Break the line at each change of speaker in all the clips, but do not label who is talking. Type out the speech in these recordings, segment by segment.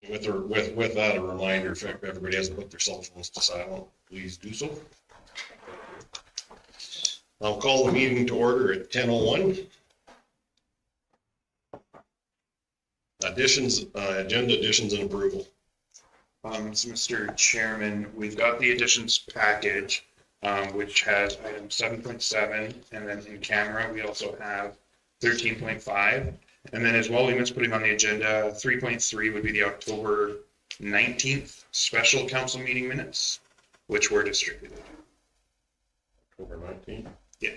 With that, a reminder, if everybody hasn't put their cell phones to silent, please do so. I'll call the meeting to order at 10:01. Agenda additions and approval.
So Mr. Chairman, we've got the additions package, which has item 7.7, and then in camera, we also have 13.5. And then as well, we missed putting on the agenda, 3.3 would be the October 19th special council meeting minutes, which were distributed.
October 19th.
Yeah.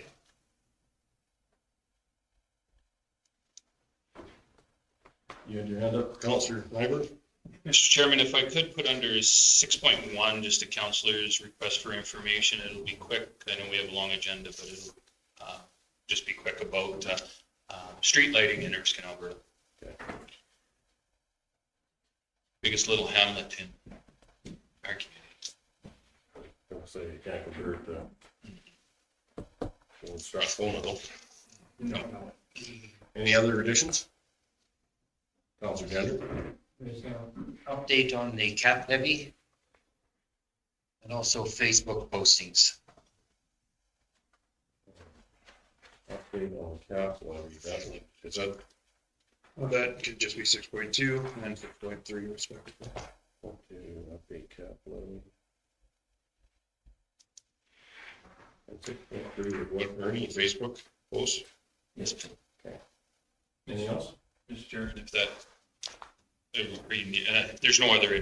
You had your hand up, Councillor Nyberg?
Mr. Chairman, if I could put under 6.1, just a councillor's request for information, it'll be quick. I know we have a long agenda, but it'll just be quick about street lighting in Erskine, Alberta.
Okay.
Biggest little hamlet in our community.
I'll say you can't compare it to old Strathcona though.
No.
Any other additions? Councillor Gander?
There's an update on the cap levy and also Facebook postings.
Update on cap levy, definitely. Is that
Well, that could just be 6.2 and then 6.3 respectively.
okay? Update cap levy. And 6.3 with what, Ernie, Facebook post?
Yes.
Okay. Anything else?
Mr. Chairman, if that, there's no other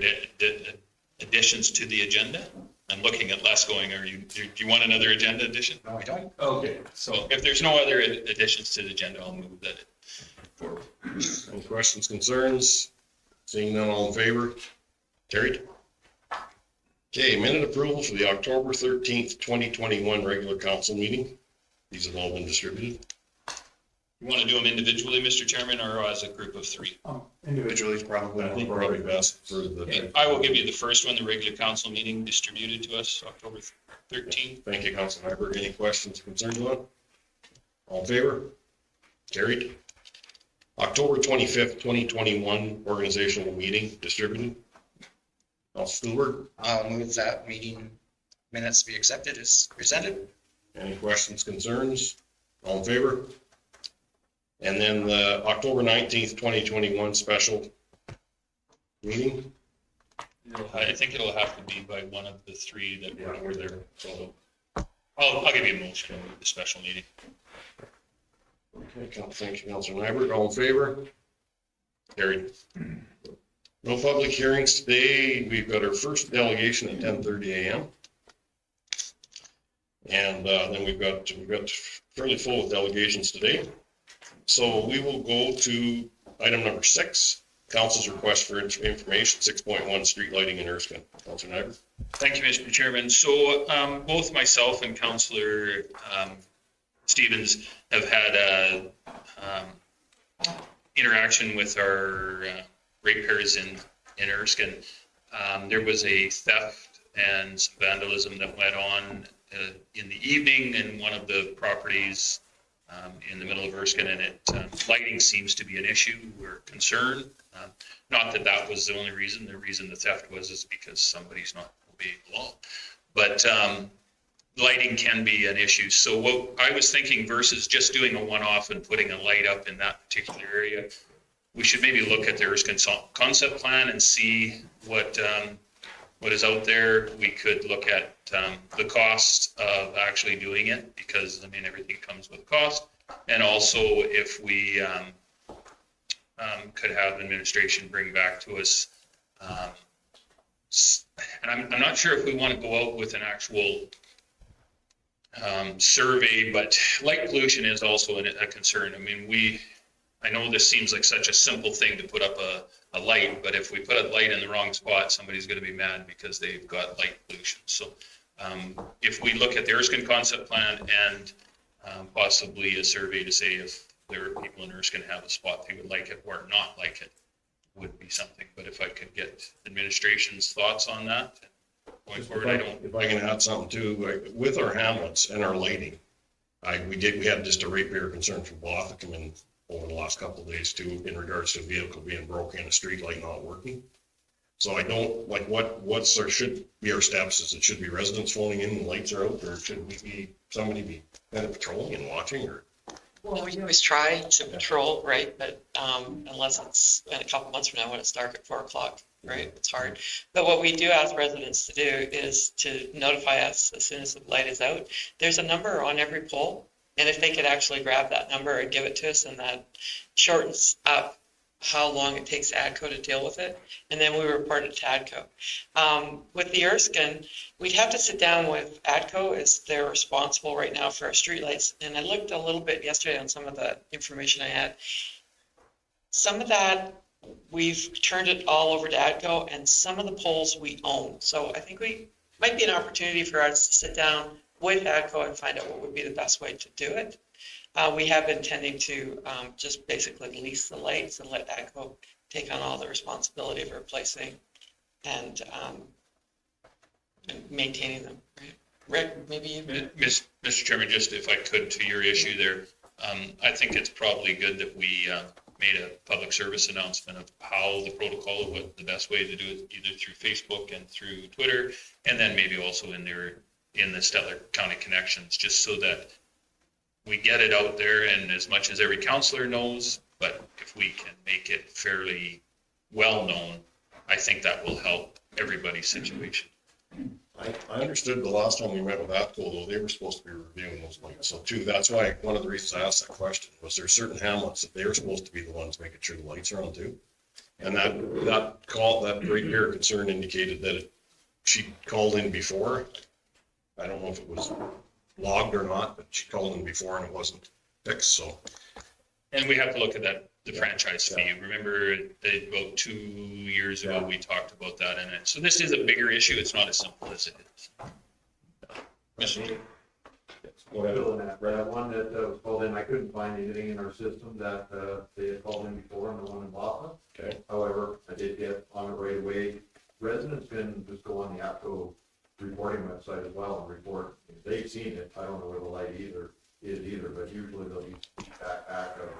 additions to the agenda. I'm looking at Les going, do you want another agenda addition?
No, I don't.
Okay.
So if there's no other additions to the agenda, I'll move that forward.
Any questions, concerns? Seeing none, all in favor? Carried. Okay, minute approval for the October 13th, 2021 regular council meeting. These have all been distributed.
You want to do them individually, Mr. Chairman, or as a group of three?
Individually is probably.
I think probably best for the.
Okay, I will give you the first one, the regular council meeting distributed to us, October 13th.
Thank you, Councilor Nyberg. Any questions or concerns on it? All in favor? Carried. October 25th, 2021 organizational meeting distributed. Councilor Stuhlberg,
I'll move that meeting minutes be accepted as presented.
any questions, concerns? All in favor? And then the October 19th, 2021 special meeting.
I think it'll have to be by one of the three that were there.
So,
I'll give you a motion to the special meeting.
okay, thank you, Councilor Nyberg. All in favor? Carried. No public hearings today. We've got our first delegation at 10:30 a.m. And then we've got fairly full with delegations today. So we will go to item number 6, council's request for information, 6.1 street lighting in Erskine. Councilor Nyberg.
Thank you, Mr. Chairman. So both myself and Councillor Stevens have had interaction with our ratepayers in Erskine. There was a theft and some vandalism that went on in the evening in one of the properties in the middle of Erskine, and lighting seems to be an issue. We're concerned. Not that that was the only reason. The reason the theft is because somebody's not obeying the law. But lighting can be an issue. So what I was thinking, versus just doing a one-off and putting a light up in that particular area, we should maybe look at the Erskine concept plan and see what is out there. We could look at the cost of actually doing it, because I mean, everything comes with a cost. And also if we could have administration bring back to us, and I'm not sure if we want to go out with an actual survey, but light pollution is also a concern. I mean, I know this seems like such a simple thing to put up a light, but if we put a light in the wrong spot, somebody's going to be mad because they've got light pollution. So if we look at the Erskine concept plan and possibly a survey to say if there are people in Erskine have a spot they would like it or not like it, would be something. But if I could get administration's thoughts on that going forward,
If I can add something too, with our hamlets and our lighting, we had just a ratepayer concern from Botha come in over the last couple of days too, in regards to a vehicle being broken and a street light not working. So I don't, like, what's our, should be our steps? Is it should be residents phoning in and lights are out, or should we be, somebody be kind of patrolling and watching, or?
Well, we always try to patrol, right, but, unless it's in a couple months from now when it's dark at 4 o'clock, right, it's hard. But what we do ask residents to do is to notify us as soon as the light is out. There's a number on every pole, and if they could actually grab that number and give it to us, and that shortens up how long it takes ADCO to deal with it, and then we report it to ADCO. With the Erskine, we'd have to sit down with ADCO as they're responsible right now for our streetlights, and I looked a little bit yesterday on some of the information I had. Some of that, we've turned it all over to ADCO, and some of the poles we own. So I think we might be an opportunity for us to sit down with ADCO and find out what would be the best way to do it. We have been tending to just basically lease the lights and let ADCO take on all the responsibility of replacing and maintaining them. Right? Rick, maybe you.
Mr. Chairman, just if I could, to your issue there, I think it's probably good that we made a public service announcement of how the protocol, what the best way to do it, either through Facebook and through Twitter, and then maybe also in the Stettler County Connections, just so that we get it out there, and as much as every counselor knows, but if we can make it fairly well known, I think that will help everybody's situation.
I understood the last time we met with APCO, though, they were supposed to be reviewing those lights. So too, that's why one of the reasons I asked that question was there certain hamlets that they were supposed to be the ones making sure the lights are on too. And that right here concern indicated that she called in before. I don't know if it was logged or not, but she called in before and it wasn't fixed, so.
And we have to look at that, the franchise fee. Remember about 2 years ago, we talked about that in it. So this is a bigger issue. It's not as simple as it is. Mr.
Go ahead.
Bill, and that one that was called in, I couldn't find anything in our system that they had called in before on the one in Boston.
Okay.
However, I did get on it right away. Residents can just go on the APCO reporting website as well and report. If they've seen it, I don't know where the light is either, but usually they'll be back of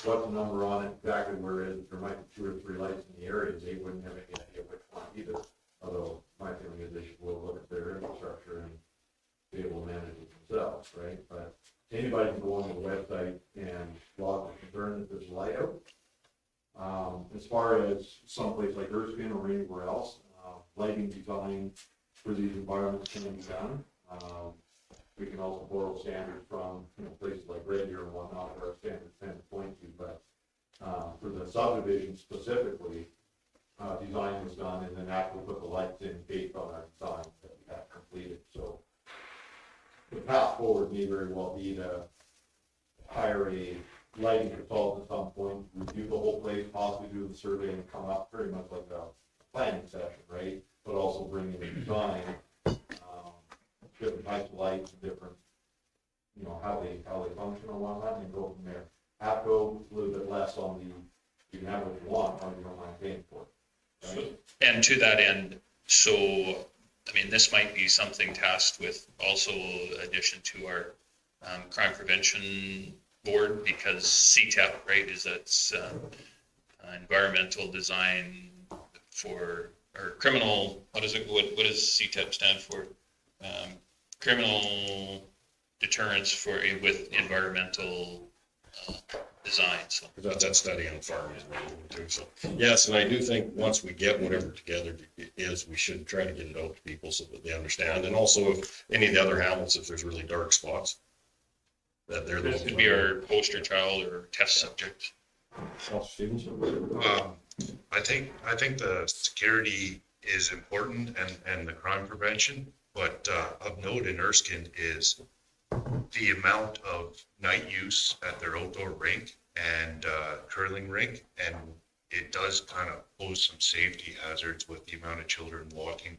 what's the number on it, exactly where it is. There might be 2 or 3 lights in the area. They wouldn't have any idea which one either. Although my feeling is they should go look at their infrastructure and be able to manage it themselves, right? But anybody can go on the website and log the concern that there's a light out. As far as someplace like Erskine or anywhere else, lighting design for these environments can be done. We can also borrow standards from places like Red Deer and whatnot, where our standards tend to point to. But for the subdivision specifically, design was done, and then after we put the lights in based on our design that we have completed. So the path forward may very well be to hire a lighting consultant at some point, review the whole place, possibly do the survey, and come up pretty much like a planning session, right? But also bring in a design, different types of lights, different, how they function and whatnot, and go from there. APCO, a little bit less on the, you can have what you want, or you don't mind paying for it. Right?
And to that end, so, I mean, this might be something tasked with also addition to our crime prevention board, because CTEP, right, is that's environmental design for, or criminal, what is it, what does CTEP stand for? Criminal deterrence for, with environmental design, so.
That's that study on farms too, so. Yes, and I do think once we get whatever together is, we should try to get it out to people so that they understand. And also if any of the other hamlets, if there's really dark spots, that they're the
This
ones.
could be our poster child or test subject.
I think the security is important and the crime prevention, but of note in Erskine is the amount of night use at their outdoor rink and curling rink, and it does kind of pose some safety hazards with the amount of children walking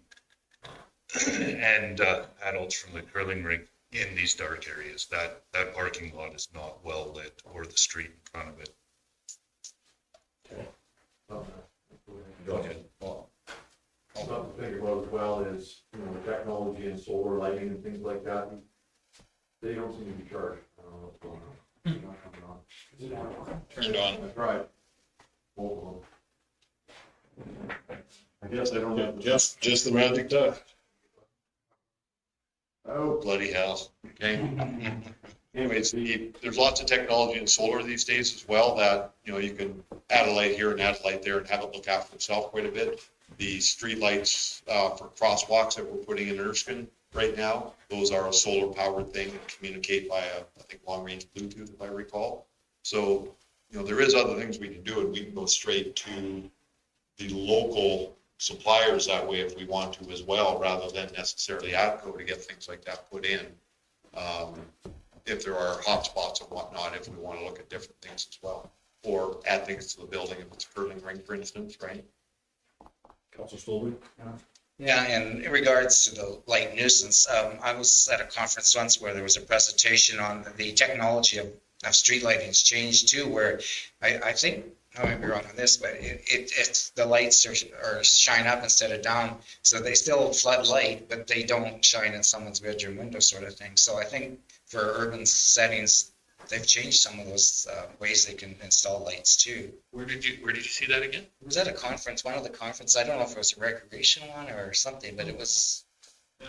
and adults from the curling rink in these dark areas. That parking lot is not well lit, or the street in front of it.
Go ahead.
Something to think about as well is, the technology and solar lighting and things like that. They don't seem to be charged. I don't know what's going on. It's not coming on.
Turned on.
That's right. Both of them. I guess I don't have.
Just the magic touch. Oh, bloody hell.
Okay.
Anyways, there's lots of technology in solar these days as well that, you can add a light here and add a light there and have it look after itself quite a bit. The street lights for crosswalks that we're putting in Erskine right now, those are a solar powered thing that communicate via, I think, long range Bluetooth, if I recall. So, there is other things we can do, and we can go straight to the local suppliers that way if we want to as well, rather than necessarily ATCO to get things like that put in. If there are hotspots and whatnot, if we want to look at different things as well, or add things to the building if it's a curling ring, for instance, right?
Council Stolby?
Yeah, and in regards to the light nuisance, I was at a conference once where there was a presentation on the technology of street lighting has changed too, where I think, I might be wrong on this, but it's the lights are shine up instead of down, so they still flood light, but they don't shine in someone's bedroom window sort of thing. So I think for urban settings, they've changed some of those ways they can install lights too.
Where did you see that again?
It was at a conference, one of the conferences, I don't know if it was a recreational one or something, but it was,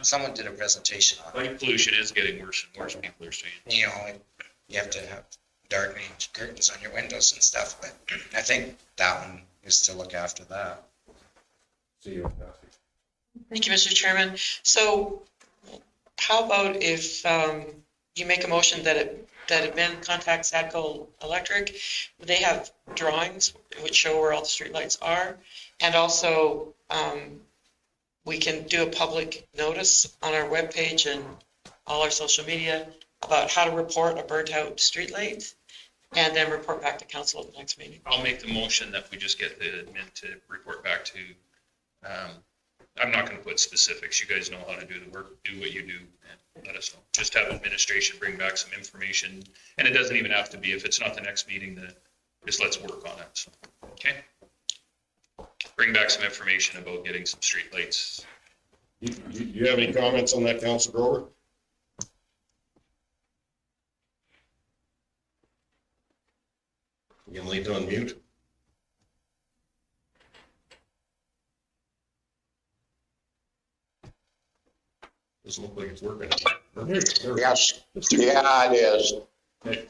someone did a presentation on it.
Light pollution is getting worse and worse, people are saying.
Like, you have to have darkening curtains on your windows and stuff, but I think that one is to look after that.
See you.
Thank you, Mr. Chairman. So how about if you make a motion that Ben contacts ATCO Electric? They have drawings which show where all the streetlights are. And also we can do a public notice on our webpage and all our social media about how to report a burnt out streetlight, and then report back to council at the next meeting.
I'll make the motion that we just get the admin to report back to, I'm not gonna put specifics. You guys know how to do the work, do what you do, and let us know. Just have administration bring back some information, and it doesn't even have to be, if it's not the next meeting, then just let's work on it, so, okay? Bring back some information about getting some streetlights.
Do you have any comments on that, Councilor Grover? You can leave it on mute. Doesn't look like it's working.
Yes, yeah, it is.
Okay.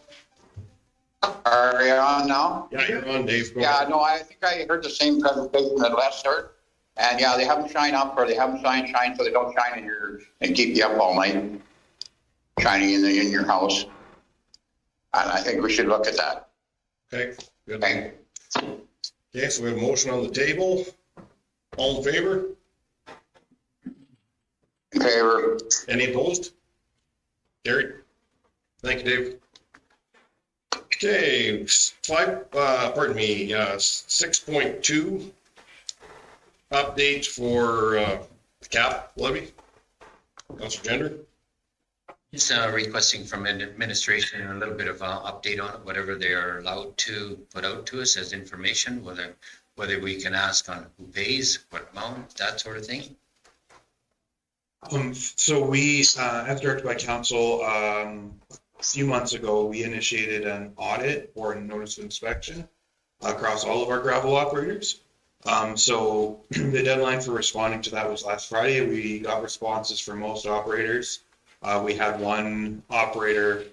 Are you on now?
Yeah, you're on, Dave. Go
Yeah,
ahead.
no, I think I heard the same presentation that Lester. And yeah, they haven't shined up, or they haven't shine so they don't shine in your, and keep you up all night, shining in your house. And I think we should look at that.
Okay, good.
Okay.
Okay, so we have a motion on the table. All in favor?
In favor?
Any opposed? Carried. Thank you, Dave. Okay, 6.2. Update for the cap levy. Councilor Gender.
Just requesting from administration a little bit of update on it, whatever they are allowed to put out to us as information, whether we can ask on who pays, what amount, that sort of thing.
So we, as directed by council, a few months ago, we initiated an audit or a notice of inspection across all of our gravel operators. So the deadline for responding to that was last Friday. We got responses from most operators. We had one operator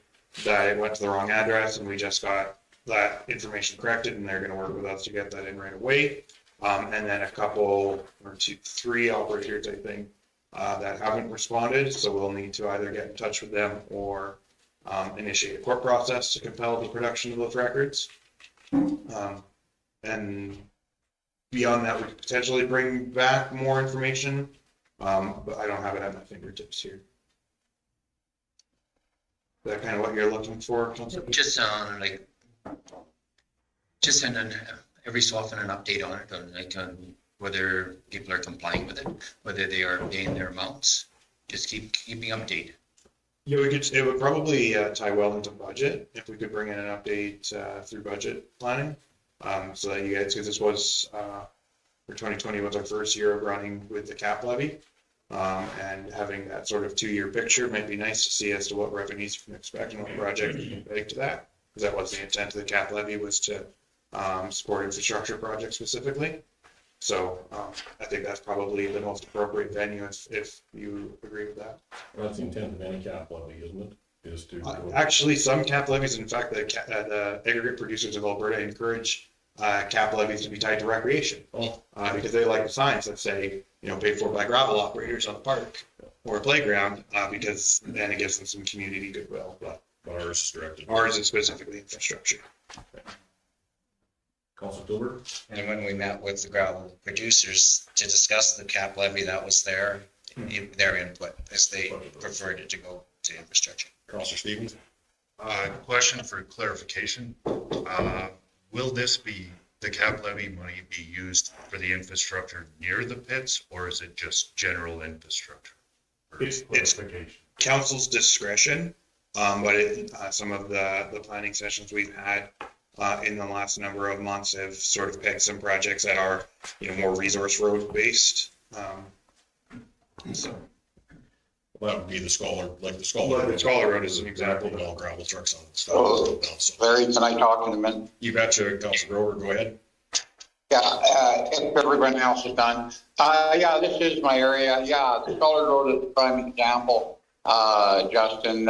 that went to the wrong address, and we just got that information corrected, and they're going to work with us to get that in right away. And then a couple or three operators, I think, that haven't responded. So we'll need to either get in touch with them or initiate a court process to compel the production of those records. And beyond that, we could potentially bring back more information, but I don't have it at my fingertips here. Is that kind of what you're looking for, Councilor?
Just on every so often an update on it, on whether people are complying with it, whether they are paying their amounts. Just keeping updated.
Yeah, it would probably tie well into budget if we could bring in an update through budget planning. So that you guys, because this was for 2020 was our first year of running with the cap levy. And having that sort of 2-year picture might be nice to see as to what revenues you can expect and what project you can bake to that. Because that was the intent of the cap levy, was to support infrastructure projects specifically. So, I think that's probably the most appropriate venue if you agree with that.
That's the intent of any cap levy, isn't it? Is to.
Actually, some cap levies, in fact, the aggregate producers of Alberta encourage cap levies to be tied to recreation.
Oh.
Because they like the signs that say, paid for by gravel operators on the park or a playground, because then it gives them some community goodwill. But
Ours is directed.
ours is specifically infrastructure.
Council Tober?
And when we met with the gravel producers to discuss the cap levy, that was their input, as they preferred it to go to infrastructure.
Councilor Stevens?
Question for clarification. Will the cap levy money be used for the infrastructure near the pits, or is it just general infrastructure?
It's
Clarification.
council's discretion, but some of the planning sessions we've had in the last number of months have sort of picked some projects that are, more resource road based. So
Well, that would be the Scholar, like the
the
Scholar.
Scholar Road is an example.
With all gravel trucks on it.
Oh.
So,
Larry, can I talk in a minute?
you betcha, Councilor Grover, go ahead.
Yeah, if everyone else is done. Yeah, this is my area. Yeah, the Scholar Road is a prime example, Justin,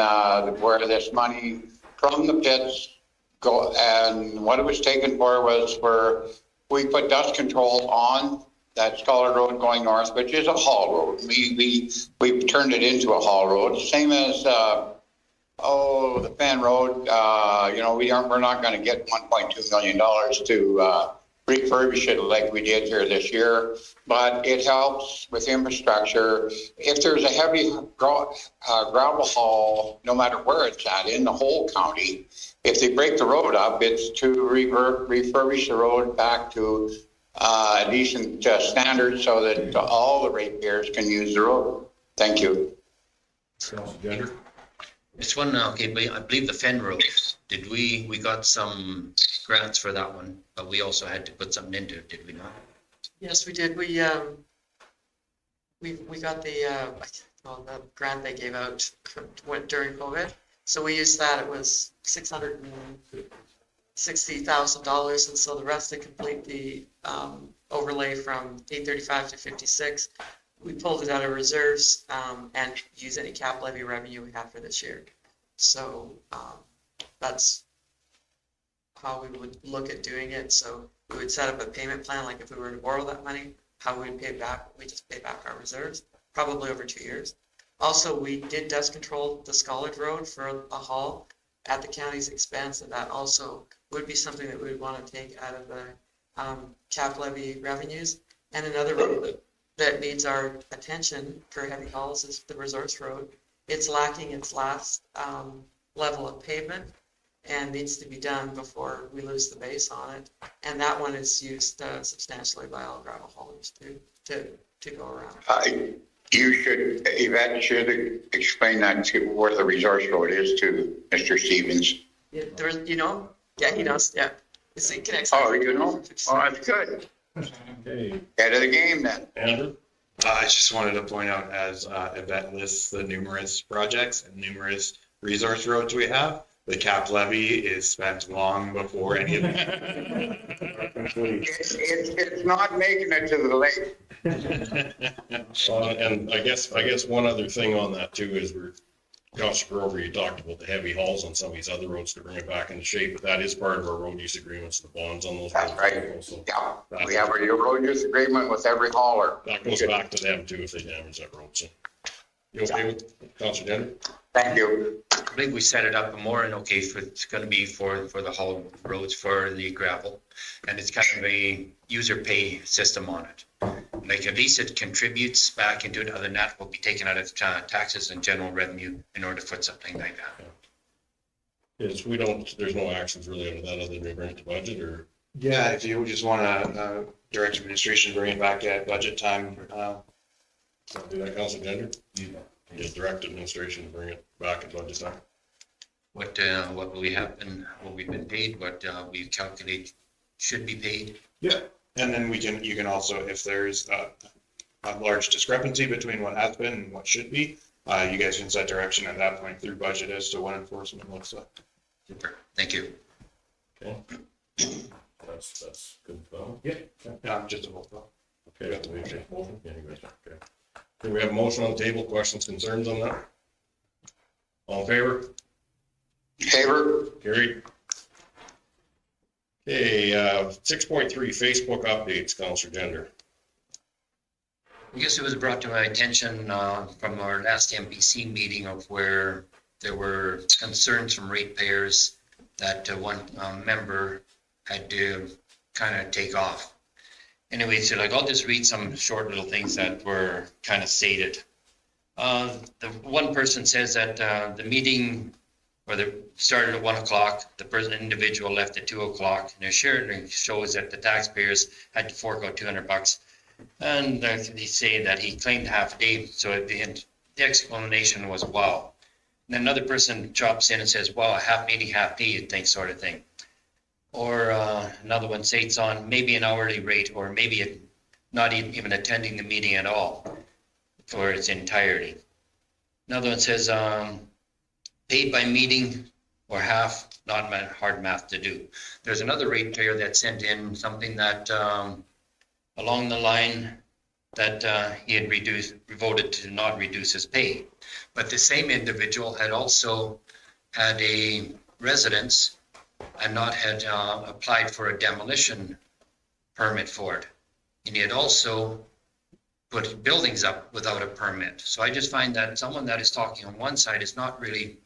where this money from the pits go, and what it was taken for was where we put dust control on that Scholar Road going north, which is a haul road. We turned it into a haul road, same as, the Fan Road. We're not going to get $1.2 million to refurbish it like we did here this year, but it helps with infrastructure. If there's a heavy gravel haul, no matter where it's at in the whole county, if they break the road up, it's to refurbish the road back to a decent standard so that all the ratepayers can use the road. Thank you.
Councilor Gender?
This one, okay, I believe the Fen Road, we got some grants for that one, but we also had to put something into it, did we not?
Yes, we did. We got the grant they gave out during COVID. So we used that. It was $660,000. And so the rest to complete the overlay from 835 to 56, we pulled it out of reserves and use any cap levy revenue we have for this year. So that's how we would look at doing it. So we would set up a payment plan, like if we were to borrow that money, how we would pay it back. We just pay back our reserves, probably over 2 years. Also, we did dust control the Scholar Road for a haul at the county's expense, and that also would be something that we would want to take out of the cap levy revenues. And another road that needs our attention for heavy hauls is the Resource Road. It's lacking its last level of pavement and needs to be done before we lose the base on it. And that one is used substantially by all gravel haulers to go around.
Yvette should explain that to where the Resource Road is to Mr. Stevens.
Yeah, yeah, he knows, yeah. It's a connection.
Oh, that's good.
Okay,
Head of the game then.
Andrew?
I just wanted to point out, as Yvette lists the numerous projects and numerous resource roads we have, the cap levy is spent long before any of them.
It's not making it to the lake.
And I guess one other thing on that too is Councilor Grover, you talked about the heavy hauls on some of these other roads to bring it back into shape, but that is part of our road use agreements, the bonds on those.
That's
roads
right.
also.
Yeah, we have a road use agreement with every hauler.
That goes back to them too if they damage that road, so. You okay with Councilor Gender?
Thank you.
I believe we set it up more and okay, it's gonna be for the haul roads for the gravel. And it's kind of a user pay system on it. Like at least it contributes back into it, other than that will be taken out of taxes and general revenue in order to put something like that.
Yes, there's no actions really out of that other than we bring it to budget or?
Yeah, if you just want to direct administration to bring it back at budget time.
Do that, Councilor Gender? Just direct administration to bring it back at budget time.
What we've been paid, what we calculate should be paid.
Yeah. And then you can also, if there's a large discrepancy between what has been and what should be, you guys can set direction at that point through budget as to what enforcement looks like.
Super, thank you.
Okay. That's good.
Yeah, just a vote.
Okay, okay. Do we have a motion on the table? Questions, concerns on that? All in favor?
Favor?
Carried. Okay, 6.3, Facebook updates, Counselor Gender.
I guess it was brought to my attention from our last MPC meeting of where there were concerns from ratepayers that one member had to kind of take off. Anyway, so like I'll just read some short little things that were kind of stated. The one person says that the meeting started at 1 o'clock, the individual left at 2 o'clock, and their sharing shows that the taxpayers had to fork out $200. And he's saying that he claimed half a day, so at the end, the explanation was wow. And another person chops in and says, well, half meeting, half day, you'd think, sort of thing. Or another one states on maybe an hourly rate, or maybe not even attending the meeting at all for its entirety. Another one says paid by meeting or half, not hard math to do. There's another ratepayer that sent in something that along the line that he had voted to not reduce his pay. But the same individual had also had a residence and not had applied for a demolition permit for it. And he had also put buildings up without a permit. So I just find that someone that is talking on one side is not really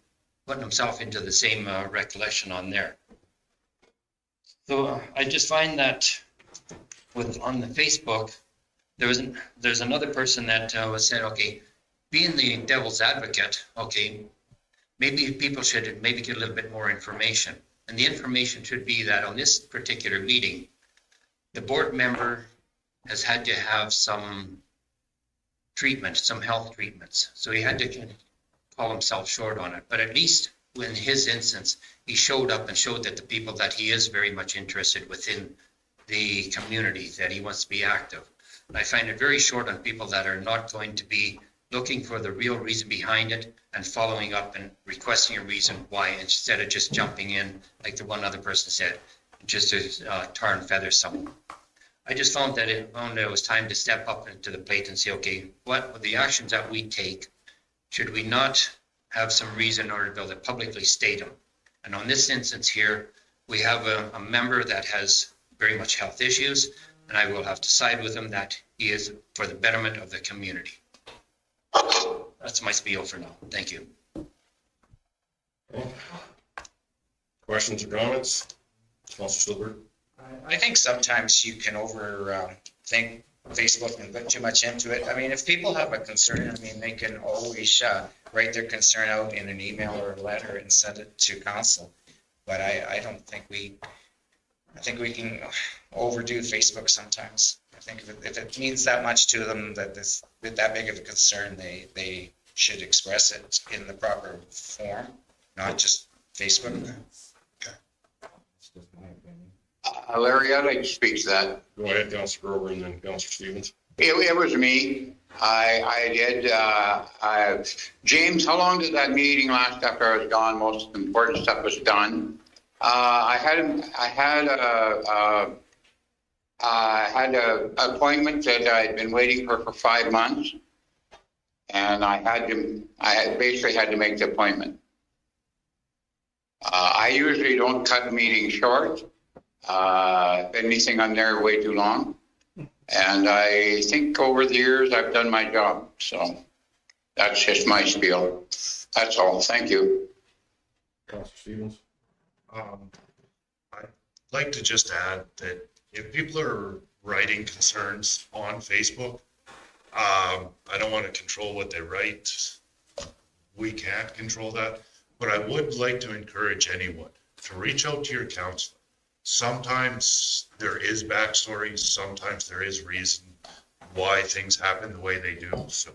putting himself into the same recollection on there. So I just find that on the Facebook, there's another person that was said, okay, being the devil's advocate, okay, maybe people should maybe get a little bit more information. And the information should be that on this particular meeting, the board member has had to have some treatment, some health treatments. So he had to call himself short on it. But at least in his instance, he showed up and showed that the people that he is very much interested within the community, that he wants to be active. And I find it very short on people that are not going to be looking for the real reason behind it and following up and requesting a reason why, instead of just jumping in, like the one other person said, just to tar and feather someone. I just found that it was time to step up into the plate and say, okay, what are the actions that we take? Should we not have some reason in order to be able to publicly state them? And on this instance here, we have a member that has very much health issues, and I will have to side with him that he is for the betterment of the community. That's my spiel for now. Thank you.
Questions or comments? Councilor Silver?
I think sometimes you can think Facebook and put too much into it. I mean, if people have a concern, I mean, they can always write their concern out in an email or a letter and send it to council. But I don't think I think we can overdo Facebook sometimes. I think if it means that much to them, that that big of a concern, they should express it in the proper form, not just Facebook.
Larry, I'd like to speak to that.
Go ahead, Councilor Grover, and then Councilor Stevens.
It was me. I did. James, how long did that meeting last after I was gone? Most important stuff was done. I had an appointment that I'd been waiting for 5 months, and I basically had to make the appointment. I usually don't cut meetings short. If anything, I'm there way too long. And I think over the years, I've done my job. So that's just my spiel. That's all. Thank you.
Councilor Stevens?
I'd like to just add that if people are writing concerns on Facebook, I don't want to control what they write. We can't control that. But I would like to encourage anyone to reach out to your counselor. Sometimes there is backstory, sometimes there is reason why things happen the way they do. So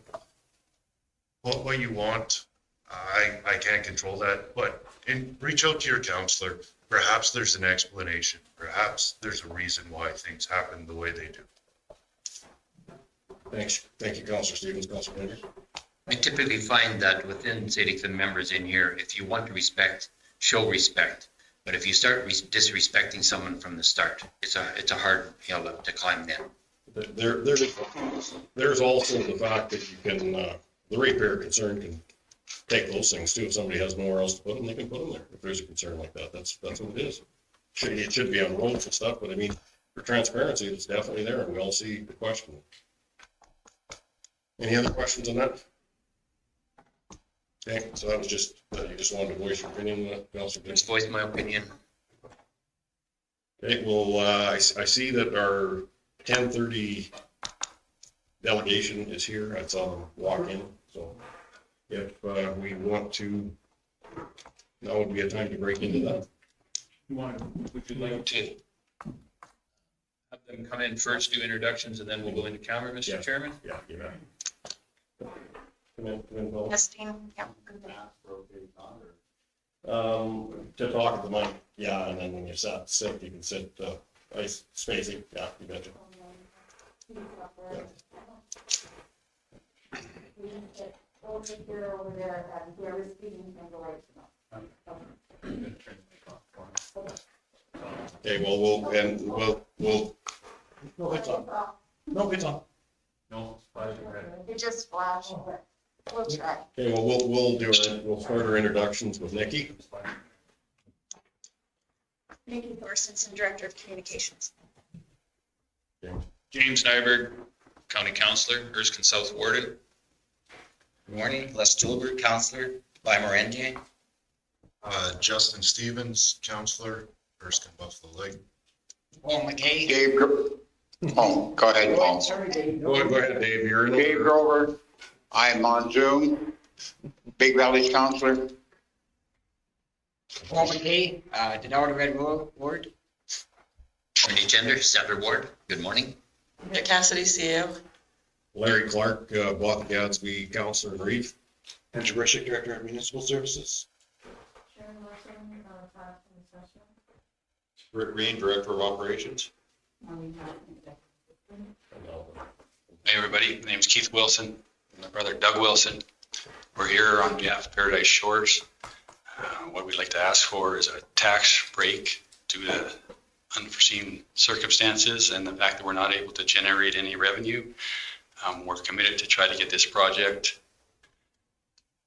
what you want, I can't control that, but reach out to your counselor. Perhaps there's an explanation. Perhaps there's a reason why things happen the way they do.
Thanks. Thank you, Councilor Stevens. Councilor Rangers?
I typically find that within, say, the members in here, if you want to respect, show respect. But if you start disrespecting someone from the start, it's a hard hill to climb then.
there's also the fact that you can, the ratepayer concern can take those things too. If somebody has nowhere else to put them, they can put them there. If there's a concern like that, that's what it is. It should be on roads and stuff, but I mean, for transparency, it's definitely there and we all see the question. Any other questions on that? Okay, so that was just, you just wanted to voice your opinion, Councilor.
Just voice my opinion.
Okay, well, I see that our 10:30 delegation is here. I saw them walk in, so if we want to, now would be a time to break into that.
Would you like to have them come in first, do introductions, and then we'll go into camera, Mr.
Yeah.
Chairman?
Yeah, you bet. Come in, Paul.
Testing, yep.
To talk at the mic, yeah, and then when you're sit, you can sit, ice spacing, yeah, you betcha.
Over there, and whoever's speaking can go right to them.
Okay, well, we'll. No, it's on. No, it's on.
It just flashed, but we'll try.
Okay, well, we'll start our introductions with Nikki.
Nikki Thorstensen, Director of Communications.
James Nyberg, County Councillor, Erskine South Warden.
Good morning, Les Julbert, Counselor, by Morandier.
Justin Stevens, Counselor, Erskine Buffalo Lake.
Paul McKay.
Dave, oh, go ahead, Paul.
Sorry, Dave.
Go ahead, Dave, you're in.
Dave Grover, I'm on Zoom, Big Valley's counselor.
Paul McKay, Denard Red Ward.
Any gender, Sadler Ward, good morning.
Nick Cassidy, CEO.
Larry Clark, Bothell Gadsby, Counselor in Reeve.
Andrew Burshak, Director of Municipal Services.
Rick Green, Director of Operations.
Hey, everybody. My name is Keith Wilson. My brother Doug Wilson. We're here on behalf of Paradise Shores. What we'd like to ask for is a tax break due to unforeseen circumstances and the fact that we're not able to generate any revenue. We're committed to try to get this project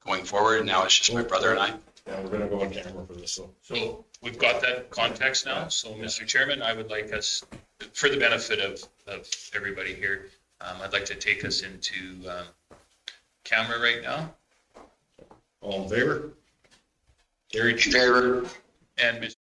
going forward. Now it's just my brother and I.
Yeah, we're gonna go on camera for this,
So we've got that context now. So, Mr. Chairman, I would like us, for the benefit of everybody here, I'd like to take us into camera right now.
all in favor? Carried.
Favor.
And Mr.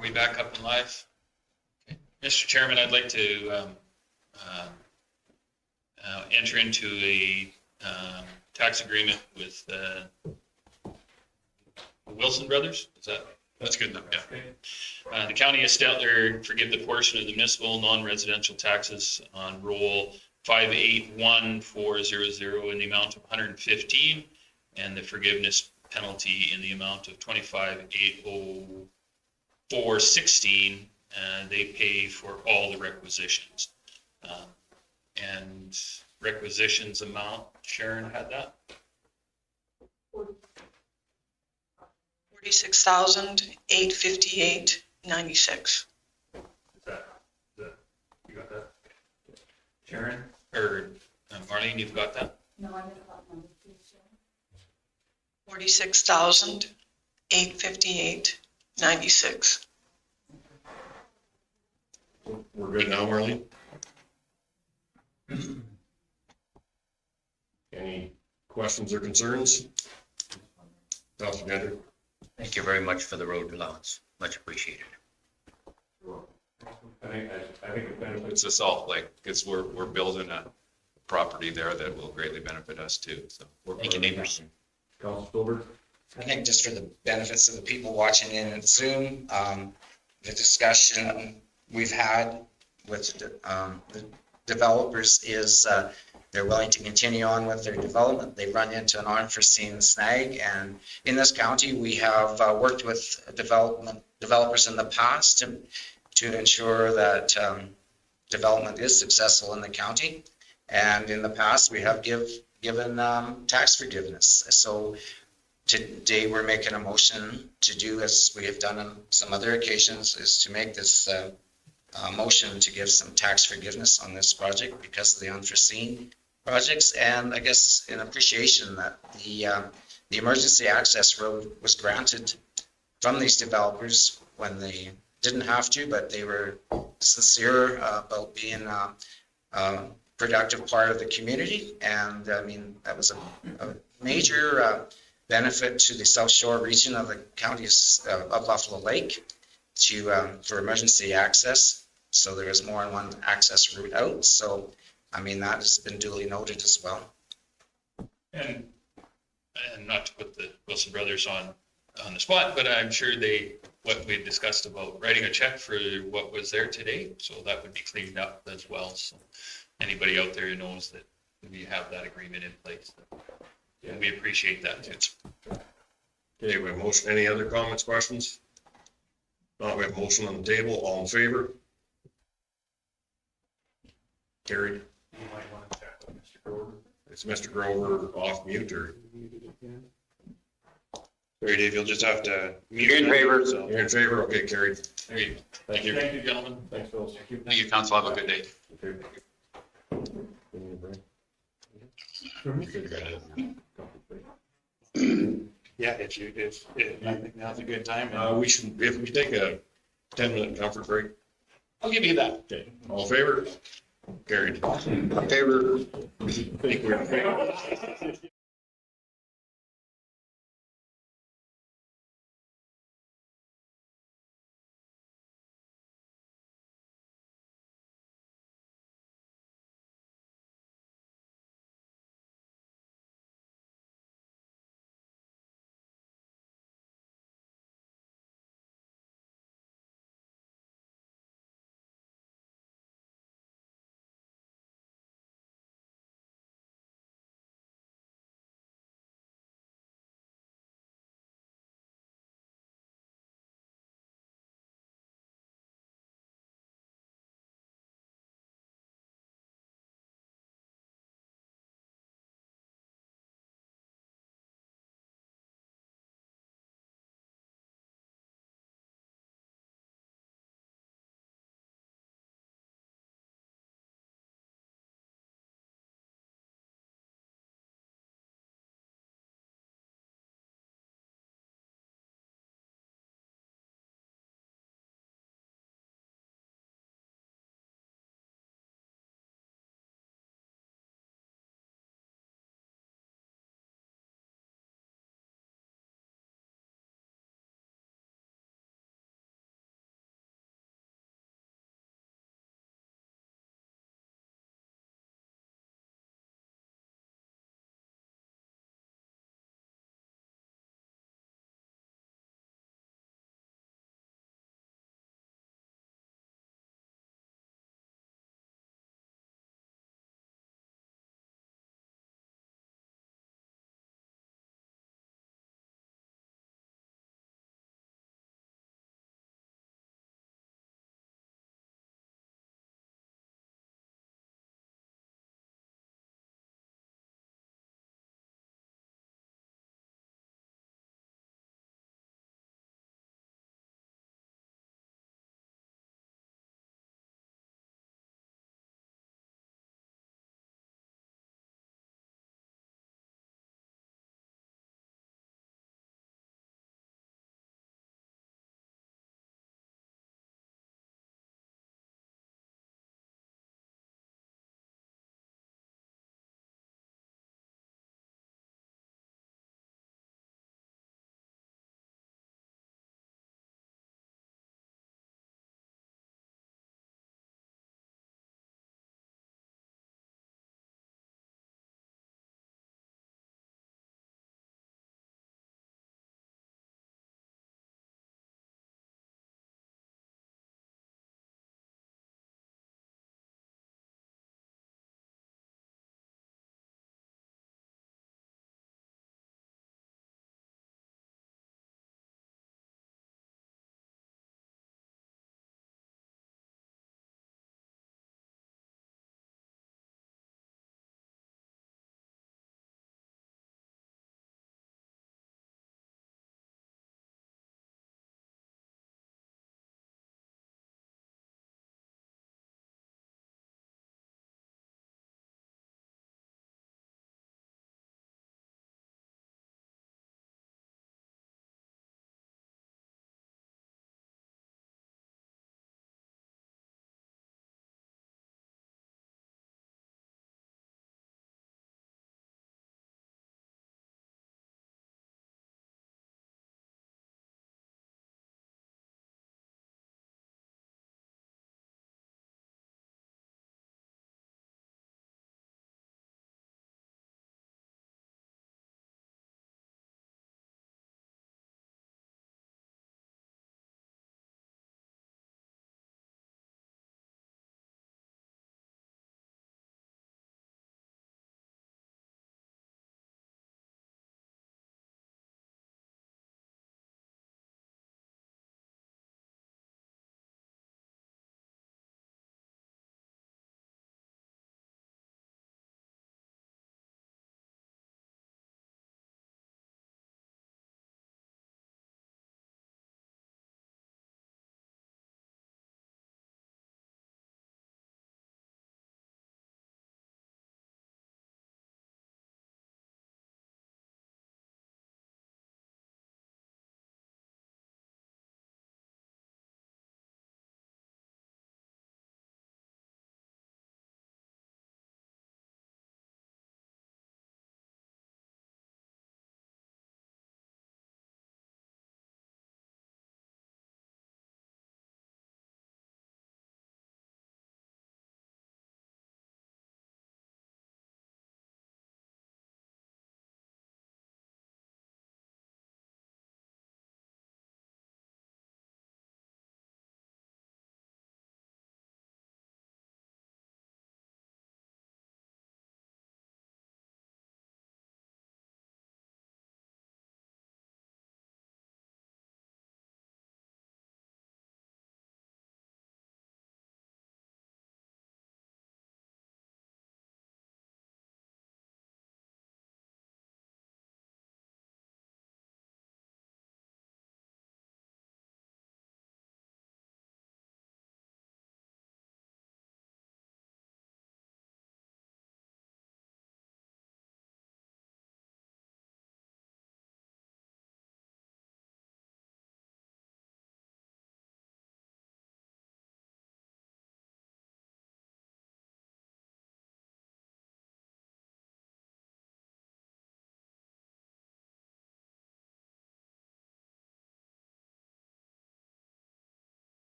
Are we back up and live? Okay. Mr. Chairman, I'd like to enter into a tax agreement with the Wilson Brothers. That's good enough, yeah. The county of Stettler forgive the portion of the municipal non-residential taxes on roll 581400 in the amount of 115, and the forgiveness penalty in the amount of 25,804.16. They pay for all the requisitions. And requisitions amount, Sharon had that?
46,858.96.
You got that? Sharon, or Marlene, you've got that?
No, I missed that number, please, Sharon.
46,858.96.
We're good now, Marlene? Any questions or concerns? Councilor Gendry?
Thank you very much for the road allowance. Much appreciated.
I think it benefits.
It's us all, like, because we're building a property there that will greatly benefit us too, so.
Thank you, neighbors.
Council Stolberg?
I think just for the benefits of the people watching in Zoom, the discussion we've had with the developers is they're willing to continue on with their development. They run into an unforeseen snag, and in this county, we have worked with developers in the past to ensure that development is successful in the county. And in the past, we have given tax forgiveness. So today, we're making a motion to do, as we have done on some other occasions, is to make this motion to give some tax forgiveness on this project because of the unforeseen projects. And I guess in appreciation that the emergency access road was granted from these developers when they didn't have to, but they were sincere about being a productive part of the community. And I mean, that was a major benefit to the South Shore region of the county of Buffalo Lake for emergency access. So there is more than one access route out. So, I mean, that has been duly noted as well.
And not to put the Wilson Brothers on the spot, but I'm sure what we discussed about writing a check for what was there today, so that would be cleaned up as well. So anybody out there who knows that we have that agreement in place, we appreciate that too.
Okay, we have motion. Any other comments, questions? Not, we have motion on the table. All in favor? Carried.
You might want to check with Mr. Grover.
Is Mr. Grover off mute or?
Sorry, Dave, you'll just have to mute.
You're in favor.
So-
You're in favor? Okay, carried.
There you go.
Thank you.
Thank you, gentlemen.
Thanks, Phil.
Thank you, council. Have a good day.
Yeah, if I think now's a good time.
We should, if we take a 10-minute comfort break.
I'll give you that.
Okay, all in favor? Carried.
Favor.
Thank you.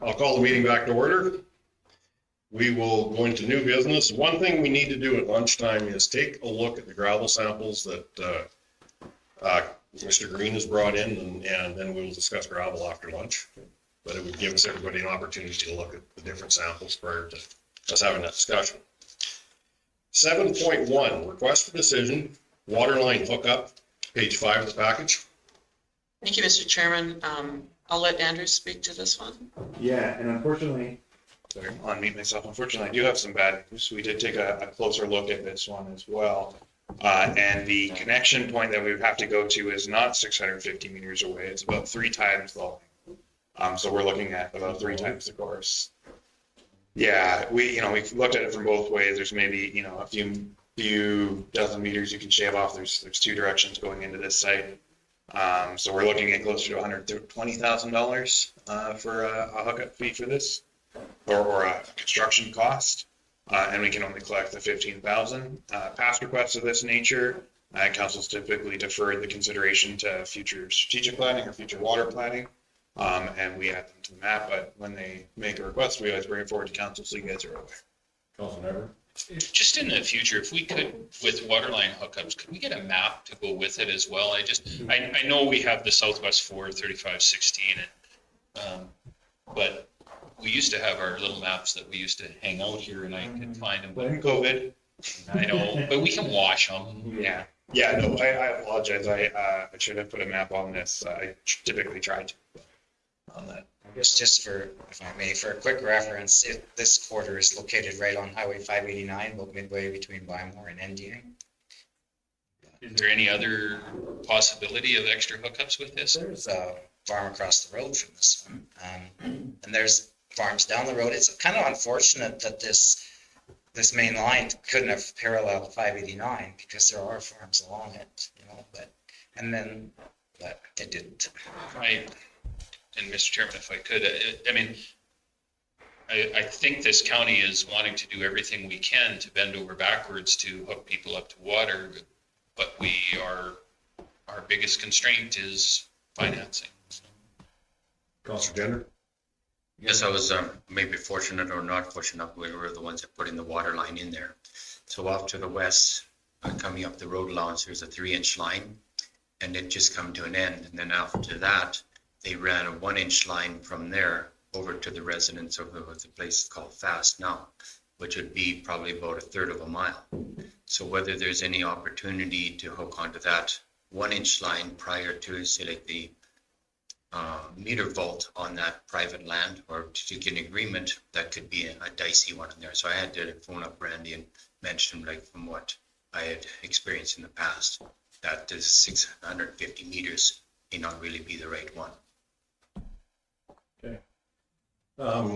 I'll call the meeting back to order. We will go into new business. One thing we need to do at lunchtime is take a look at the gravel samples that Mr. Green has brought in, and then we will discuss gravel after lunch. But it would give us everybody an opportunity to look at the different samples prior to us having that discussion. 7.1, request for decision, water line hookup, page 5 of the package.
Thank you, Mr. Chairman. I'll let Andrew speak to this one.
Yeah, and unfortunately, sorry, I'll unmute myself. Unfortunately, I do have some bad news. We did take a closer look at this one as well. And the connection point that we would have to go to is not 650 meters away. It's about 3 times the length. So we're looking at about 3 times the course. Yeah, we looked at it from both ways. There's maybe, a few dozen meters you can shave off. There's 2 directions going into this site. So we're looking at closer to $120,000 for a hookup fee for this, or a construction cost. And we can only collect the $15,000. Past requests of this nature, council's typically deferred the consideration to future strategic planning or future water planning. And we add them to the map, but when they make a request, we always bring it forward to council so you guys are aware.
Councilmember?
Just in the future, if we could, with water line hookups, could we get a map to go with it as well? I know we have the Southwest 4 3516, but we used to have our little maps that we used to hang out here, and I could find them.
Blame COVID.
I know, but we can wash them.
Yeah. Yeah, no, I apologize. I should have put a map on this. I typically try to on that.
I guess just for, if I may, for a quick reference, this quarter is located right on Highway 589, about midway between Bymore and Endiang.
Is there any other possibility of extra hookups with this?
There's a farm across the road from this one, and there's farms down the road. It's kind of unfortunate that this main line couldn't have paralleled 589 because there are farms along it, but it didn't.
Right. And Mr. Chairman, if I could, I think this county is wanting to do everything we can to bend over backwards to hook people up to water, but our biggest constraint is financing.
Councilor Jenner?
Yes, I was maybe fortunate or not fortunate. We were the ones that put in the water line in there. So off to the west, coming up the road allowance, there's a 3-inch line, and it just come to an end. And then after that, they ran a 1-inch line from there over to the residents of the place called Fast Now, which would be probably about 1/3 of a mile. So whether there's any opportunity to hook onto that 1-inch line prior to, say, like the meter vault on that private land, or to get an agreement, that could be a dicey one in there. So I had to phone up Randy and mention, like, from what I had experienced in the past, that the 650 meters may not really be the right one.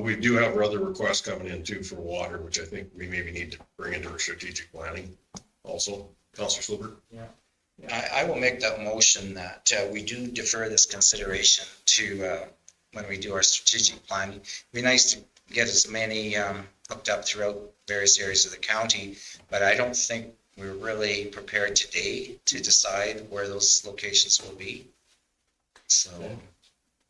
We do have other requests coming in too for water, which I think we maybe need to bring into our strategic planning also. Councilor Silver?
I will make that motion that we do defer this consideration to when we do our strategic plan. It'd be nice to get as many hooked up throughout various areas of the county, but I don't think we're really prepared today to decide where those locations will be. So,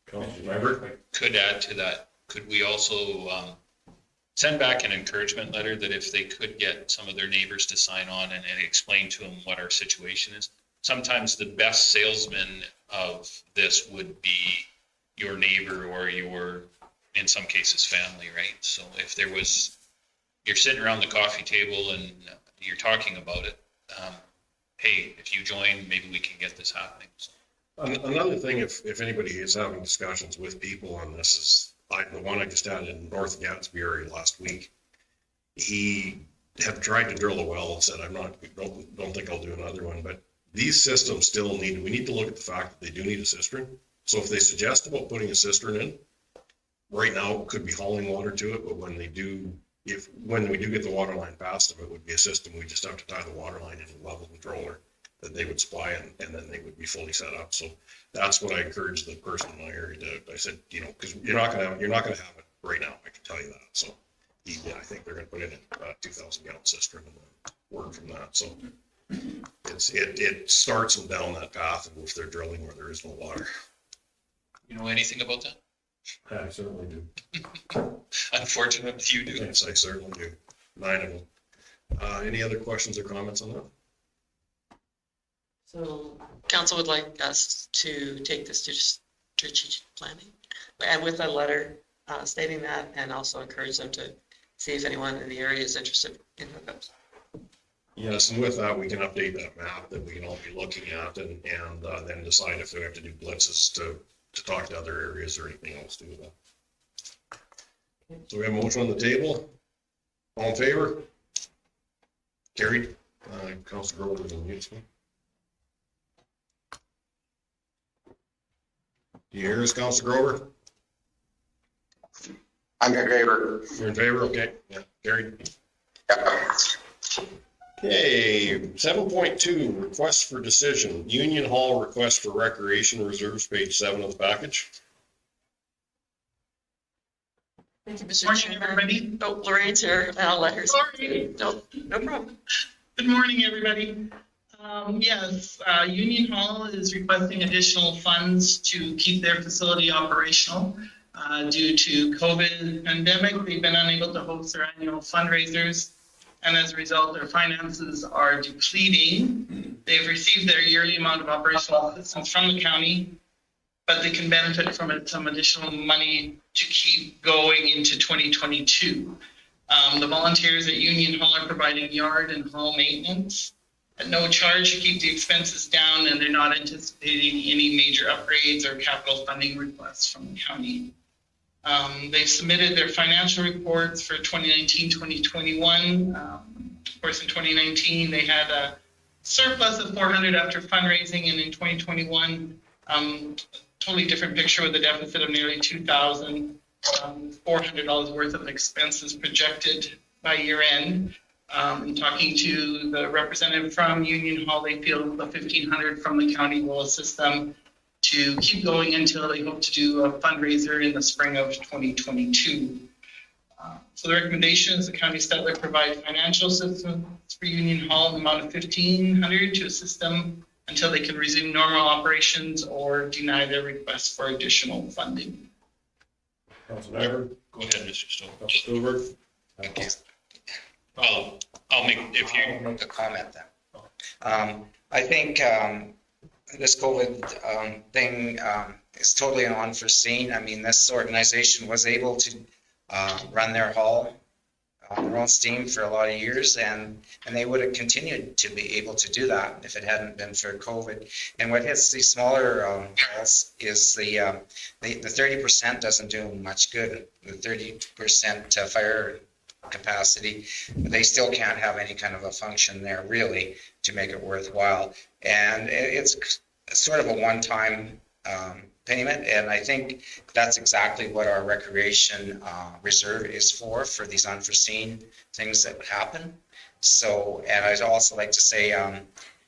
Councilmember?
Could add to that. Could we also send back an encouragement letter that if they could get some of their neighbors to sign on and explain to them what our situation is? Sometimes the best salesman of this would be your neighbor or your, in some cases, family, right? So if there was, you're sitting around the coffee table and you're talking about it, hey, if you join, maybe we can get this happening. So.
Another thing, if anybody is having discussions with people on this, is the one I just had in North Gadsby area last week. He had tried to drill a well and said, don't think I'll do another one, but these systems still we need to look at the fact that they do need a cistern. So if they suggest about putting a cistern in, right now it could be hauling water to it, but when we do get the water line past them, it would be a system. We just have to tie the water line in a level controller that they would supply, and then they would be fully set up. So that's what I encouraged the person in my area to. I said, because you're not gonna have it right now. I can tell you that. So I think they're gonna put in a 2,000 gallon cistern and then work from that. So it starts them down that path, and if they're drilling where there is no water.
You know anything about that?
I certainly do.
Unfortunately, you do.
Yes, I certainly do. 9 of them. Any other questions or comments on that?
So council would like us to take this to strategic planning and with a letter stating that, and also encourage them to see if anyone in the area is interested in hookups.
Yes, and with that, we can update that map that we can all be looking at and then decide if we have to do blitzes to talk to other areas or anything else to do with that. So we have a motion on the table. All in favor? Carried. Councilor Grover is on mute. Do you hear us, Councilor Grover?
I'm in favor.
You're in favor? Okay, yeah, carried.
Yeah.
Okay, 7.2, request for decision, Union Hall request for recreation reserves, page 7 of the package.
Thank you, Mr.
Morning,
Chairman.
everybody.
Oh, Lorraine's here, and I'll let her.
Sorry.
No problem.
Good morning, everybody. Yes, Union Hall is requesting additional funds to keep their facility operational. Due to COVID pandemic, they've been unable to host their annual fundraisers, and as a result, their finances are depleting. They've received their yearly amount of operational assistance from the county, but they can benefit from some additional money to keep going into 2022. The volunteers at Union Hall are providing yard and hall maintenance at no charge to keep the expenses down, and they're not anticipating any major upgrades or capital funding requests from the county. They've submitted their financial reports for 2019, 2021. Of course, in 2019, they had a surplus of 400 after fundraising, and in 2021, totally different picture with a deficit of nearly $2,400 worth of expenses projected by year end. Talking to the representative from Union Hall, they feel the $1,500 from the county will assist them to keep going until they hope to do a fundraiser in the spring of 2022. So the recommendation is the county Stettler provide financial assistance for Union Hall in the amount of $1,500 to assist them until they can resume normal operations or deny their request for additional funding.
Councilor Nyberg?
Go ahead, Mr. Stoll.
Councilor Stewart?
Okay.
I'll make, if you,
I'll make a comment then. I think this COVID thing is totally unforeseen. I mean, this organization was able to run their hall on their own steam for a lot of years, and they would have continued to be able to do that if it hadn't been for COVID. And what hits these smaller halls is the 30% doesn't do much good. The 30% fire capacity, they still can't have any kind of a function there really to make it worthwhile. And it's sort of a one-time payment, and I think that's exactly what our recreation reserve is for these unforeseen things that happen. So, and I'd also like to say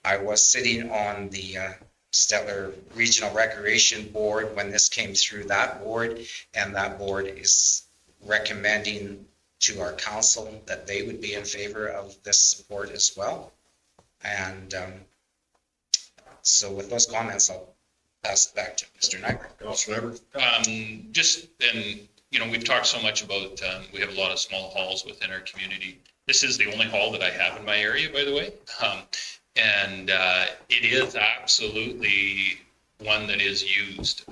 I was sitting on the Stettler Regional Recreation Board when this came through that board, and that board is recommending to our council that they would be in favor of this support as well. And so with those comments, I'll pass it back to Mr. Nyberg.
Councilor Nyberg?
just, and, you know, we've talked so much about, we have a lot of small halls within our community. This is the only hall that I have in my area, by the way. And it is absolutely one that is used.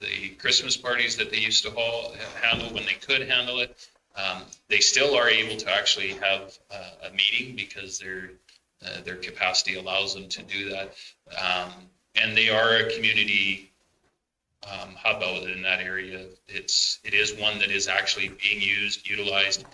The Christmas parties that they used to handle when they could handle it, they still are able to actually have a meeting because their capacity allows them to do that. And they are a community hub out in that area. It is one that is actually being used, utilized,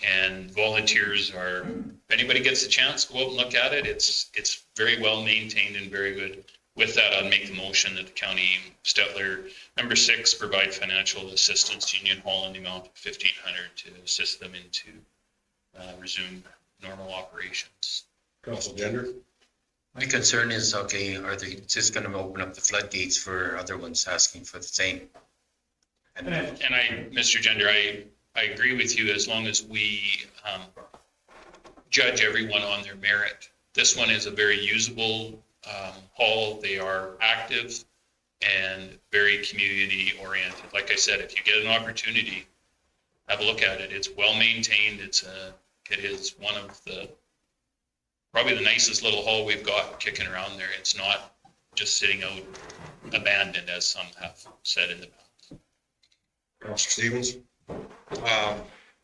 and volunteers are, if anybody gets a chance, go out and look at it. It's very well maintained and very good. With that, I'd make the motion that the county Stettler, number 6, provide financial assistance to Union Hall in the amount of $1,500 to assist them into resume normal operations.
Councilor Gender?
My concern is, okay, are they just going to open up the floodgates for other ones asking for the same?
And I, Mr. Gender, I agree with you as long as we judge everyone on their merit. This one is a very usable hall. They are active, and very community oriented. Like I said, if you get an opportunity, have a look at it. It's well maintained. It is one of probably the nicest little hall we've got kicking around there. It's not just sitting out abandoned, as some have said in the past.
Councillor Stevens?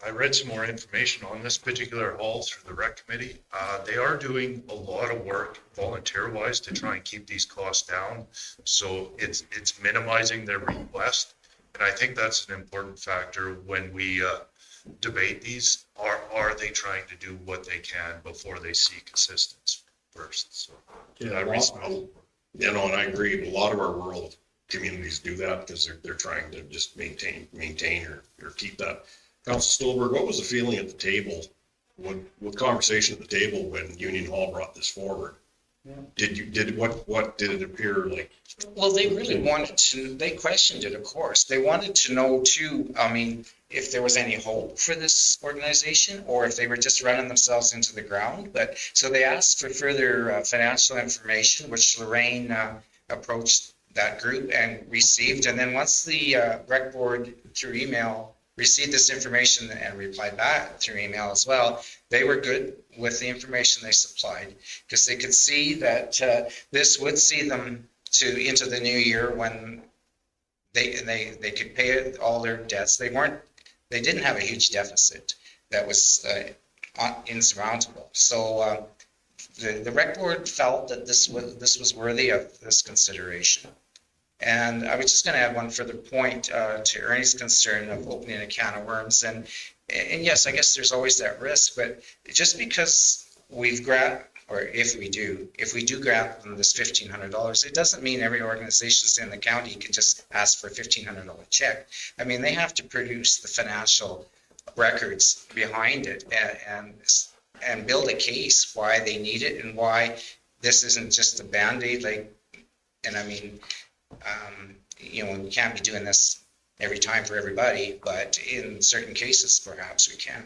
I read some more information on this particular hall through the rec committee. They are doing a lot of work volunteer wise to try and keep these costs down. So it's minimizing their request. And I think that's an important factor when we debate these. Are they trying to do what they can before they seek assistance first? So
Yeah, and I agree. A lot of our rural communities do that because they're trying to just maintain or keep that. Council Stolberg, what was the feeling at the table with conversation at the table when Union Hall brought this forward? What did it appear like?
Well, they really wanted to, they questioned it, of course. They wanted to know too, I mean, if there was any hope for this organization or if they were just running themselves into the ground. But so they asked for further financial information, which Lorraine approached that group and received. And then once the rec board through email received this information and replied back through email as well, they were good with the information they supplied because they could see that this would see them into the new year when they could pay all their debts. They didn't have a huge deficit that was insurmountable. So the rec board felt that this was worthy of this consideration. And I was just going to add one further point to Ernie's concern of opening a can of worms. And yes, I guess there's always that risk, but just because if we do grant them this $1,500, it doesn't mean every organization in the county can just ask for a $1,500 check. I mean, they have to produce the financial records behind it and build a case why they need it and why this isn't just a Band-Aid. We can't be doing this every time for everybody, but in certain cases, perhaps we can.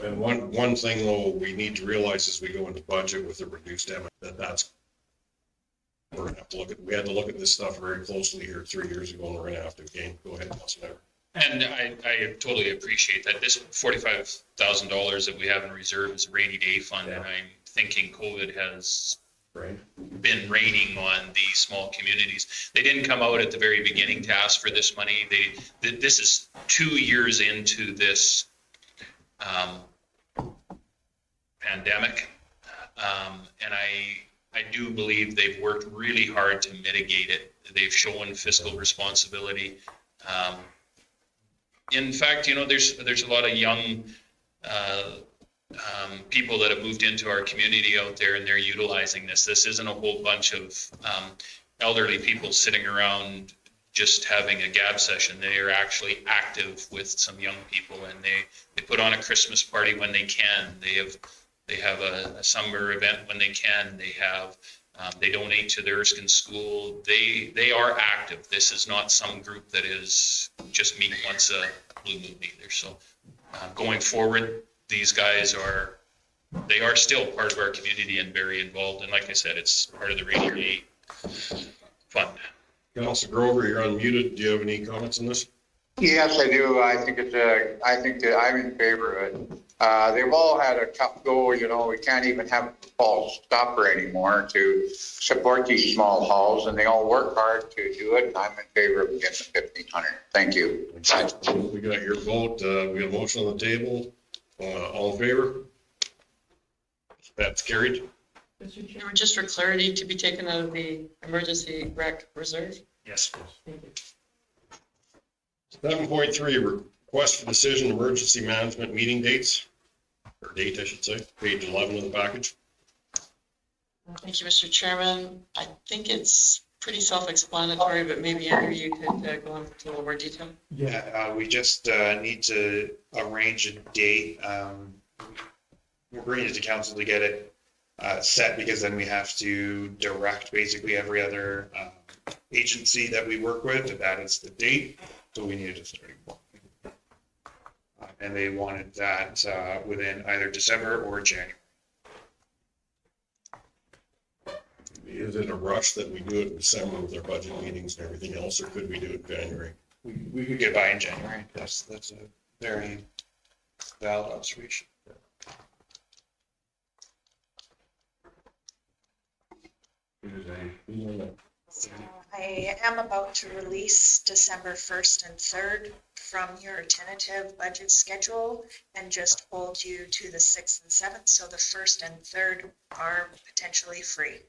And one thing though, we need to realize as we go into budget with the reduced we're gonna have to we had to look at this stuff very closely here 3 years ago, and we're gonna have to again. Go ahead, Councilor.
And I totally appreciate that. This $45,000 that we have in reserve is a rainy day fund, and I'm thinking COVID has been raining on these small communities. They didn't come out at the very beginning to ask for this money. This is 2 years into this pandemic, and I do believe they've worked really hard to mitigate it. They've shown fiscal responsibility. In fact, there's a lot of young people that have moved into our community out there, and they're utilizing this. This isn't a whole bunch of elderly people sitting around just having a gab session. They are actually active with some young people, and they put on a Christmas party when they can. They have a summer event when they can. They donate to the Erskine School. They are active. This is not some group that is just meet once a blue moon either. So going forward, these guys are still part of our community and very involved. And like I said, it's part of the Rainy Day Fund.
Councilor Grover, you're unmuted. Do you have any comments on this?
Yes, I do. I think that I'm in favor of it. They've all had a tough go. We can't even have a fall stopper anymore to support these small halls, and they all work hard to do it. And I'm in favor of getting the 1,500. Thank you.
We got your vote. We got a motion on the table. All in favor? That's carried.
Mr. Chairman, just for clarity, to be taken out of the emergency rec reserve?
Yes.
Thank you.
7.3, request for decision, emergency management meeting dates, or date, I should say, page 11 of the package.
Thank you, Mr. Chairman. I think it's pretty self-explanatory, but maybe Andrew, you could go into a little more detail.
Yeah, we just need to arrange a date. We're bringing it to council to get it set, because then we have to direct basically every other agency that we work with that is the date. So we needed to start. And they wanted that within either December or January.
is it a rush that we do it in December with our budget meetings and everything else, or could we do it in January?
We could get by in January. That's a very valid observation.
I am about to release December 1st and 3rd from your tentative budget schedule and just hold you to the 6th and 7th. So the 1st and 3rd are potentially free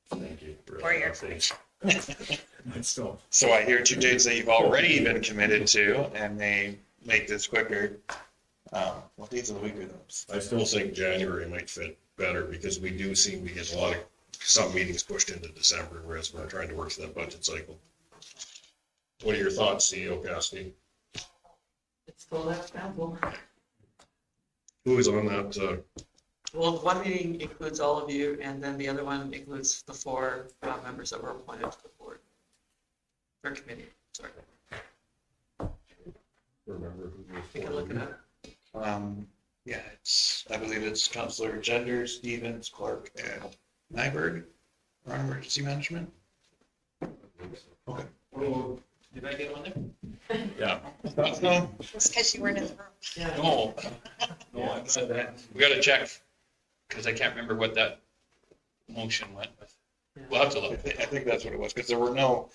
Thank you.
for your information.
So I hear 2 dates that you've already been committed to, and they make this quicker. What days of the week are those?
I still think January might fit better because we do seem to get a lot of, some meetings pushed into December, whereas we're trying to work through that budget cycle. What are your thoughts, CEO Cassidy?
It's full of example.
Who is on that,
Well, one meeting includes all of you, and then the other one includes the 4 members that were appointed to the board. Or committee, sorry.
remember who was?
You can look it up.
Yeah, I believe it's Councillor Gender, Stevens, Clark, and Nyberg on emergency management. Okay.
Oh, did I get on there?
Yeah.
No,
It's because you weren't in the room.
Yeah.
No. No, I said that. We gotta check, because I can't remember what that motion went with. We'll have to
I
look.
think that's what it was, because there were no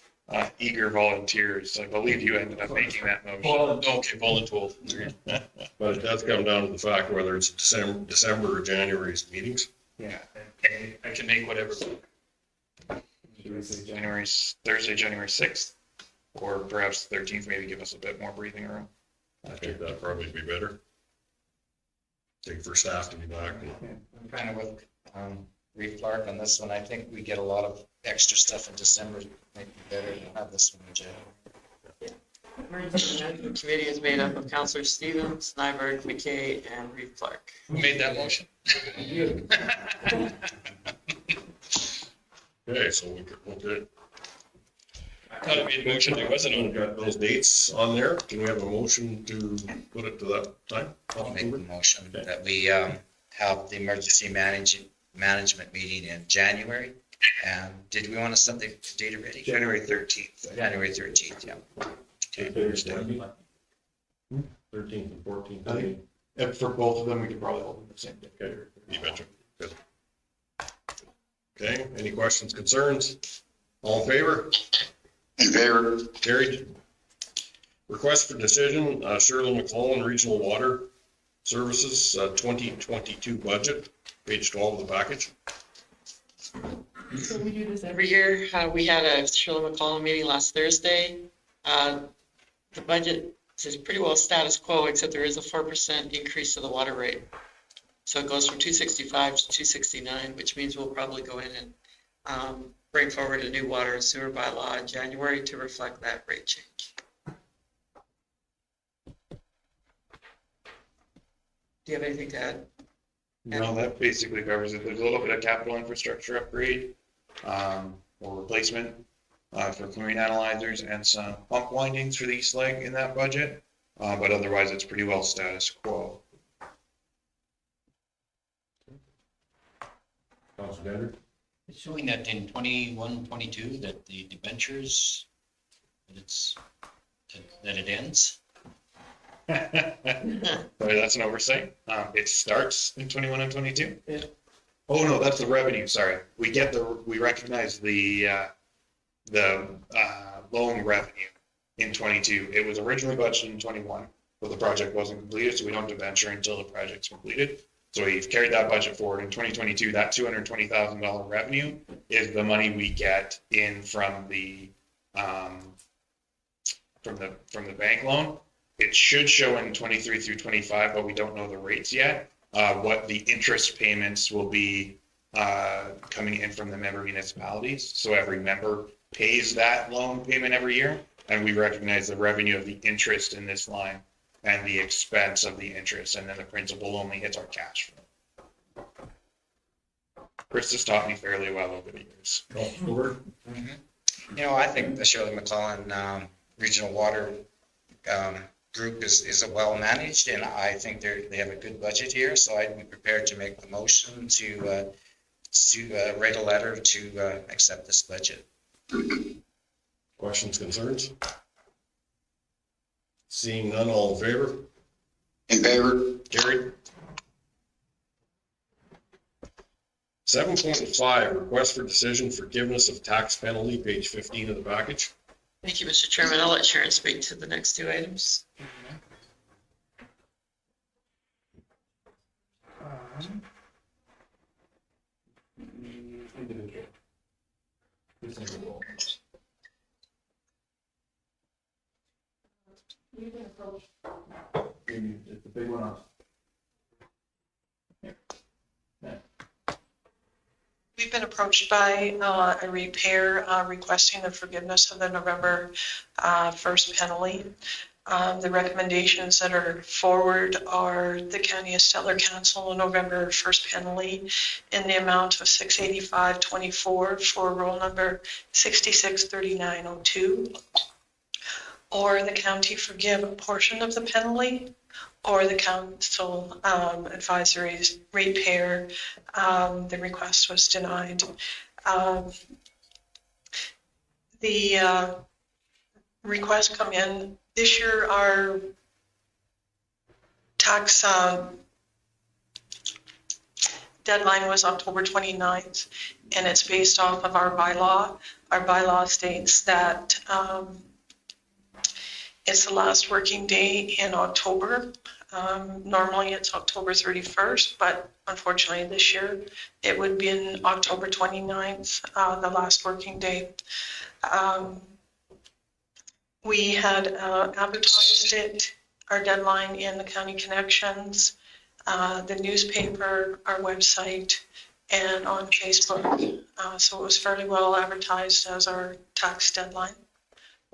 eager volunteers. I believe you ended up making that motion.
Okay, voluntold.
But it does come down to the fact whether it's December or January's meetings.
Yeah.
I can make whatever.
Thursday, January 6th, or perhaps the 13th, maybe give us a bit more breathing room.
I think that'd probably be better. Take for staff to be back.
I'm kind of with Reeve Clark on this one. I think we get a lot of extra stuff in December. Maybe better to have this one in January.
Emergency Management Committee is made up of Councillor Stevens, Nyberg, McKay, and Reeve Clark.
Who made that motion?
Okay, so we'll do.
I thought I made a motion, I wasn't on
We've got those dates on there. Can we have a motion to put it to that time?
I'll make the motion that we have the emergency management meeting in January. And did we want to set the date already?
January 13th.
January 13th, yeah.
Okay, Thursday. 13th and 14th.
And for both of them, we could probably hold them the same day.
Okay, you betcha. Good. Okay, any questions, concerns? All in favor?
In favor?
Carried. Request for decision, Shirley McClellan Regional Water Services, 2022 budget, page 12 of the package.
So we do this every year. We had a Shirley McCollum meeting last Thursday. The budget is pretty well status quo, except there is a 4% increase to the water rate. So it goes from 265 to 269, which means we'll probably go in and bring forward a new water and sewer bylaw in January to reflect that rate change. Do you have anything to add?
No, that basically covers it. There's a little bit of capital infrastructure upgrade, or replacement, for chlorine analyzers and some pump windings for the east leg in that budget. But otherwise, it's pretty well status quo.
Council Dandridge?
It's showing that in 21, 22, that the debentures, that it ends.
Sorry, that's an oversight. It starts in 21 and 22.
Yeah.
Oh, no, that's the revenue. Sorry. We recognize the loan revenue in 22. It was originally budgeted in 21, but the project wasn't completed, so we don't debenture until the project's completed. So we've carried that budget forward in 2022. That $220,000 revenue is the money we get in from the bank loan. It should show in 23 through 25, but we don't know the rates yet. What the interest payments will be coming in from the member municipalities. So every member pays that loan payment every year, and we recognize the revenue of the interest in this line and the expense of the interest, and then the principal only hits our cash flow. Chris has taught me fairly well over the years.
You know, I think the Shirley McClellan Regional Water Group is a well managed, and I think they have a good budget here. So I'd be prepared to make the motion to write a letter to accept this budget.
Questions, concerns? Seeing none, all in favor?
In favor?
Carried. 7.5, request for decision forgiveness of tax penalty, page 15 of the package.
Thank you, Mr. Chairman. I'll let Sharon speak to the next two items.
It's a big one on.
We've been approached by a repair requesting the forgiveness of the November 1st penalty. The recommendations that are forward are the County of Stellar cancel a November 1st penalty in the amount of $685.24 for roll number 663902, or the county forgive a portion of the penalty, or the council advisories repair. The request was denied. The requests come in this year. Our tax deadline was October 29th, and it's based off of our bylaw. Our bylaw states that it's the last working day in October. Normally it's October 31st, but unfortunately this year it would be in October 29th, the last working day. We had advertised it, our deadline, in the County Connections, the newspaper, our website, and on Facebook. So it was fairly well advertised as our tax deadline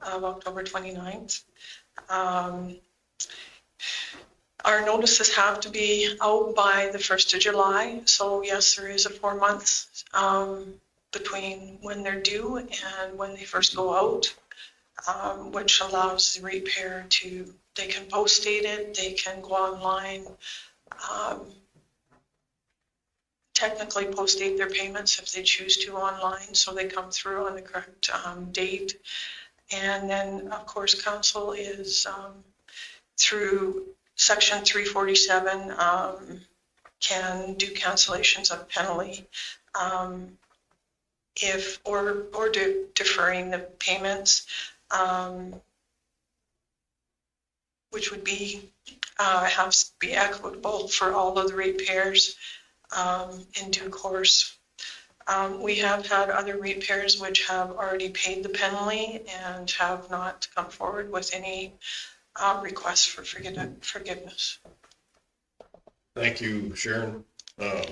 of October 29th. Our notices have to be out by the 1st of July. So yes, there is a 4 months between when they're due and when they first go out, which allows the repair to, they can post date it, they can go online, technically post date their payments if they choose to online, so they come through on the correct date. And then, of course, council is through Section 347 can do cancellations of penalty if or deferring the payments, which would be have to be equitable for all of the ratepayers in due course. We have had other ratepayers which have already paid the penalty and have not come forward with any requests for forgiveness.
Thank you, Sharon.
I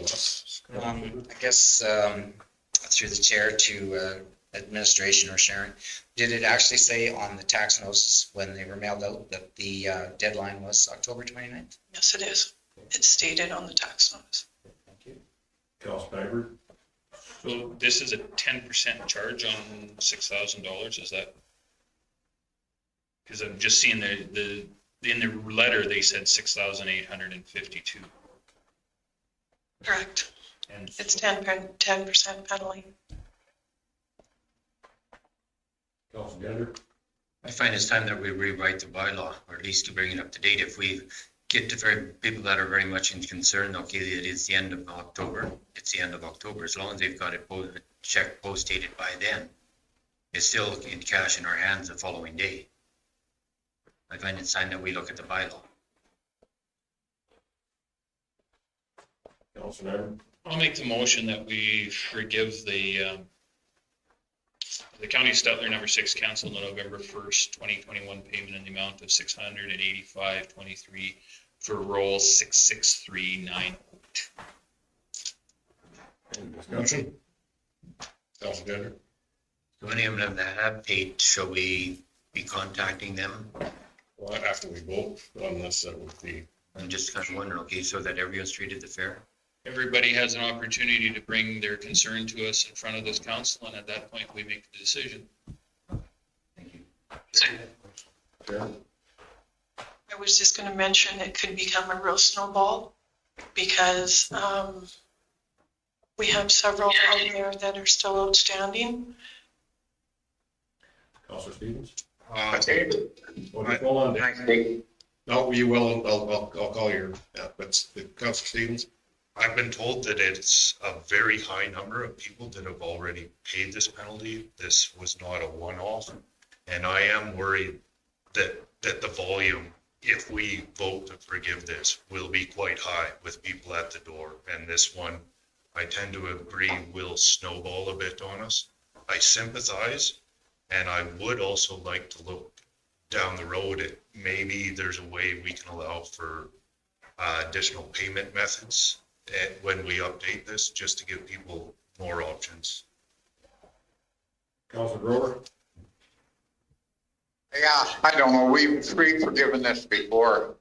guess through the chair to administration or Sharon, did it actually say on the tax notices when they were mailed out that the deadline was October 29th?
Yes, it is. It's stated on the tax notice.
Thank you.
Councilor Piper?
So this is a 10% charge on $6,000, is that? Because I'm just seeing the in the letter, they said 6,852.
Correct.
And
It's 10% penalty.
Councilor Gender?
I find it's time that we rewrite the bylaw, or at least to bring it up to date. If we get to people that are very much in concern, okay, it is the end of October, it's the end of October. As long as they've got it checked, post dated by then, it's still in cash in our hands the following day. I find it's time that we look at the bylaw.
Councilor
I'll make the motion that we forgive the County of Stellar number 6 cancel the November 1st, 2021 payment in the amount of $685.23 for roll 66392.
Any discussion? Councilor Gender?
So any of them that have paid, shall we be contacting them?
Well, after we vote on this, that would be.
I'm just kind of wondering, okay, so that everyone's treated the fair?
Everybody has an opportunity to bring their concern to us in front of this council, and at that point, we make the decision.
Thank you.
Sharon?
I was just going to mention it could become a real snowball because We have several out there that are still outstanding.
Counselor Stevens?
Hold
on, Dick. No, you will, I'll call you, yeah, but Counselor Stevens?
I've been told that it's a very high number of people that have already paid this penalty. This was not a one-off. And I am worried that the volume, if we vote to forgive this, will be quite high with people at the door. And this one, I tend to agree, will snowball a bit on us. I sympathize, and I would also like to look down the road at maybe there's a way we can allow for additional payment methods when we update this, just to give people more options.
Counselor Grover?
Yeah, I don't know, we've forgiven this before,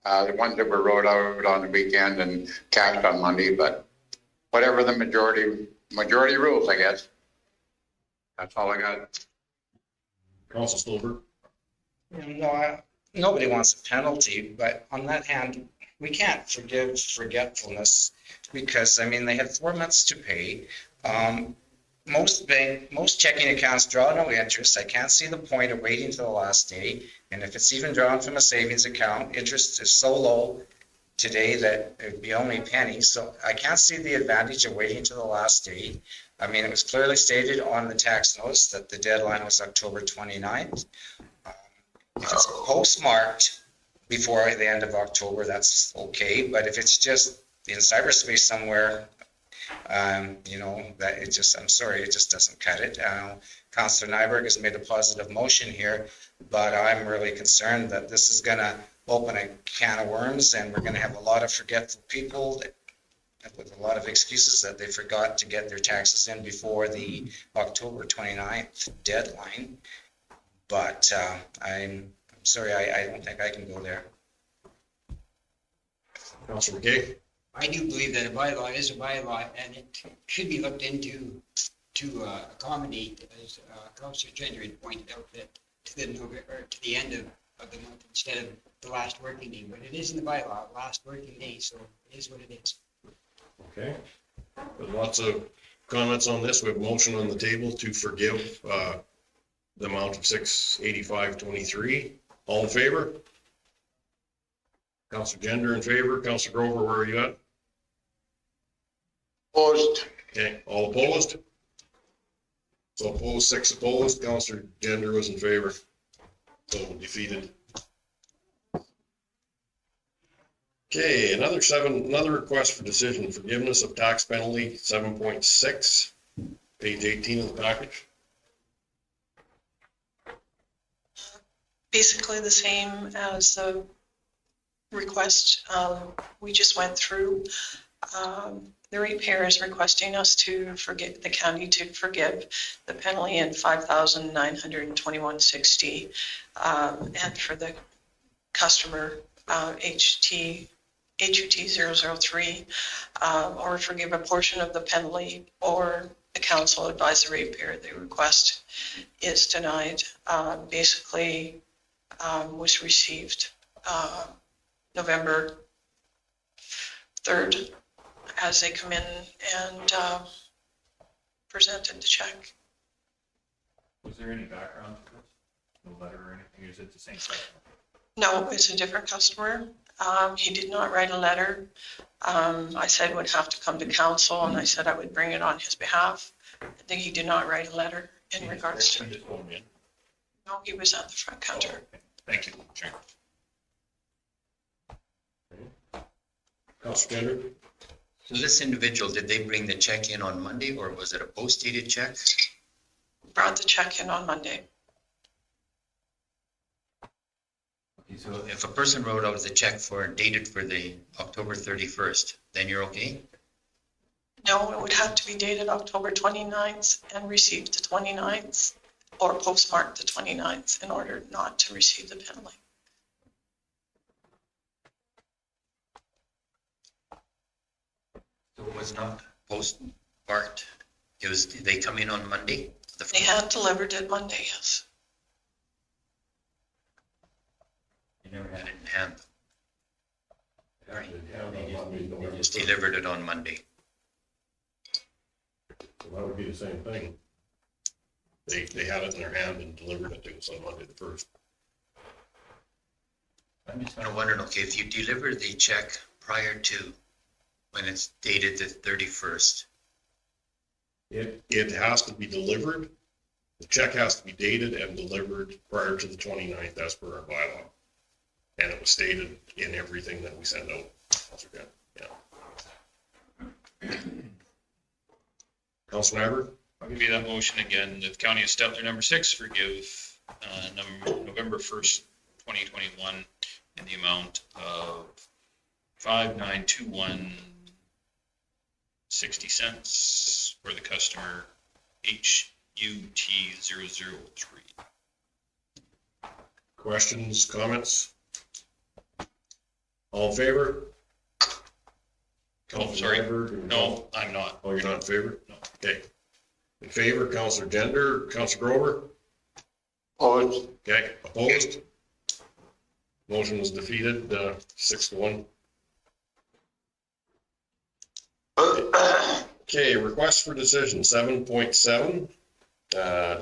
the ones that were wrote out on the weekend and cashed on Monday, but whatever the majority rules, I guess. That's all I got.
Counselor Stolberg?
No, nobody wants a penalty, but on that hand, we can't forgive forgetfulness because, I mean, they had 4 months to pay. Most checking accounts draw no interest. I can't see the point of waiting till the last day. And if it's even drawn from a savings account, interest is so low today that it'd be only pennies. So I can't see the advantage of waiting till the last day. I mean, it was clearly stated on the tax notice that the deadline was October 29th. If it's postmarked before the end of October, that's okay. But if it's just in cyberspace somewhere, that it just, I'm sorry, it just doesn't cut it. Councillor Nyberg has made a positive motion here, but I'm really concerned that this is going to open a can of worms, and we're going to have a lot of forgetful people with a lot of excuses that they forgot to get their taxes in before the October 29th deadline. But I'm sorry, I don't think I can go there.
Counselor McKay?
I do believe that a bylaw is a bylaw, and it should be looked into to accommodate, as Councillor Gender had pointed out, that to the end of the month instead of the last working day. But it is in the bylaw, last working day, so it is what it is.
Okay. There's lots of comments on this. We have a motion on the table to forgive the amount of $685.23. All in favor? Counselor Gender in favor. Counselor Grover, where are you at?
Opposed.
Okay, all opposed? So opposed, 6 opposed. Counselor Gender was in favor. So defeated. Okay, another request for decision, forgiveness of tax penalty, 7.6, page 18 of the package.
Basically the same as the request we just went through. The ratepayer is requesting us to forgive, the county to forgive the penalty in $5,921.60, and for the customer HUT 003, or forgive a portion of the penalty, or the council advised the ratepayer the request is denied. Basically was received November 3rd as they come in and presented the check.
Was there any background to this? No letter or anything? Is it the same customer?
No, it's a different customer. He did not write a letter. I said would have to come to council, and I said I would bring it on his behalf. I think he did not write a letter in regards to. No, he was at the front counter.
Thank you, Chair. Councilor Gender?
So this individual, did they bring the check in on Monday, or was it a post-dated check?
Brought the check in on Monday.
So if a person wrote out the check dated for the October 31st, then you're okay?
No, it would have to be dated October 29th and received the 29th, or postmarked the 29th in order not to receive the penalty.
So it was not postmarked? They come in on Monday?
They had delivered it Monday, yes.
You never had it in hand? Right. They just delivered it on Monday.
So that would be the same thing. They had it in their hand and delivered it to us on Monday the 1st.
I'm just kind of wondering, okay, if you deliver the check prior to when it's dated the 31st,
It has to be delivered. The check has to be dated and delivered prior to the 29th as per our bylaw. And it was stated in everything that we sent out. Yeah. Councilor Nyberg?
I'll give you that motion again. The County of Stettler, number 6, forgive November 1st, 2021 in the amount of 5921.60 for the customer HUT003.
Questions, comments? All in favor?
Oh, sorry.
Nyberg?
No, I'm not.
Oh, you're not in favor?
No.
Okay. In favor, Councilor Gender, Councilor Grover?
Opposed?
Okay, opposed? Motion was defeated, 6-1. Okay, request for decision, 7.7,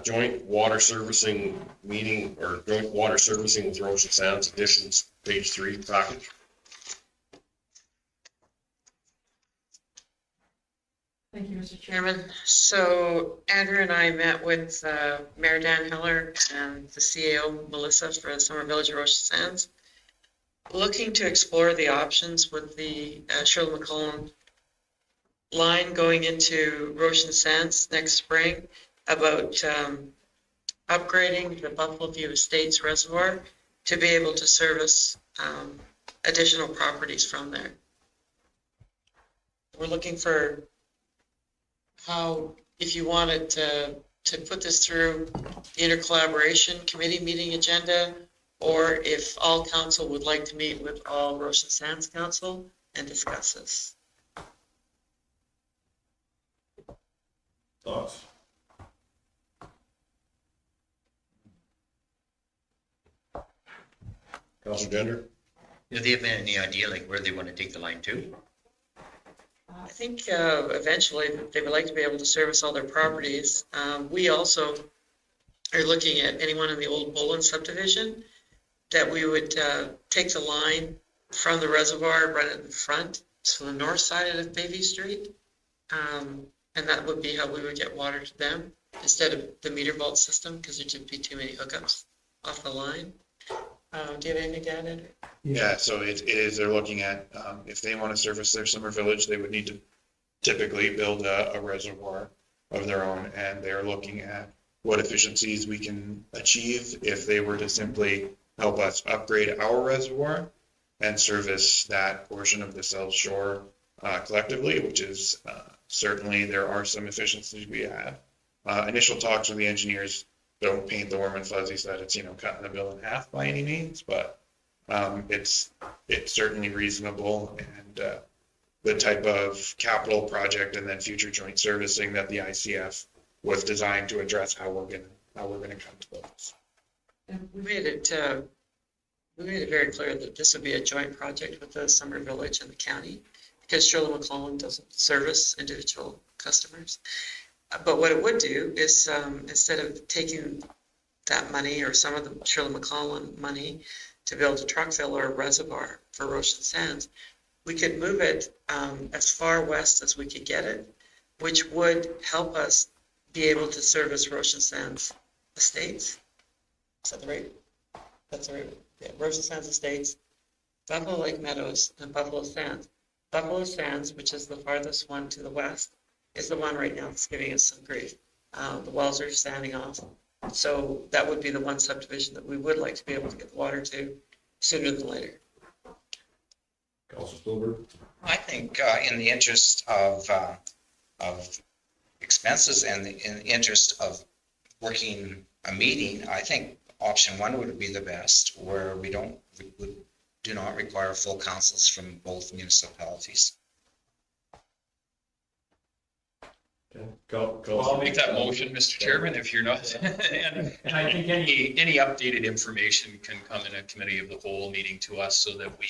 joint water servicing meeting, or joint water servicing with Ocean Sands additions, page 3 package.
Thank you, Mr. Chairman. So Andrew and I met with Mayor Dan Heller and the CAO Melissa for Summer Village of Ocean Sands, looking to explore the options with the Shirley McCollum line going into Ocean Sands next spring about upgrading the Buffalo View Estates Reservoir to be able to service additional properties from there. We're looking for how, if you wanted to put this through the intercollaboration committee meeting agenda, or if all council would like to meet with all Ocean Sands Council and discuss this.
Thoughts? Councilor Gender?
do they have any idea like where they want to take the line to?
I think eventually they would like to be able to service all their properties. We also are looking at anyone in the old Bullen subdivision that we would take the line from the reservoir right at the front, so the north side of Bayview Street. And that would be how we would get water to them instead of the meter vault system, because there'd just be too many hookups off the line. Do you have anything to add, Andrew?
Yeah, so it is, they're looking at, if they want to service their summer village, they would need to typically build a reservoir of their own, and they're looking at what efficiencies we can achieve if they were to simply help us upgrade our reservoir and service that portion of the South Shore collectively, which is certainly there are some efficiencies we have. Initial talks with the engineers don't paint the warm and fuzzies that it's, cutting the bill in half by any means, but it's certainly reasonable, and the type of capital project and then future joint servicing that the ICF was designed to address how we're gonna come to those.
And we made it very clear that this would be a joint project with the Summer Village and the county, because Shirley McCollum doesn't service individual customers. But what it would do is instead of taking that money or some of the Shirley McCollum money to build a truck fill or a reservoir for Ocean Sands, we could move it as far west as we could get it, which would help us be able to service Ocean Sands Estates. Is that the right? That's the right. Yeah, Ocean Sands Estates, Buffalo Lake Meadows, and Buffalo Sands. Buffalo Sands, which is the farthest one to the west, is the one right now that's giving us some grief. The wells are standing off. So that would be the one subdivision that we would like to be able to get the water to sooner than later.
Councilor Stolberg?
I think in the interest of expenses and in the interest of working a meeting, I think option 1 would be the best, where we do not require full councils from both municipalities.
I'll make that motion, Mr. Chairman, if you're not. And I think any updated information can come in a committee of the whole meeting to us so that we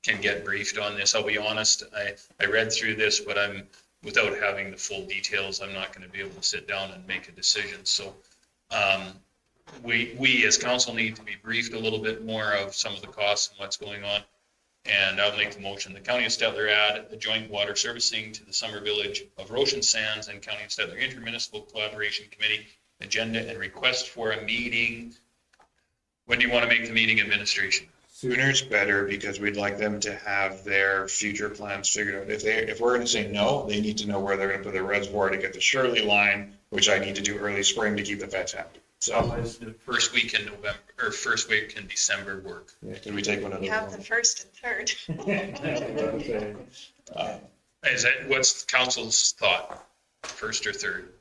can get briefed on this. I'll be honest, I read through this, but I'm without having the full details, I'm not going to be able to sit down and make a decision. So we as council need to be briefed a little bit more of some of the costs and what's going on. And I'll make the motion. The County of Stettler add a joint water servicing to the Summer Village of Roshan Sands and County of Stettler Intermunicipal Collaboration Committee agenda and request for a meeting. When do you want to make the meeting, administration?
Sooner is better because we'd like them to have their future plans figured out. If we're gonna say no, they need to know where they're gonna put their reservoir to get the Shirley line, which I need to do early spring to keep the vets happy. So,
First week in November, or first week in December work.
can we take one of
We
those?
have the first and third.
Is that, what's the council's thought? First or third?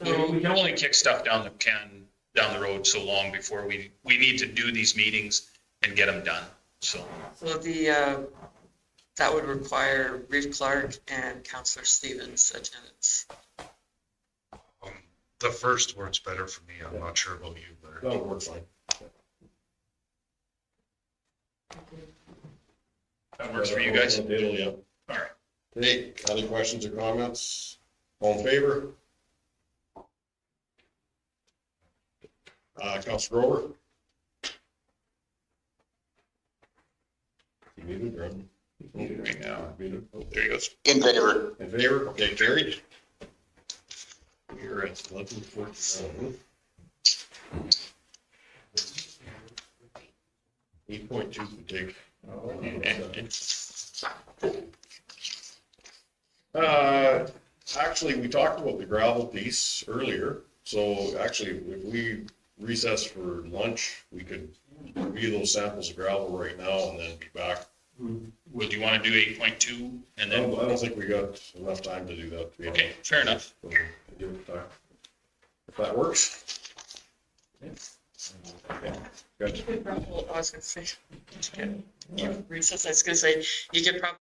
We can only kick stuff down the road so long before we need to do these meetings and get them done, so.
So that would require Reeve Clark and Counselor Stevens attendance.
The first works better for me. I'm not sure about you, but.
That'll work fine.
That works for you guys?
It'll, yeah.
All right.
Okay, any questions or comments? All in favor? Councilor Grover? You muted, or?
Muted right now.
Muted.
Oh, there he goes.
In favor.
In favor? Okay, carried. We're at 11:47. 8.2 can take. Actually, we talked about the gravel piece earlier, so actually, if we recess for lunch, we could review those samples of gravel right now and then be back.
Would you want to do 8.2 and
I
then?
don't think we got enough time to do that. to be
Okay,
honest.
fair enough.
So, give it time. If that works. Okay, good.
You could probably, I was gonna say, recess, I was gonna say, you could probably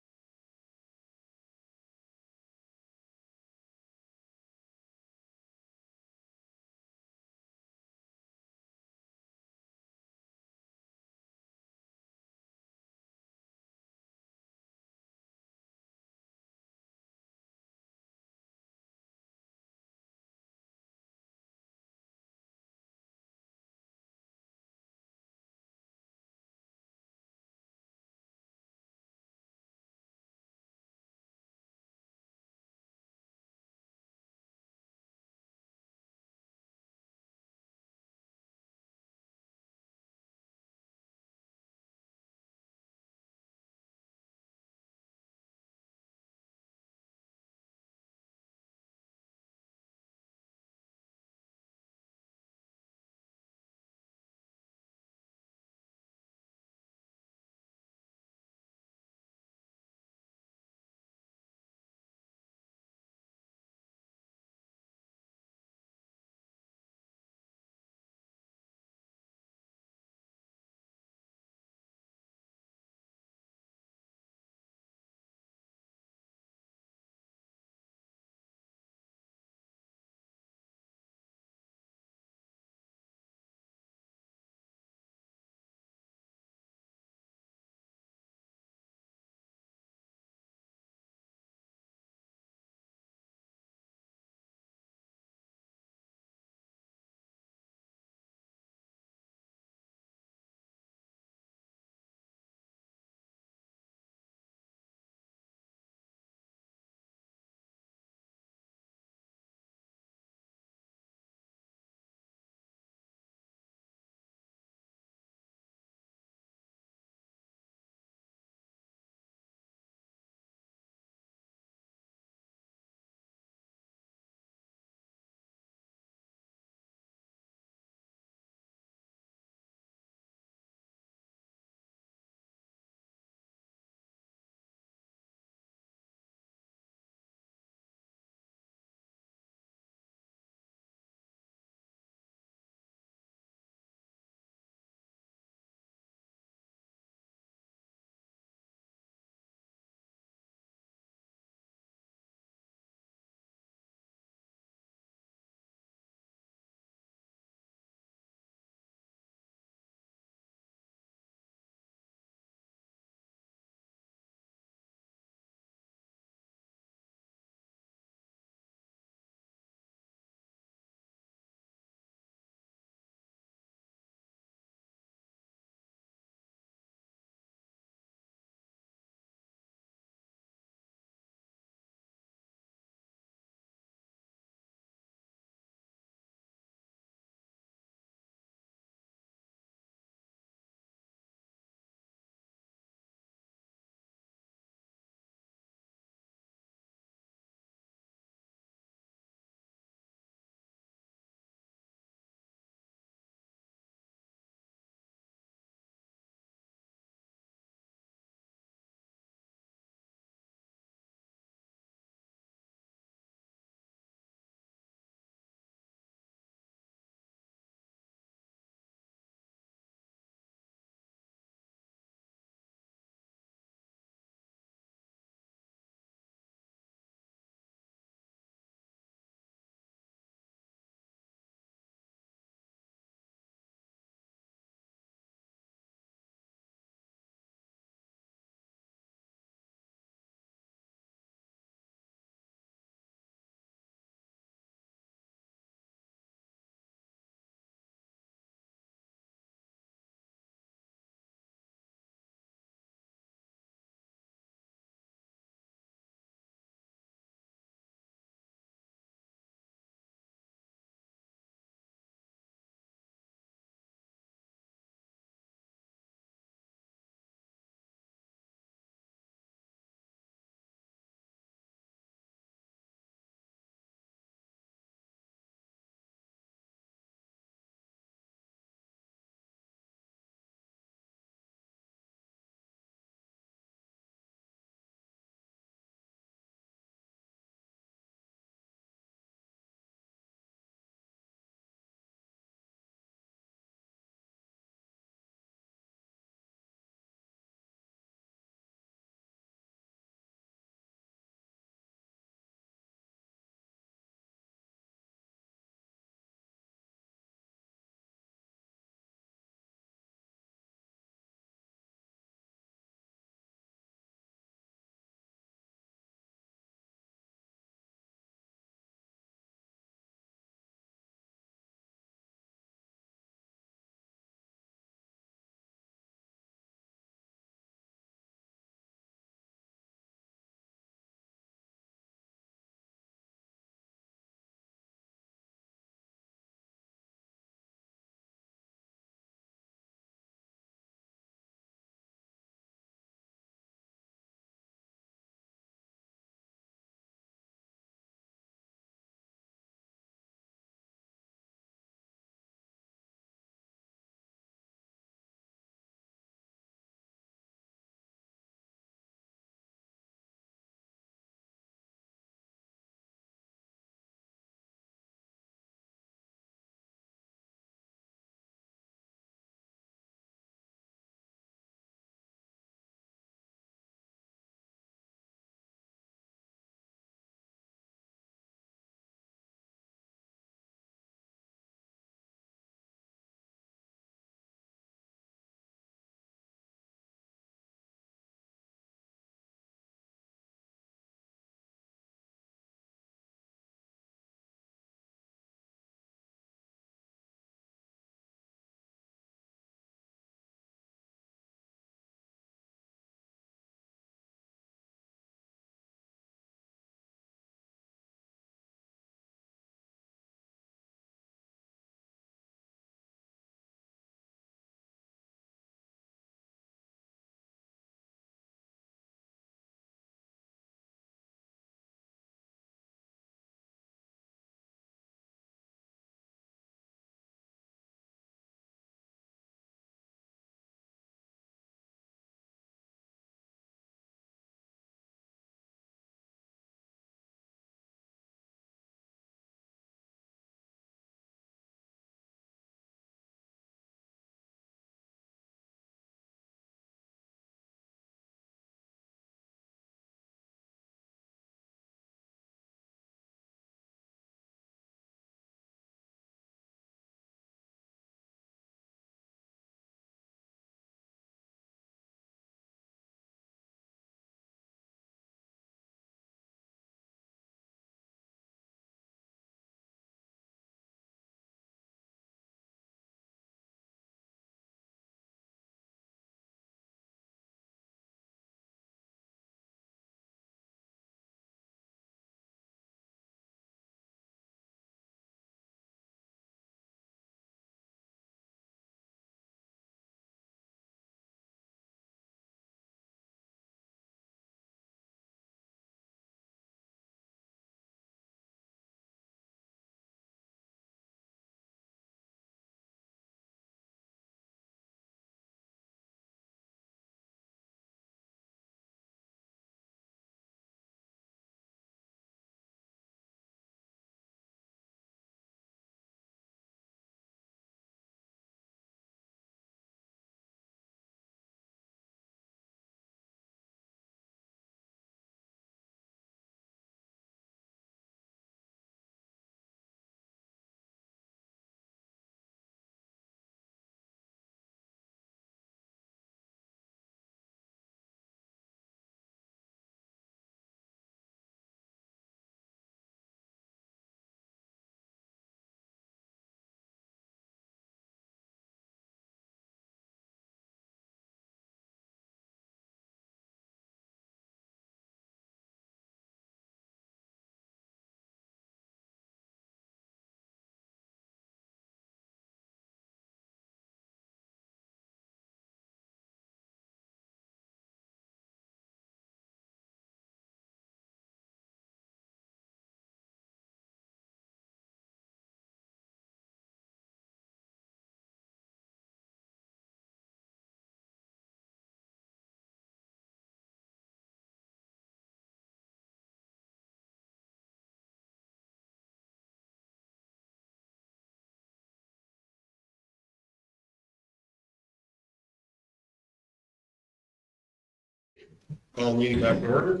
Call the meeting back to order.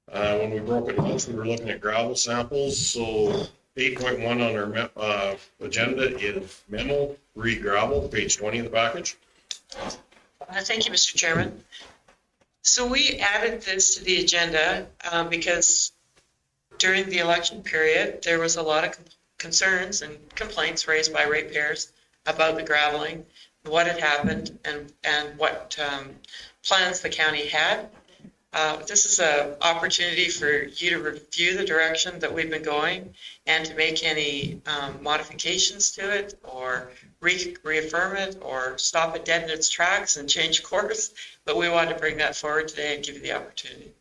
When we broke it up, we were looking at gravel samples, so 8.1 on our agenda is memo re-gravel, page 20 of the package.
Thank you, Mr. Chairman. So we added this to the agenda because during the election period, there was a lot of concerns and complaints raised by ratepayers about the graveling, what had happened, and what plans the county had. This is an opportunity for you to review the direction that we've been going and to make any modifications to it or reaffirm it or stop it dead in its tracks and change course. But we wanted to bring that forward today and give you the opportunity.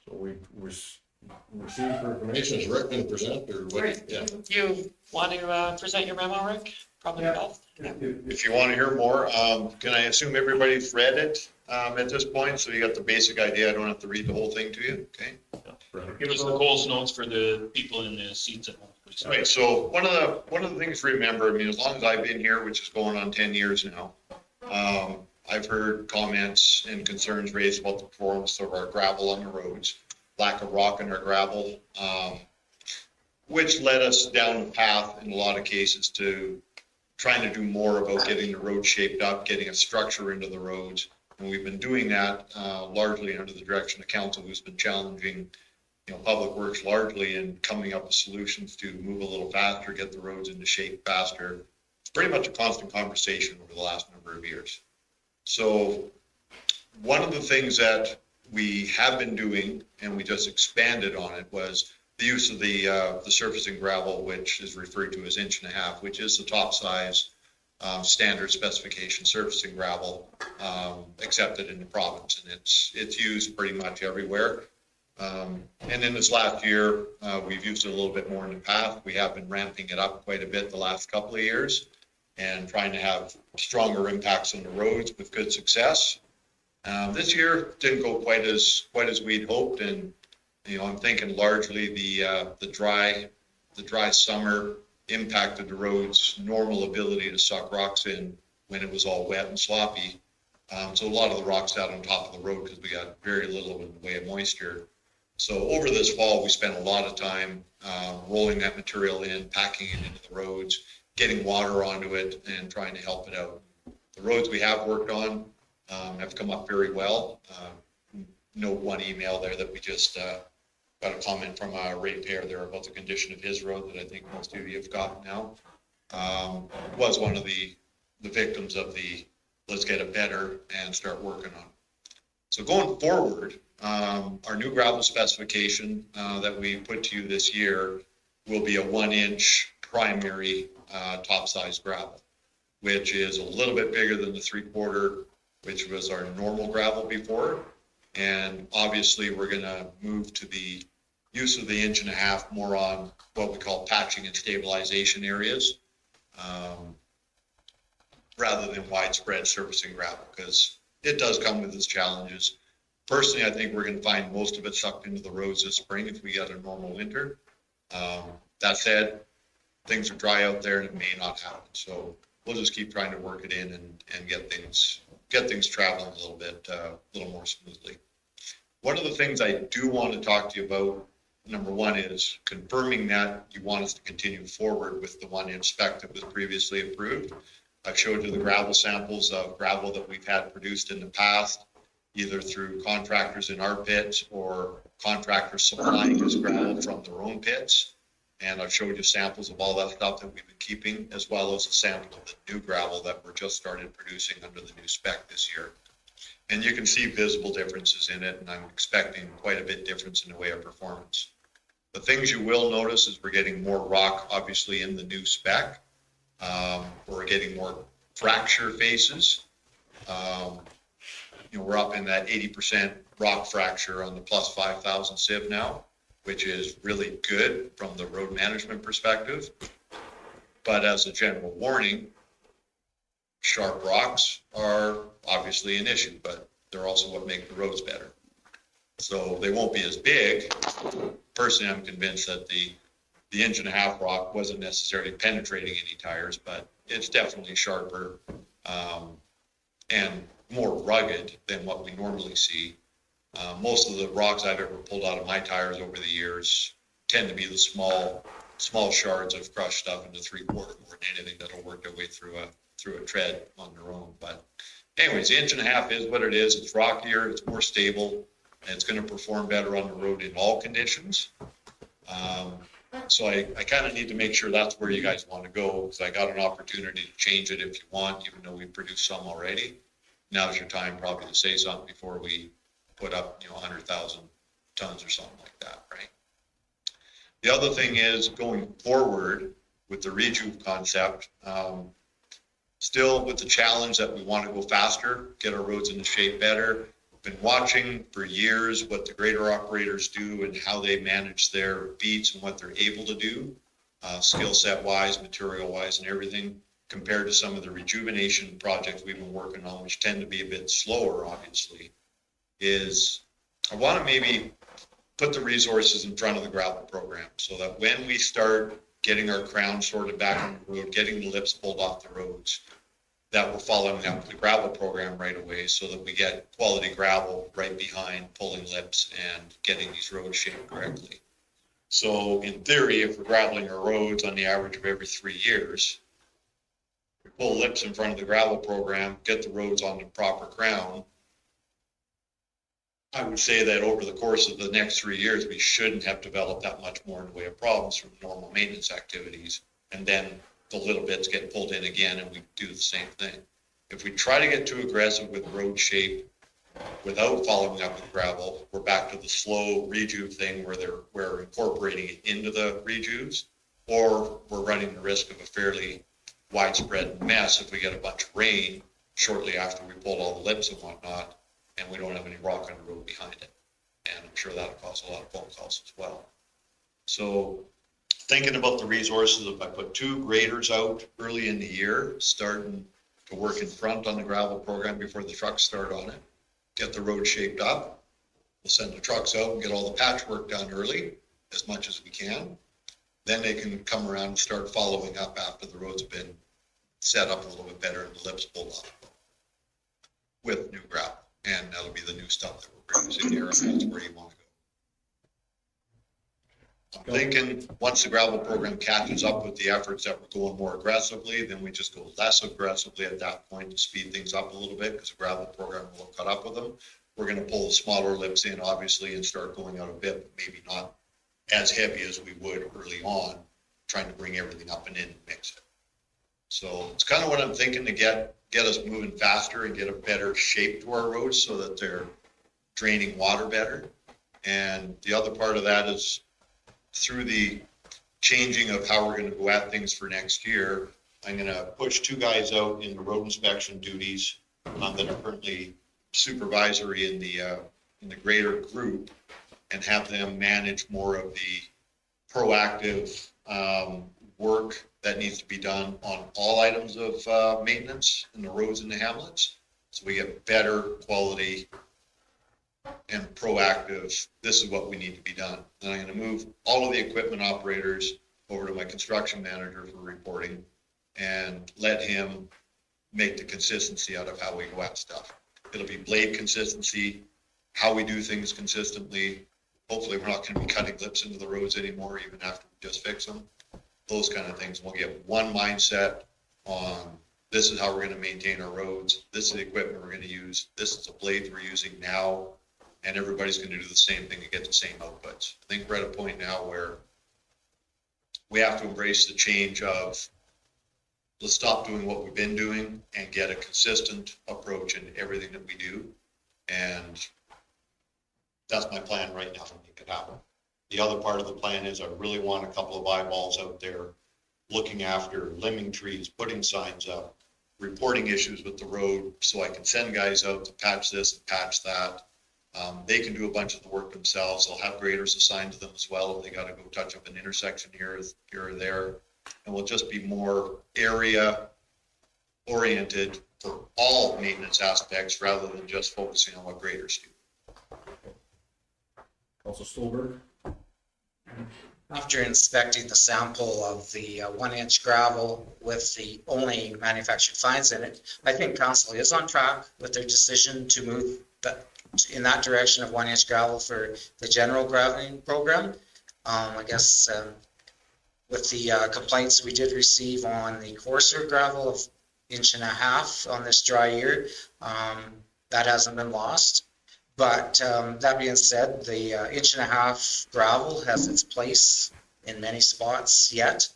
So we received for information, is Rick going to present or what?
Rick,
Yeah.
you want to present your memo, Rick? Probably best. Yeah.
If you want to hear more, can I assume everybody's read it at this point? So you got the basic idea. I don't have to read the whole thing to you, okay?
Give us the Coles notes for the people in the seats at home, please.
Right, so one of the things to remember, I mean, as long as I've been here, which is going on 10 years now, I've heard comments and concerns raised about the performance of our gravel on the roads, lack of rock in our gravel, which led us down a path in a lot of cases to trying to do more about getting the road shaped up, getting a structure into the roads. And we've been doing that largely under the direction of council, who's been challenging, Public Works largely and coming up with solutions to move a little faster, get the roads into shape faster. It's pretty much a constant conversation over the last number of years. So one of the things that we have been doing, and we just expanded on it, was the use of the surfacing gravel, which is referred to as 1.5 inch, which is the top size standard specification surfacing gravel accepted in the province, and it's used pretty much everywhere. And in this last year, we've used it a little bit more in the past. We have been ramping it up quite a bit the last couple of years and trying to have stronger impacts on the roads with good success. This year didn't go quite as we'd hoped, and I'm thinking largely the dry summer impacted the road's normal ability to suck rocks in when it was all wet and sloppy. So a lot of the rocks out on top of the road because we got very little in the way of moisture. So over this fall, we spent a lot of time rolling that material in, packing it into the roads, getting water onto it, and trying to help it out. The roads we have worked on have come up very well. Note one email there that we just got a comment from a ratepayer there about the condition of his road that I think most of you have gotten now. Was one of the victims of the let's get it better and start working on it. So going forward, our new gravel specification that we put to you this year will be a 1 inch primary top size gravel, which is a little bit bigger than the 3/4, which was our normal gravel before. And obviously we're going to move to the use of the 1.5 inch more on what we call patching and stabilization areas, rather than widespread surfacing gravel, because it does come with its challenges. Personally, I think we're going to find most of it sucked into the roads this spring if we get a normal winter. That said, things are dry out there and it may not happen. So we'll just keep trying to work it in and get things traveling a little more smoothly. One of the things I do want to talk to you about, number one, is confirming that you want us to continue forward with the 1 inch spec that was previously approved. I've showed you the gravel samples of gravel that we've had produced in the past, either through contractors in our pits or contractors supplying us gravel from their own pits. And I've showed you samples of all that stuff that we've been keeping, as well as a sample of the new gravel that we're just started producing under the new spec this year. And you can see visible differences in it, and I'm expecting quite a bit difference in the way of performance. The things you will notice is we're getting more rock, obviously, in the new spec. We're getting more fracture faces. We're up in that 80% rock fracture on the plus 5,000 sieve now, which is really good from the road management perspective. But as a general warning, sharp rocks are obviously an issue, but they're also what make the roads better. So they won't be as big. Personally, I'm convinced that the the 1.5-inch rock wasn't necessarily penetrating any tires, but it's definitely sharper, and more rugged than what we normally see. Most of the rocks I've ever pulled out of my tires over the years tend to be the small shards of crushed stuff into 3/4 more than anything that'll work their way through a tread on their own. But anyways, the 1.5 inch is what it is. It's rockier, it's more stable, and it's going to perform better on the road in all conditions. So I kind of need to make sure that's where you guys want to go, because I got an opportunity to change it if you want, even though we produced some already. Now's your time probably to say something before we put up, 100,000 tons or something like that, right? The other thing is going forward with the rejuve concept, still with the challenge that we want to go faster, get our roads into shape better. Been watching for years what the grader operators do and how they manage their beats and what they're able to do, skill set wise, material wise, and everything, compared to some of the rejuvenation projects we've been working on, which tend to be a bit slower, obviously. Is I want to maybe put the resources in front of the gravel program so that when we start getting our crown sorted back on the road, getting the lips pulled off the roads, that we're following up the gravel program right away so that we get quality gravel right behind pulling lips and getting these roads shaped correctly. So in theory, if we're graveling our roads on the average of every 3 years, we pull lips in front of the gravel program, get the roads on the proper crown. I would say that over the course of the next 3 years, we shouldn't have developed that much more in the way of problems from normal maintenance activities. And then the little bits get pulled in again and we do the same thing. If we try to get too aggressive with road shape without following up with gravel, we're back to the slow rejuve thing where we're incorporating it into the rejuves, or we're running the risk of a fairly widespread mess if we get a bunch of rain shortly after we pulled all the lips and whatnot, and we don't have any rock on the road behind it. And I'm sure that'll cause a lot of phone calls as well. So thinking about the resources, if I put 2 graders out early in the year, starting to work in front on the gravel program before the trucks start on it, get the road shaped up, we'll send the trucks out and get all the patchwork done early, as much as we can. Then they can come around and start following up after the roads have been set up a little bit better and the lips pulled off with new gravel. And that'll be the new stuff that we're producing here, and that's where you want to go. I'm thinking once the gravel program catches up with the efforts that we're going more aggressively, then we just go less aggressively at that point to speed things up a little bit, because the gravel program will have caught up with them. We're going to pull the smaller lips in, obviously, and start going out a bit, but maybe not as heavy as we would early on, trying to bring everything up and in and mix it. So it's kind of what I'm thinking to get us moving faster and get a better shape to our roads so that they're draining water better. And the other part of that is through the changing of how we're going to go at things for next year, I'm going to push 2 guys out in the road inspection duties that are currently supervisory in the grader group, and have them manage more of the proactive work that needs to be done on all items of maintenance in the roads and the hamlets. So we get better quality and proactive, this is what we need to be done. And I'm going to move all of the equipment operators over to my construction manager for reporting and let him make the consistency out of how we go at stuff. It'll be blade consistency, how we do things consistently. Hopefully we're not going to be cutting lips into the roads anymore, even after we just fix them. Those kind of things. We'll get one mindset on this is how we're going to maintain our roads. This is the equipment we're going to use. This is the blades we're using now. And everybody's going to do the same thing to get the same outputs. I think we're at a point now where we have to embrace the change of let's stop doing what we've been doing and get a consistent approach in everything that we do. And that's my plan right now to make it happen. The other part of the plan is I really want a couple of eyeballs out there looking after limbing trees, putting signs up, reporting issues with the road so I can send guys out to patch this and patch that. They can do a bunch of the work themselves. They'll have graders assigned to them as well if they got to go touch up an intersection here or there. And we'll just be more area oriented for all maintenance aspects rather than just focusing on what graders do. Also Stolberg.
After inspecting the sample of the 1-inch gravel with the only manufactured fines in it, I think council is on track with their decision to move in that direction of 1-inch gravel for the general graveling program. I guess with the complaints we did receive on the coarser gravel of 1.5 inch on this dry year, that hasn't been lost. But that being said, the 1.5 inch gravel has its place in many spots yet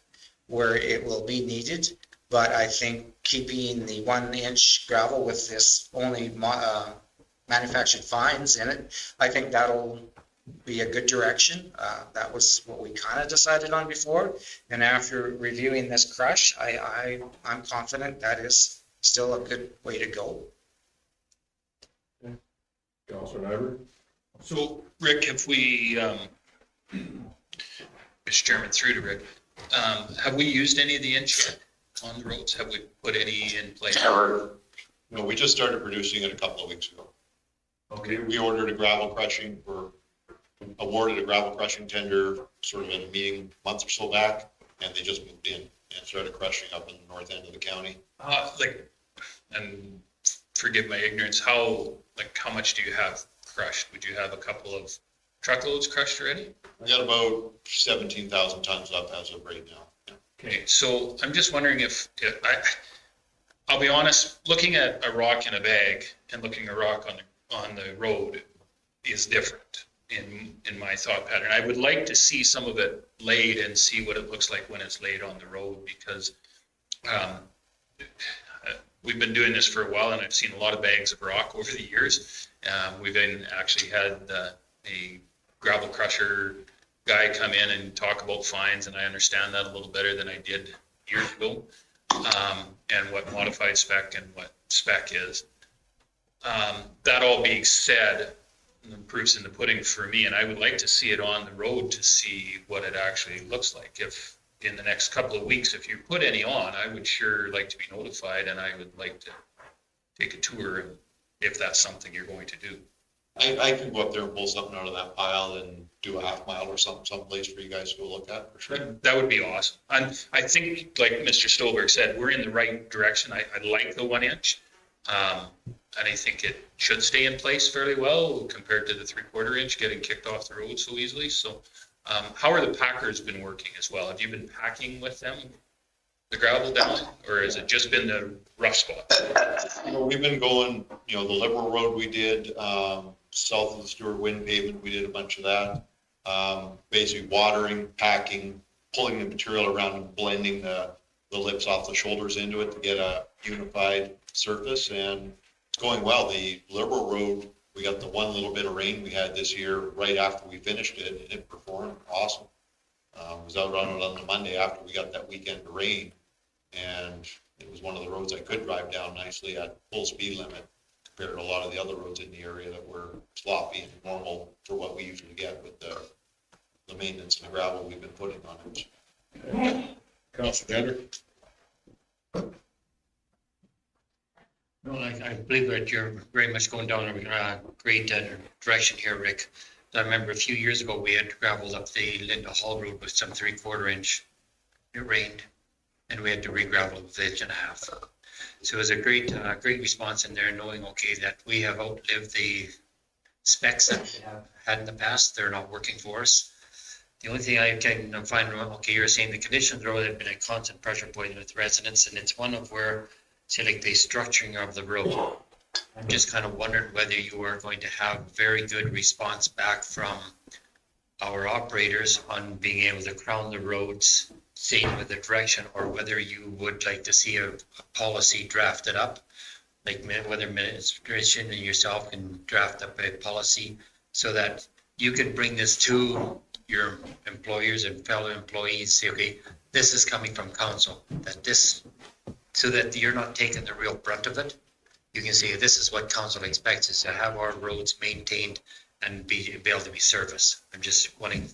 where it will be needed. But I think keeping the 1-inch gravel with this only manufactured fines in it, I think that'll be a good direction. That was what we kind of decided on before. And after reviewing this crush, I'm confident that is still a good way to go.
Councilor Nyberg?
So Rick, have we, Mr. Chairman, through to Rick, have we used any of the inch yet on the roads? Have we put any in place?
Never.
No, we just started producing it a couple of weeks ago.
Okay.
We ordered a gravel crushing, or awarded a gravel crushing tender sort of in a meeting a month or so back, and they just moved in and started crushing up in the north end of the county.
And forgive my ignorance, how much do you have crushed? Would you have a couple of truckloads crushed already?
We got about 17,000 tons up as of right now. Yeah.
Okay, so I'm just wondering I'll be honest, looking at a rock in a bag and looking at a rock on the road is different in my thought pattern. I would like to see some of it laid and see what it looks like when it's laid on the road, because we've been doing this for a while and I've seen a lot of bags of rock over the years. We've actually had a gravel crusher guy come in and talk about fines, and I understand that a little better than I did years ago, and what modified spec and what spec is. That all being said, the proof's in the pudding for me, and I would like to see it on the road to see what it actually looks like. If in the next couple of weeks, if you put any on, I would sure like to be notified, and I would like to take a tour if that's something you're going to do.
I can go up there and pull something out of that pile and do a half mile or something, someplace for you guys to go look at for sure.
That would be awesome. And I think, like Mr. Stolberg said, we're in the right direction. I like the 1 inch. And I think it should stay in place fairly well compared to the 3/4 inch getting kicked off the road so easily. So how are the packers been working as well? Have you been packing with them, the gravel down, or has it just been the rough spot?
We've been going, the Liberal Road we did, south of the Stewart Wind pavement, we did a bunch of that. Basically watering, packing, pulling the material around and blending the lips off the shoulders into it to get a unified surface, and it's going well. The Liberal Road, we got the one little bit of rain we had this year right after we finished it, and it performed awesome. Was out on it on the Monday after we got that weekend of rain, and it was one of the roads I could drive down nicely at full speed limit compared to a lot of the other roads in the area that were sloppy and normal for what we usually get with the maintenance and the gravel we've been putting on it.
Okay. Councilor Bender?
No, I believe that you're very much going down a great direction here, Rick. I remember a few years ago, we had gravelled up the Linda Hall Road with some 3/4 inch. It rained, and we had to re-gravel with 1.5 inches. So it was a great response in there, knowing, okay, that we have outlived the specs that we have had in the past. They're not working for us. The only thing I can find, okay, you're saying the conditions of the road have been a constant pressure point with residents, and it's one of where, say, like the structuring of the road. I'm just kind of wondering whether you are going to have very good response back from our operators on being able to crown the roads, staying with the direction, or whether you would like to see a policy drafted up, like whether administration and yourself can draft up a policy so that you can bring this to your employers and fellow employees, say, okay, this is coming from council, so that you're not taking the real brunt of it. You can say, this is what council expects, is to have our roads maintained and be able to be serviced. I'm just wanting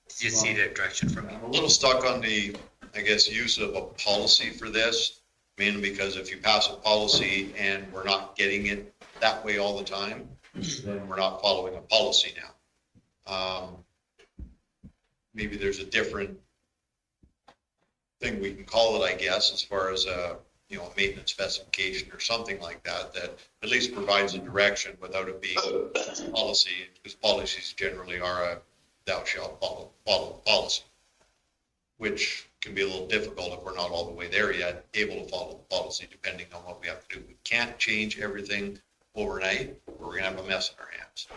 to see that direction from you.
I'm a little stuck on the, use of a policy for this, mainly because if you pass a policy and we're not getting it that way all the time, then we're not following a policy now. maybe there's a different thing we can call it, I guess, as far as a, you know, a maintenance specification or something like that, that at least provides a direction without it being policy, because policies generally are a thou shalt follow policy, which can be a little difficult if we're not all the way there yet, able to follow the policy depending on what we have to do. We can't change everything overnight, or we're gonna have a mess in our hands,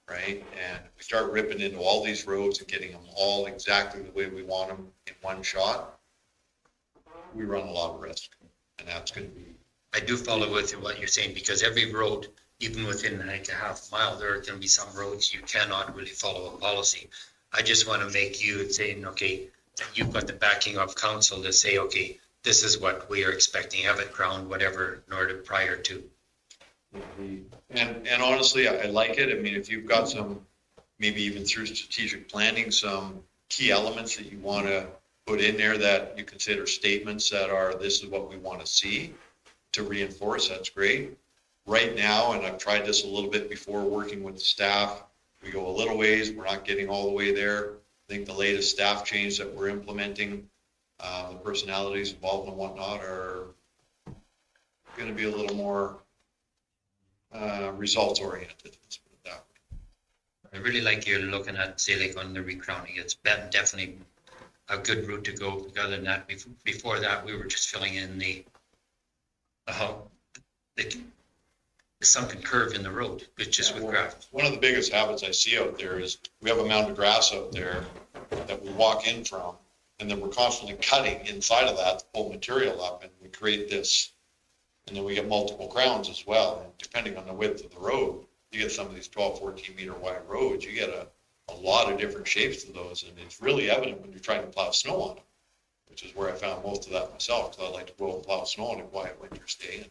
right? And if we start ripping into all these roads and getting them all exactly the way we want them in one shot, we run a lot of risk, and that's gonna be.
I do follow with what you're saying, because every road, even within like a half mile, there are going to be some roads you cannot really follow a policy. I just want to make you saying, okay, that you've got the backing of council to say, okay, this is what we are expecting, have it crowned, whatever, in order prior to.
And honestly, I like it. I mean, if you've got some, maybe even through strategic planning, some key elements that you want to put in there that you consider statements that are, this is what we want to see to reinforce, that's great. Right now, and I've tried this a little bit before working with the staff, we go a little ways, we're not getting all the way there. I think the latest staff change that we're implementing, the personalities involved and whatnot are going to be a little more results oriented. Let's put it that way.
I really like you're looking at, say, like on the recrowning. It's definitely a good route to go. Other than that, before that, we were just filling in the sunken curve in the road, but just with gravel.
One of the biggest habits I see out there is we have a mound of grass out there that we walk in from, and then we're constantly cutting inside of that to pull material up, and we create this, and then we get multiple crowns as well. And depending on the width of the road, you get some of these 12, 14 meter wide roads, you get a lot of different shapes to those, and it's really evident when you're trying to plow snow on them, which is where I found most of that myself, because I like to go and plow snow on a quiet winter's day. And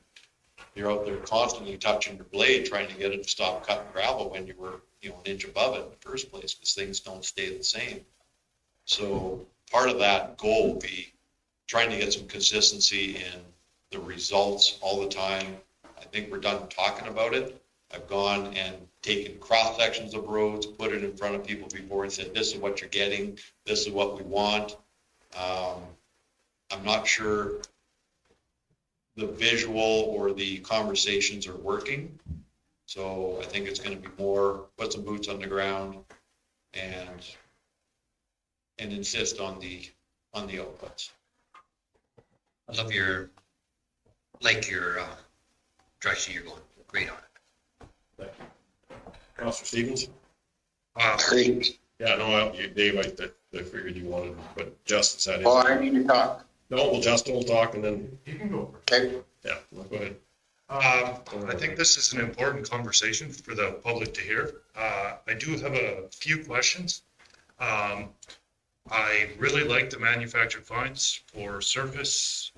you're out there constantly touching your blade, trying to get it to stop cutting gravel when you were, you know, an inch above it in the first place, because things don't stay the same. So part of that goal will be trying to get some consistency in the results all the time. I think we're done talking about it. I've gone and taken cross sections of roads, put it in front of people before and said, this is what you're getting, this is what we want. I'm not sure the visual or the conversations are working. So I think it's going to be more, put some boots on the ground and insist on the outputs.
I love your direction you're going. Great on it.
Councilor Stevens?
Great.
Yeah, no, Dave, I figured you wanted, but Justin's had it.
Well, I need to talk.
No, well, Justin will talk and then,
You can go.
Okay.
yeah, go ahead.
I think this is an important conversation for the public to hear. I do have a few questions. I really like the manufactured fines for surface.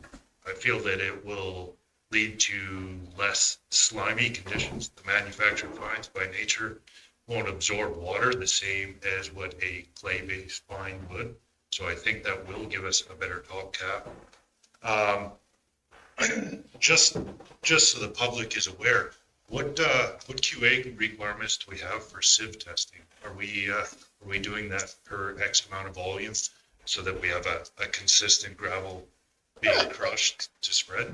I feel that it will lead to less slimy conditions. The manufactured fines by nature won't absorb water the same as what a clay-based fine would. So I think that will give us a better top cap. Just so the public is aware, what QA requirements do we have for sieve testing? Are we doing that per X amount of volume so that we have a consistent gravel being crushed to spread?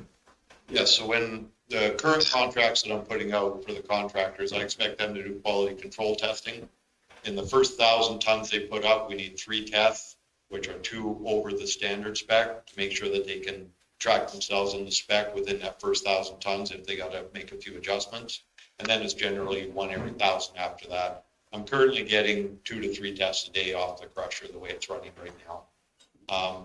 Yes, so when the current contracts that I'm putting out for the contractors, I expect them to do quality control testing. In the first 1,000 tons they put up, we need 3 tests, which are 2 over the standard spec to make sure that they can track themselves in the spec within that first 1,000 tons if they got to make a few adjustments. And then it's generally 1 every 1,000 after that. I'm currently getting 2 to 3 tests a day off the crusher the way it's running right now.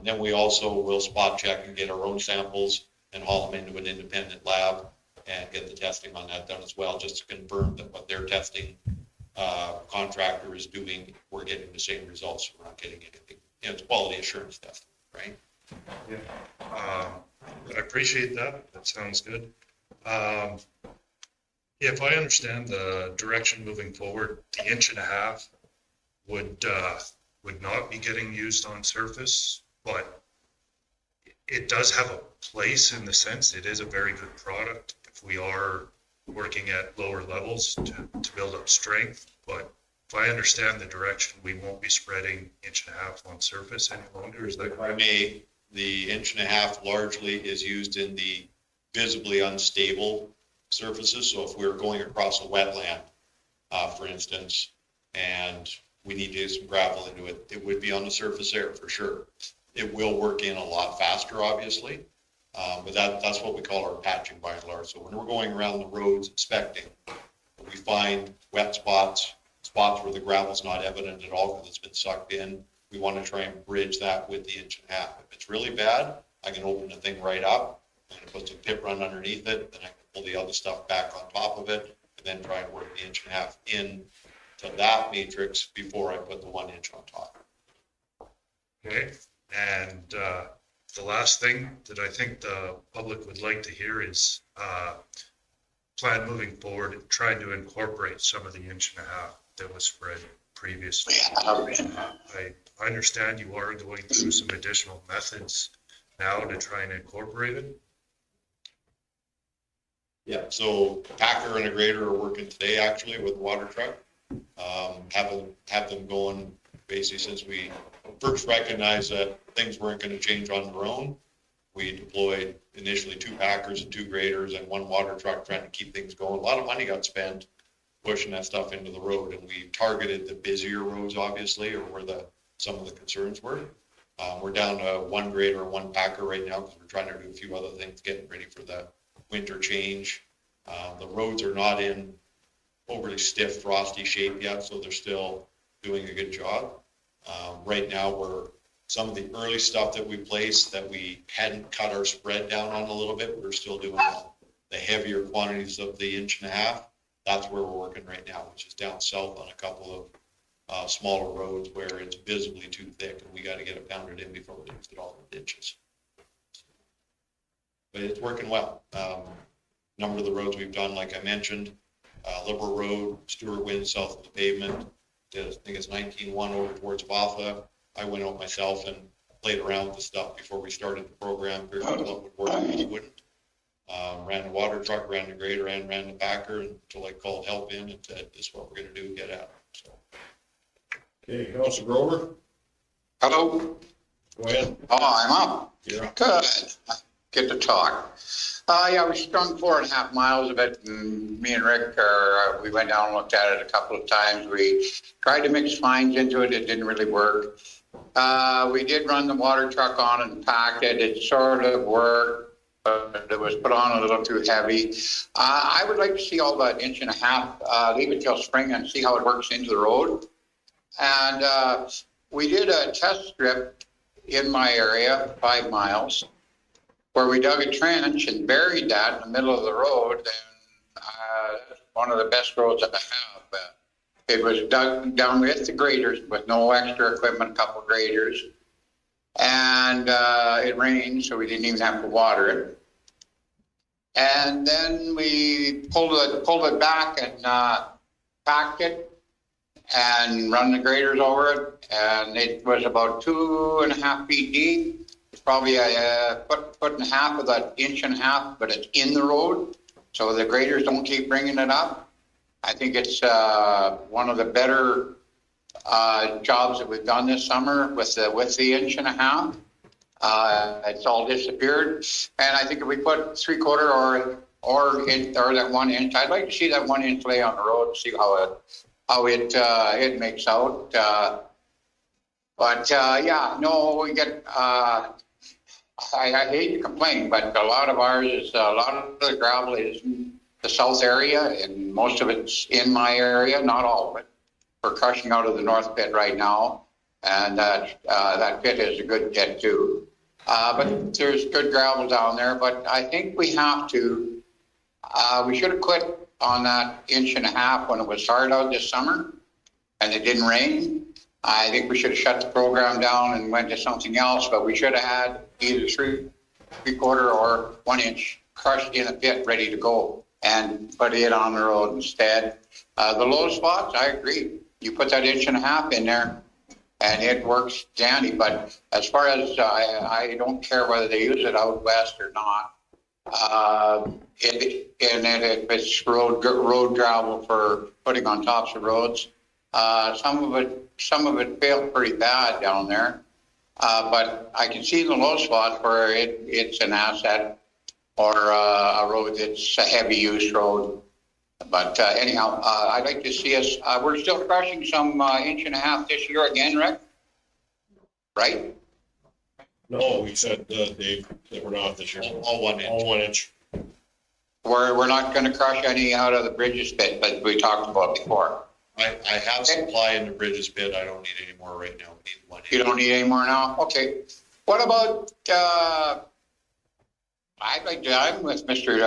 Then we also will spot check and get our own samples and haul them into an independent lab and get the testing on that done as well, just to confirm that what their testing contractor is doing, we're getting the same results. We're not getting anything. You know, it's quality assurance testing, right?
Yeah. I appreciate that. That sounds good. If I understand the direction moving forward, the 1.5 inches would not be getting used on surface, but it does have a place in the sense it is a very good product if we are working at lower levels to build up strength. But if I understand the direction, we won't be spreading 1.5 inches on surface any longer, is that
If I may, the 1.5 inch largely is used in the visibly unstable surfaces. So if we were going across a wetland, for instance, and we need to do some gravel into it, it would be on the surface there for sure. It will work in a lot faster, obviously, but that's what we call our patching by and large. So when we're going around the roads inspecting, we find wet spots where the gravel's not evident at all because it's been sucked in. We want to try and bridge that with the 1.5 inches. If it's really bad, I can open the thing right up and put some pit run underneath it. Then I can pull the other stuff back on top of it and then try and work the 1.5 inch in to that matrix before I put the 1 inch on top.
okay? And the last thing that I think the public would like to hear is plan moving forward, trying to incorporate some of the 1.5 inch that was spread previously. I understand you are going through some additional methods now to try and incorporate it.
Yeah, so Packer and a grader are working today actually with the water truck. Have them going basically since we first recognized that things weren't going to change on their own. We deployed initially 2 Packers and 2 graders and 1 water truck trying to keep things going. A lot of money got spent pushing that stuff into the road, and we targeted the busier roads obviously, or where some of the concerns were. We're down to 1 grader and 1 Packer right now because we're trying to do a few other things, getting ready for the winter change. The roads are not in overly stiff, frosty shape yet, so they're still doing a good job. Right now, some of the early stuff that we placed that we hadn't cut our spread down on a little bit, we're still doing the heavier quantities of the 1.5 inch. That's where we're working right now, which is down south on a couple of smaller roads where it's visibly too thick and we got to get it pounded in before we get all the ditches. But it's working well. Number of the roads we've done, like I mentioned, Liberal Road, Stewart Wynn south of the pavement, I think it's 19-1 over towards Botha. I went out myself and played around with the stuff before we started the program, figured out what would work and what wouldn't. Ran the water truck, ran the grader, and ran the Packer until I called help in and said, this is what we're going to do, get at it. So.
Okay, Councilor Grover,
Hello?
go ahead.
Oh, I'm up.
You're up.
Good. Get to talk. Yeah, we strung 4.5 miles of it, and me and Rick, we went down and looked at it a couple of times. We tried to mix fines into it. It didn't really work. We did run the water truck on and packed it. It sort of worked, but it was put on a little too heavy. I would like to see all that 1.5 inch, leave it till spring and see how it works into the road. And we did a test strip in my area, 5 miles, where we dug a trench and buried that in the middle of the road. And one of the best roads I have. It was dug down with the graders, with no extra equipment, a couple of graders. And it rained, so we didn't even have to water it. And then we pulled it back and packed it and run the graders over it. And it was about 2.5 feet deep. It's probably a foot and a half of that 1.5 inch, but it's in the road, so the graders don't keep bringing it up. I think it's one of the better jobs that we've done this summer with the 1.5 inch. It's all disappeared, and I think if we put 3/4 or that 1 inch, I'd like to see that 1 inch lay on the road and see how it makes out. But yeah, no, we get. I hate to complain, but a lot of ours is a lot of the gravel is in the south area, and most of it's in my area, not all of it. We're crushing out of the north pit right now, and that pit is a good pit too. But there's good gravel down there. But I think we have to. We should have quit on that 1.5 inch when it was hard out this summer, and it didn't rain. I think we should have shut the program down and went to something else, but we should have had either 3/4 or 1 inch crushed in a pit ready to go and put it on the road instead. The low spots, I agree. You put that 1.5 inch in there and it works dandy. But as far as I don't care whether they use it out west or not. If it's road gravel for putting on tops of roads, Some of it failed pretty bad down there. But I can see the low spots where it's an asset or a road that's a heavy use road. But anyhow, I'd like to see us, we're still crushing some 1.5 inches this year again, Rick? Right?
No, we said, Dave, that we're not this year.
All 1 inch.
All 1 inch.
We're not gonna crush any out of the Bridges pit, like we talked about before.
I have supply in the Bridges pit. I don't need any more right now. We need 1 inch.
You don't need any more now? Okay. What about, I'm with Mr.,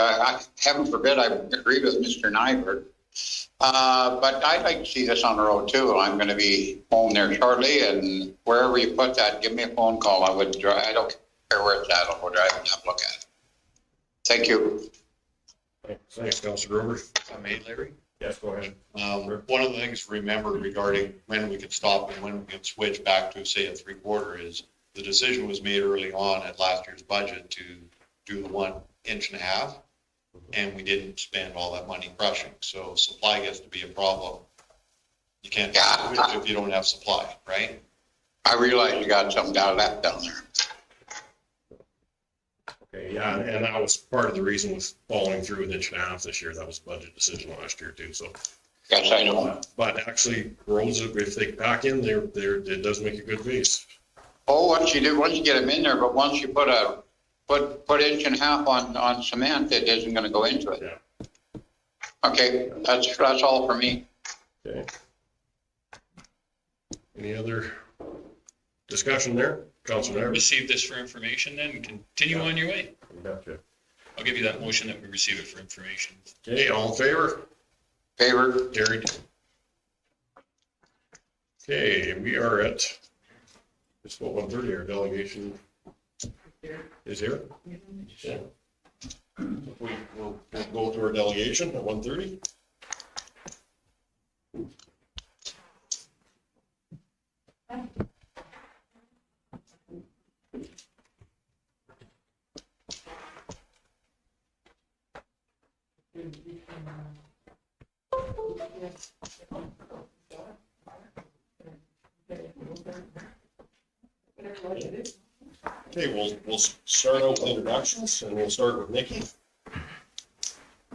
heaven forbid, I agree with Mr. Nyberg. But I'd like to see this on the road too. I'm gonna be home there shortly, and wherever you put that, give me a phone call. I don't care where it's at, I'll go drive and have a look at it. Thank you.
Thanks, Councilor Grover.
If I may, Larry?
Yes, go ahead.
One of the things to remember regarding when we can stop and when we can switch back to, say, a 3/4 is the decision was made early on at last year's budget to do the 1.5 inches, and we didn't spend all that money crushing. So supply gets to be a problem. You can't switch if you don't have supply, right?
I realize you got something down there.
Okay, yeah, and that was part of the reason with following through with 1.5 inches this year. That was a budget decision last year too, so.
Yes, I know.
But actually, roads, if they pack in, it does make a good base.
Oh, once you get them in there, but once you put 1.5 inches on cement, it isn't gonna go into it.
Yeah.
Okay, that's all for me.
Okay. Any other discussion there? Councilor Nyberg?
Receive this for information and continue on your way.
Gotcha.
I'll give you that motion that we receive it for information.
Okay, all in favor?
Favor?
Carried. Okay, we are at, it's what, 1:30, our delegation is here? Yeah. We'll go to our delegation at 1:30. Okay, we'll start out with introductions, and we'll start with Nikki.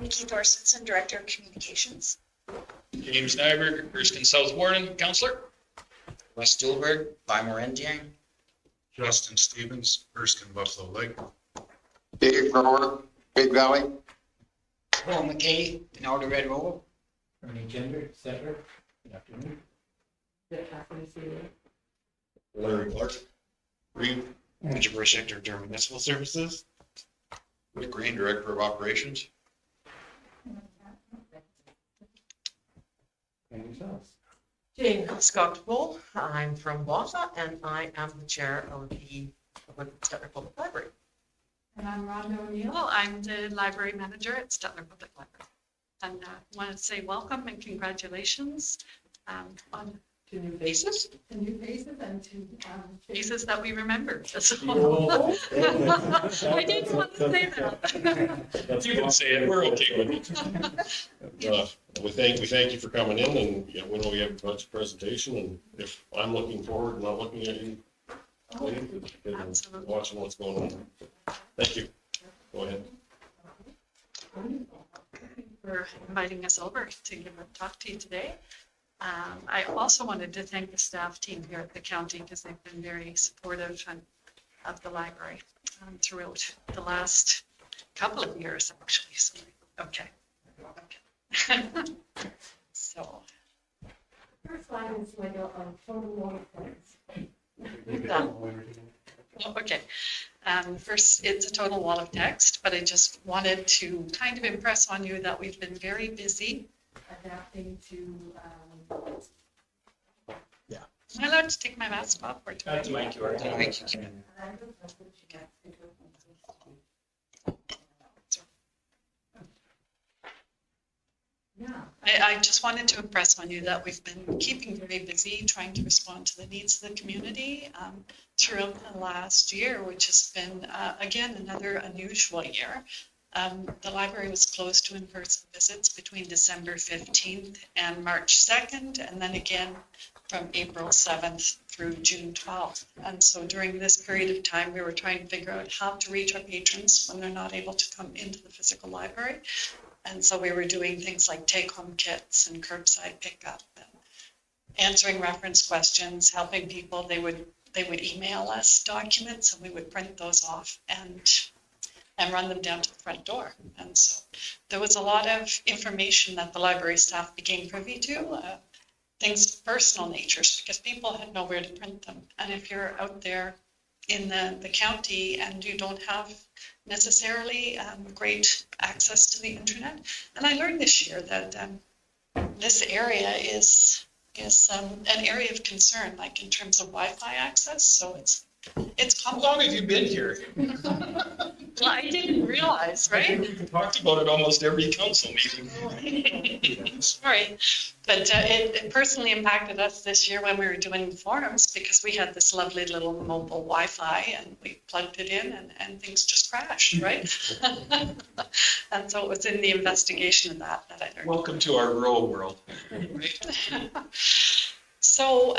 Nikki Thorstensen, Director of Communications.
James Nyberg, Erskine South Warden, Councillor.
Wes Stuhlberg, Weimar-Indian.
Justin Stevens, Erskine Buffalo Lake.
Dave Grover, Big Valley.
Paul McKay, in Outer Red Roll.
Ernie Gender, Setter. Good afternoon.
Larry Clark. Reed.
Major Sector of Municipal Services.
Rick Green, Director of Operations.
And yourselves.
Jane Scott-Bull, I'm from Wausau, and I am the chair of the Stettler Public Library.
And I'm Rhonda O'Neill. I'm the library manager at Stettler Public Library. And I want to say welcome and congratulations on
to new faces.
To new faces and to faces that we remember. I didn't want to say that.
You can say it, we're okay with it.
We thank you for coming in, and we know we have a bunch of presentation, and if I'm looking forward, not looking at you, watching what's going on. Thank you. Go ahead.
For inviting us over to give a talk to you today. I also wanted to thank the staff team here at the county because they've been very supportive of the library throughout the last couple of years, actually. So, okay. So.
First line is like a total wall of text.
Oh, okay. First, it's a total wall of text, but I just wanted to kind of impress on you that we've been very busy adapting to.
Yeah.
Am I allowed to take my mask off? Or
That's Mike, you are. Mike, you can.
I just wanted to impress on you that we've been keeping very busy trying to respond to the needs of the community throughout the last year, which has been, again, another unusual year. The library was closed to in-person visits between December 15th and March 2nd, and then again from April 7th through June 12th. And so during this period of time, we were trying to figure out how to reach our patrons when they're not able to come into the physical library. And so we were doing things like take-home kits and curbside pickup, and answering reference questions, helping people. They would email us documents, and we would print those off and run them down to the front door. And so there was a lot of information that the library staff became privy to, things personal natures, because people had nowhere to print them. And if you're out there in the county and you don't have necessarily great access to the internet, and I learned this year that this area is an area of concern, like in terms of Wi-Fi access. So it's
How long have you been here?
Well, I didn't realize, right?
We talked about it almost every council meeting.
Sorry, but it personally impacted us this year when we were doing forums, because we had this lovely little mobile Wi-Fi and we plugged it in and things just crashed, right? And so it was in the investigation of that I learned.
Welcome to our rural world.
So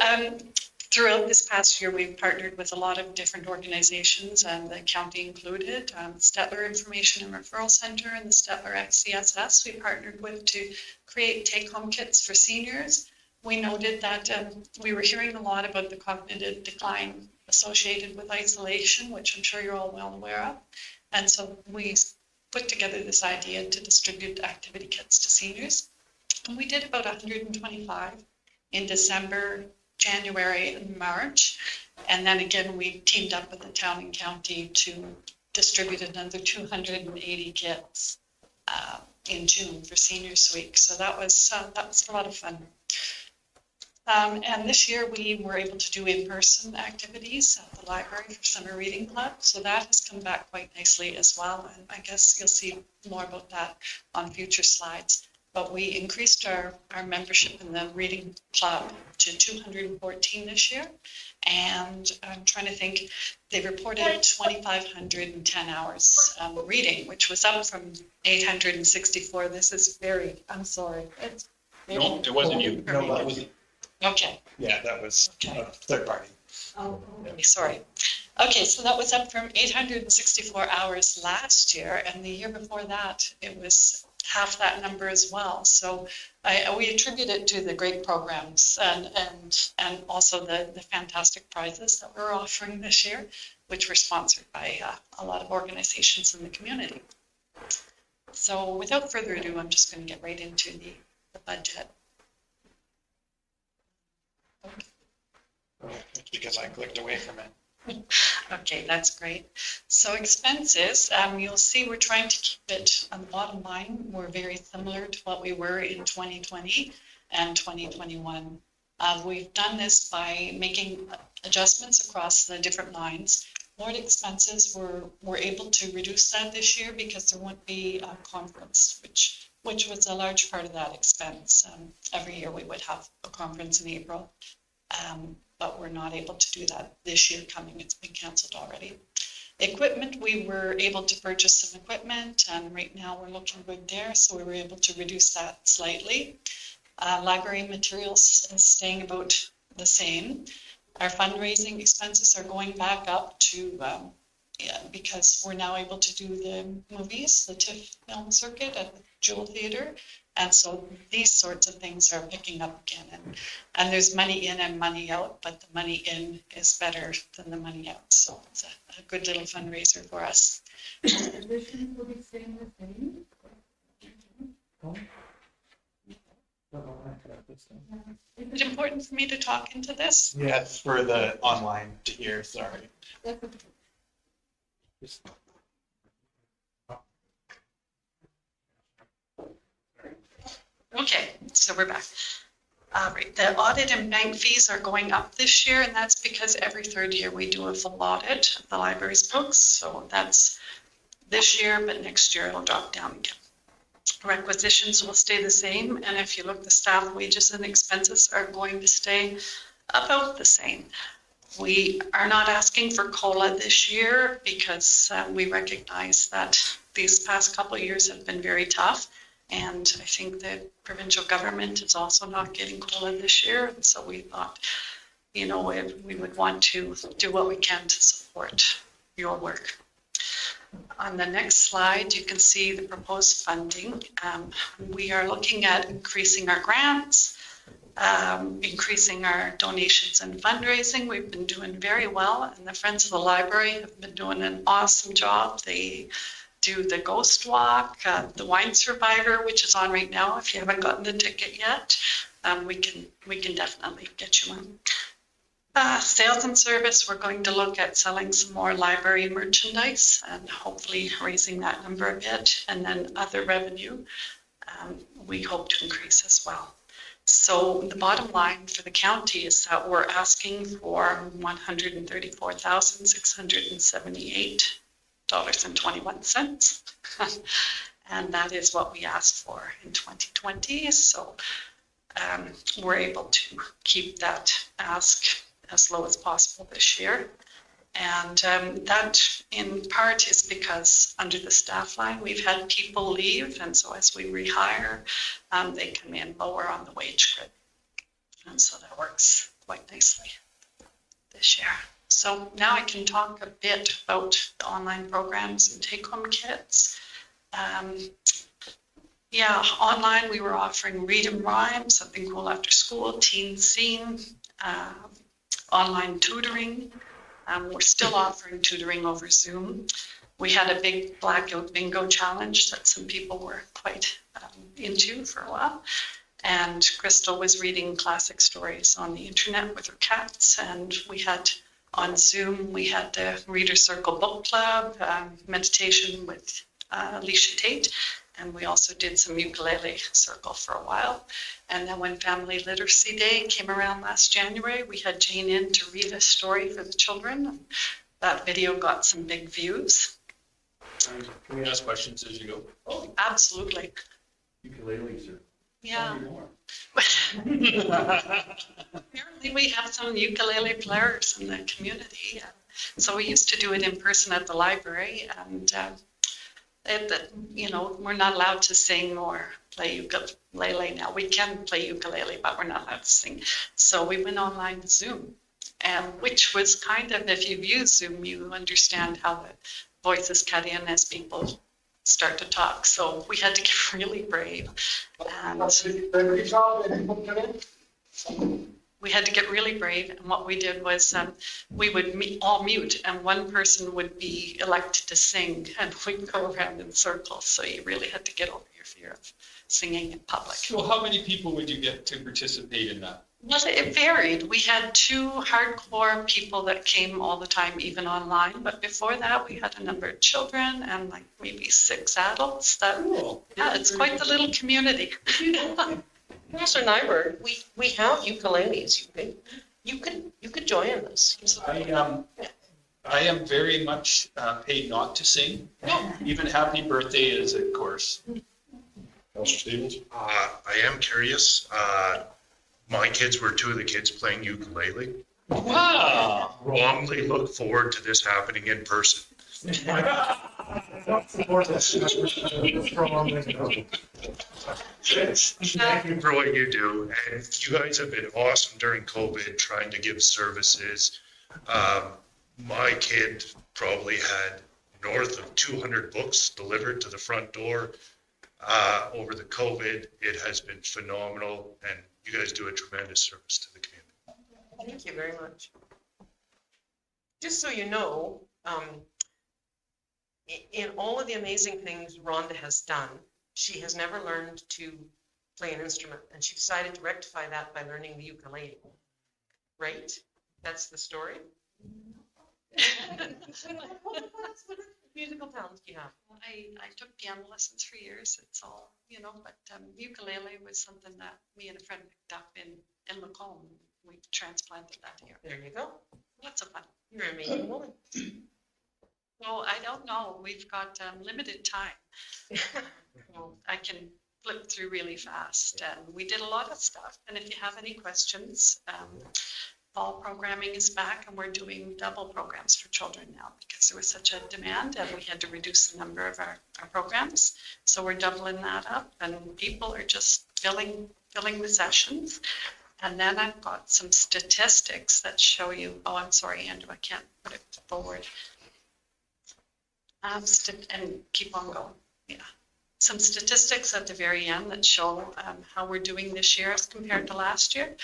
throughout this past year, we've partnered with a lot of different organizations, and the county included, Stettler Information and Referral Center and the Stettler XCSS we partnered with to create take-home kits for seniors. We noted that we were hearing a lot about the cognitive decline associated with isolation, which I'm sure you're all well aware of. And so we put together this idea to distribute activity kits to seniors. And we did about 125 in December, January and March. And then again, we teamed up with the town and county to distribute another 280 kits in June for Seniors Week. So that was a lot of fun. And this year we were able to do in-person activities at the library for Summer Reading Club. So that has come back quite nicely as well. And I guess you'll see more about that on future slides. But we increased our membership in the reading club to 214 this year. And I'm trying to think, they reported 2,510 hours reading, which was up from 864. This is I'm sorry.
No, it wasn't you. No, that was,
Okay.
yeah, that was third party.
Oh, okay, sorry. Okay, so that was up from 864 hours last year, and the year before that, it was half that number as well. So we attribute it to the great programs and also the fantastic prizes that we're offering this year, which were sponsored by a lot of organizations in the community. So without further ado, I'm just going to get right into the budget.
It's because I clicked away from it.
Okay, that's great. So expenses, you'll see we're trying to keep it on the bottom line. We're very similar to what we were in 2020 and 2021. We've done this by making adjustments across the different lines. Board expenses, we're able to reduce that this year because there won't be a conference, which was a large part of that expense. Every year we would have a conference in April. But we're not able to do that this year coming. It's been canceled already. Equipment, we were able to purchase some equipment, and right now we're looking good there, so we were able to reduce that slightly. Library materials is staying about the same. Our fundraising expenses are going back up to, because we're now able to do the movies, the TIFF film circuit at the Jewel Theatre. And so these sorts of things are picking up again. And there's money in and money out, but the money in is better than the money out. So it's a good little fundraiser for us.
Additions will be staying the same?
Is it important for me to talk into this?
Yeah, it's for the online to hear, sorry.
Okay, so we're back. Right, the audit and bank fees are going up this year, and that's because every third year we do a full audit of the library's books. So that's this year, but next year it'll drop down again. Requisitions will stay the same, and if you look, the staff wages and expenses are going to stay about the same. We are not asking for COLA this year because we recognize that these past couple of years have been very tough. And I think the provincial government is also not getting COLA this year. And so we thought, we would want to do what we can to support your work. On the next slide, you can see the proposed funding. We are looking at increasing our grants, increasing our donations and fundraising. We've been doing very well, and the Friends of the Library have been doing an awesome job. They do the Ghost Walk, the Wine Survivor, which is on right now. If you haven't gotten the ticket yet, we can definitely get you one. Sales and service, we're going to look at selling some more library merchandise and hopefully raising that number a bit. And then other revenue, we hope to increase as well. So the bottom line for the county is that we're asking for $134,678.21. And that is what we asked for in 2020. So we're able to keep that ask as low as possible this year. And that in part is because under the staff line, we've had people leave. And so as we rehire, they come in lower on the wage grid. And so that works quite nicely this year. So now I can talk a bit about the online programs and take-home kits. Online we were offering Read and Rhyme, something cool after school, Teen Scene, online tutoring. We're still offering tutoring over Zoom. We had a big blackout bingo challenge that some people were quite into for a while. And Crystal was reading classic stories on the internet with her cats. And we had on Zoom, we had the Reader Circle Book Club, meditation with Alicia Tate. And we also did some ukulele circle for a while. And then when Family Literacy Day came around last January, we had Jane in to read a story for the children. That video got some big views.
Can we ask questions as you go?
Oh, absolutely.
Ukuleles are.
Yeah. Apparently we have some ukulele players in the community. So we used to do it in person at the library, and we're not allowed to sing or play ukulele now. We can play ukulele, but we're not allowed to sing. So we went online to Zoom, which was kind of, if you've used Zoom, you understand how the voices cut in as people start to talk. So we had to get really brave. And we had to get really brave. And what we did was we would all mute, and one person would be elected to sing, and we'd go around in circles. So you really had to get over your fear of singing in public.
So how many people would you get to participate in that?
Well, it varied. We had 2 hardcore people that came all the time, even online. But before that, we had a number of children and like maybe 6 adults. It's quite the little community.
Professor Nyberg, we have ukuleles. You could join this.
I am very much paid not to sing. Even Happy Birthday is a course.
Councilor Stevens?
I am curious. My kids were 2 of the kids playing ukulele.
Wow.
Wrongly look forward to this happening in person. Thank you for what you do. And you guys have been awesome during COVID trying to give services. My kid probably had north of 200 books delivered to the front door over the COVID. It has been phenomenal, and you guys do a tremendous service to the community.
Thank you very much. Just so you know, in all of the amazing things Rhonda has done, she has never learned to play an instrument, and she decided to rectify that by learning the ukulele. Right? That's the story? What musical talents do you have?
I took piano lessons for years. It's all, but ukulele was something that me and a friend picked up in Macomb. We transplanted that here.
There you go.
Lots of fun.
You're an amazing woman.
Well, I don't know. We've got limited time. I can flip through really fast. And we did a lot of stuff. And if you have any questions, fall programming is back and we're doing double programs for children now because there was such a demand and we had to reduce the number of our programs. So we're doubling that up and people are just filling the sessions. And then I've got some statistics that show you, oh, I'm sorry, Andrew, I can't put it forward. And keep on going, yeah. Some statistics at the very end that show how we're doing this year as compared to last year.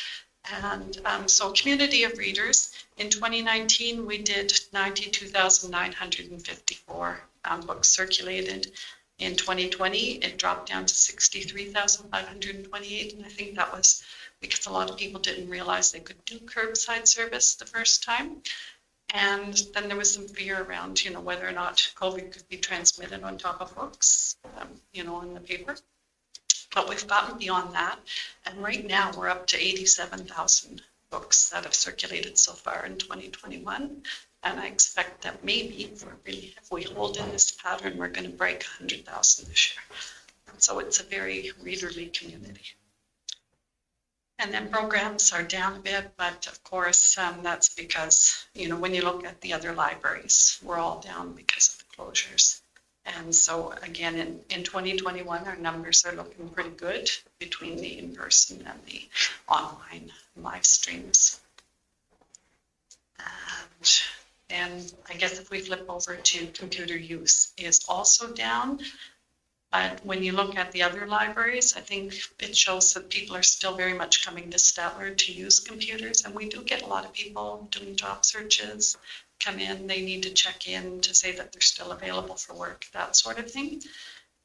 And so community of readers, in 2019, we did 92,954 books circulated. In 2020, it dropped down to 63,528. And I think that was because a lot of people didn't realize they could do curbside service the first time. And then there was some fear around, whether or not COVID could be transmitted on top of books, in the paper. But we've gotten beyond that. And right now we're up to 87,000 books that have circulated so far in 2021. And I expect that maybe if we hold in this pattern, we're going to break 100,000 this year. And so it's a very readerly community. And then programs are down a bit, but of course, that's because, when you look at the other libraries, we're all down because of the closures. And so again, in 2021, our numbers are looking pretty good between the in-person and the online live streams. And I guess if we flip over to computer use is also down. But when you look at the other libraries, I think it shows that people are still very much coming to Statler to use computers. And we do get a lot of people doing job searches, come in, they need to check in to say that they're still available for work, that sort of thing.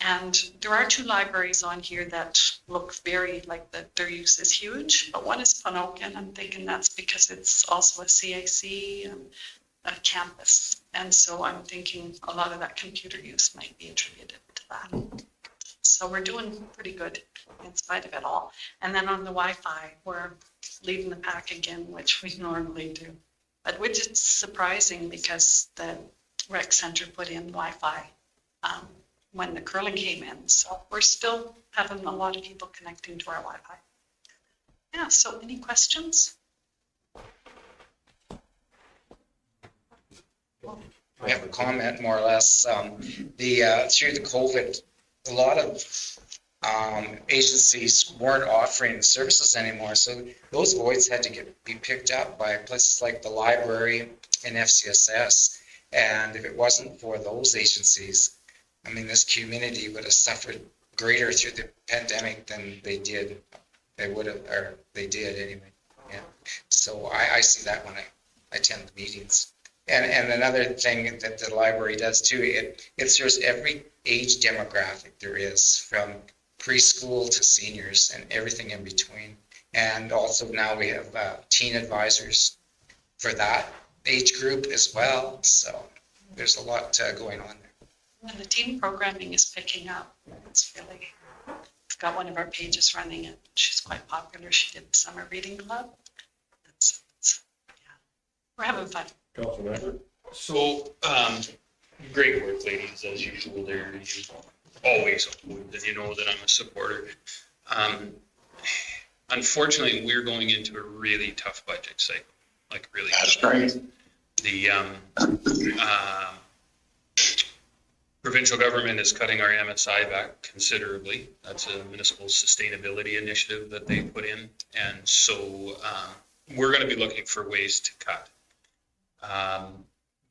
And there are 2 libraries on here that look very like that their use is huge, but one is Ponokan. I'm thinking that's because it's also a CAC and a campus. And so I'm thinking a lot of that computer use might be attributed to that. So we're doing pretty good in spite of it all. And then on the Wi-Fi, we're leading the pack again, which we normally do. But which is surprising because the rec center put in Wi-Fi when the curling came in. So we're still having a lot of people connecting to our Wi-Fi. Yeah, so any questions?
I have a comment more or less. Through the COVID, a lot of agencies weren't offering services anymore. So those voids had to be picked up by places like the library and FCSS. And if it wasn't for those agencies, this community would have suffered greater through the pandemic than they did. They would have, or they did anyway. Yeah. So I see that when I attend the meetings. And another thing that the library does too, it serves every age demographic there is, from preschool to seniors and everything in between. And also now we have teen advisors for that age group as well. So there's a lot going on there.
And the teen programming is picking up. It's really, we've got one of our pages running it. She's quite popular. She did the summer reading club. We're having fun.
So, great work, ladies, as usual. There, you always upload, and you know that I'm a supporter. Unfortunately, we're going into a really tough budget cycle, like really.
That's great.
The provincial government is cutting our MSI back considerably. That's a municipal sustainability initiative that they put in, and so we're going to be looking for ways to cut.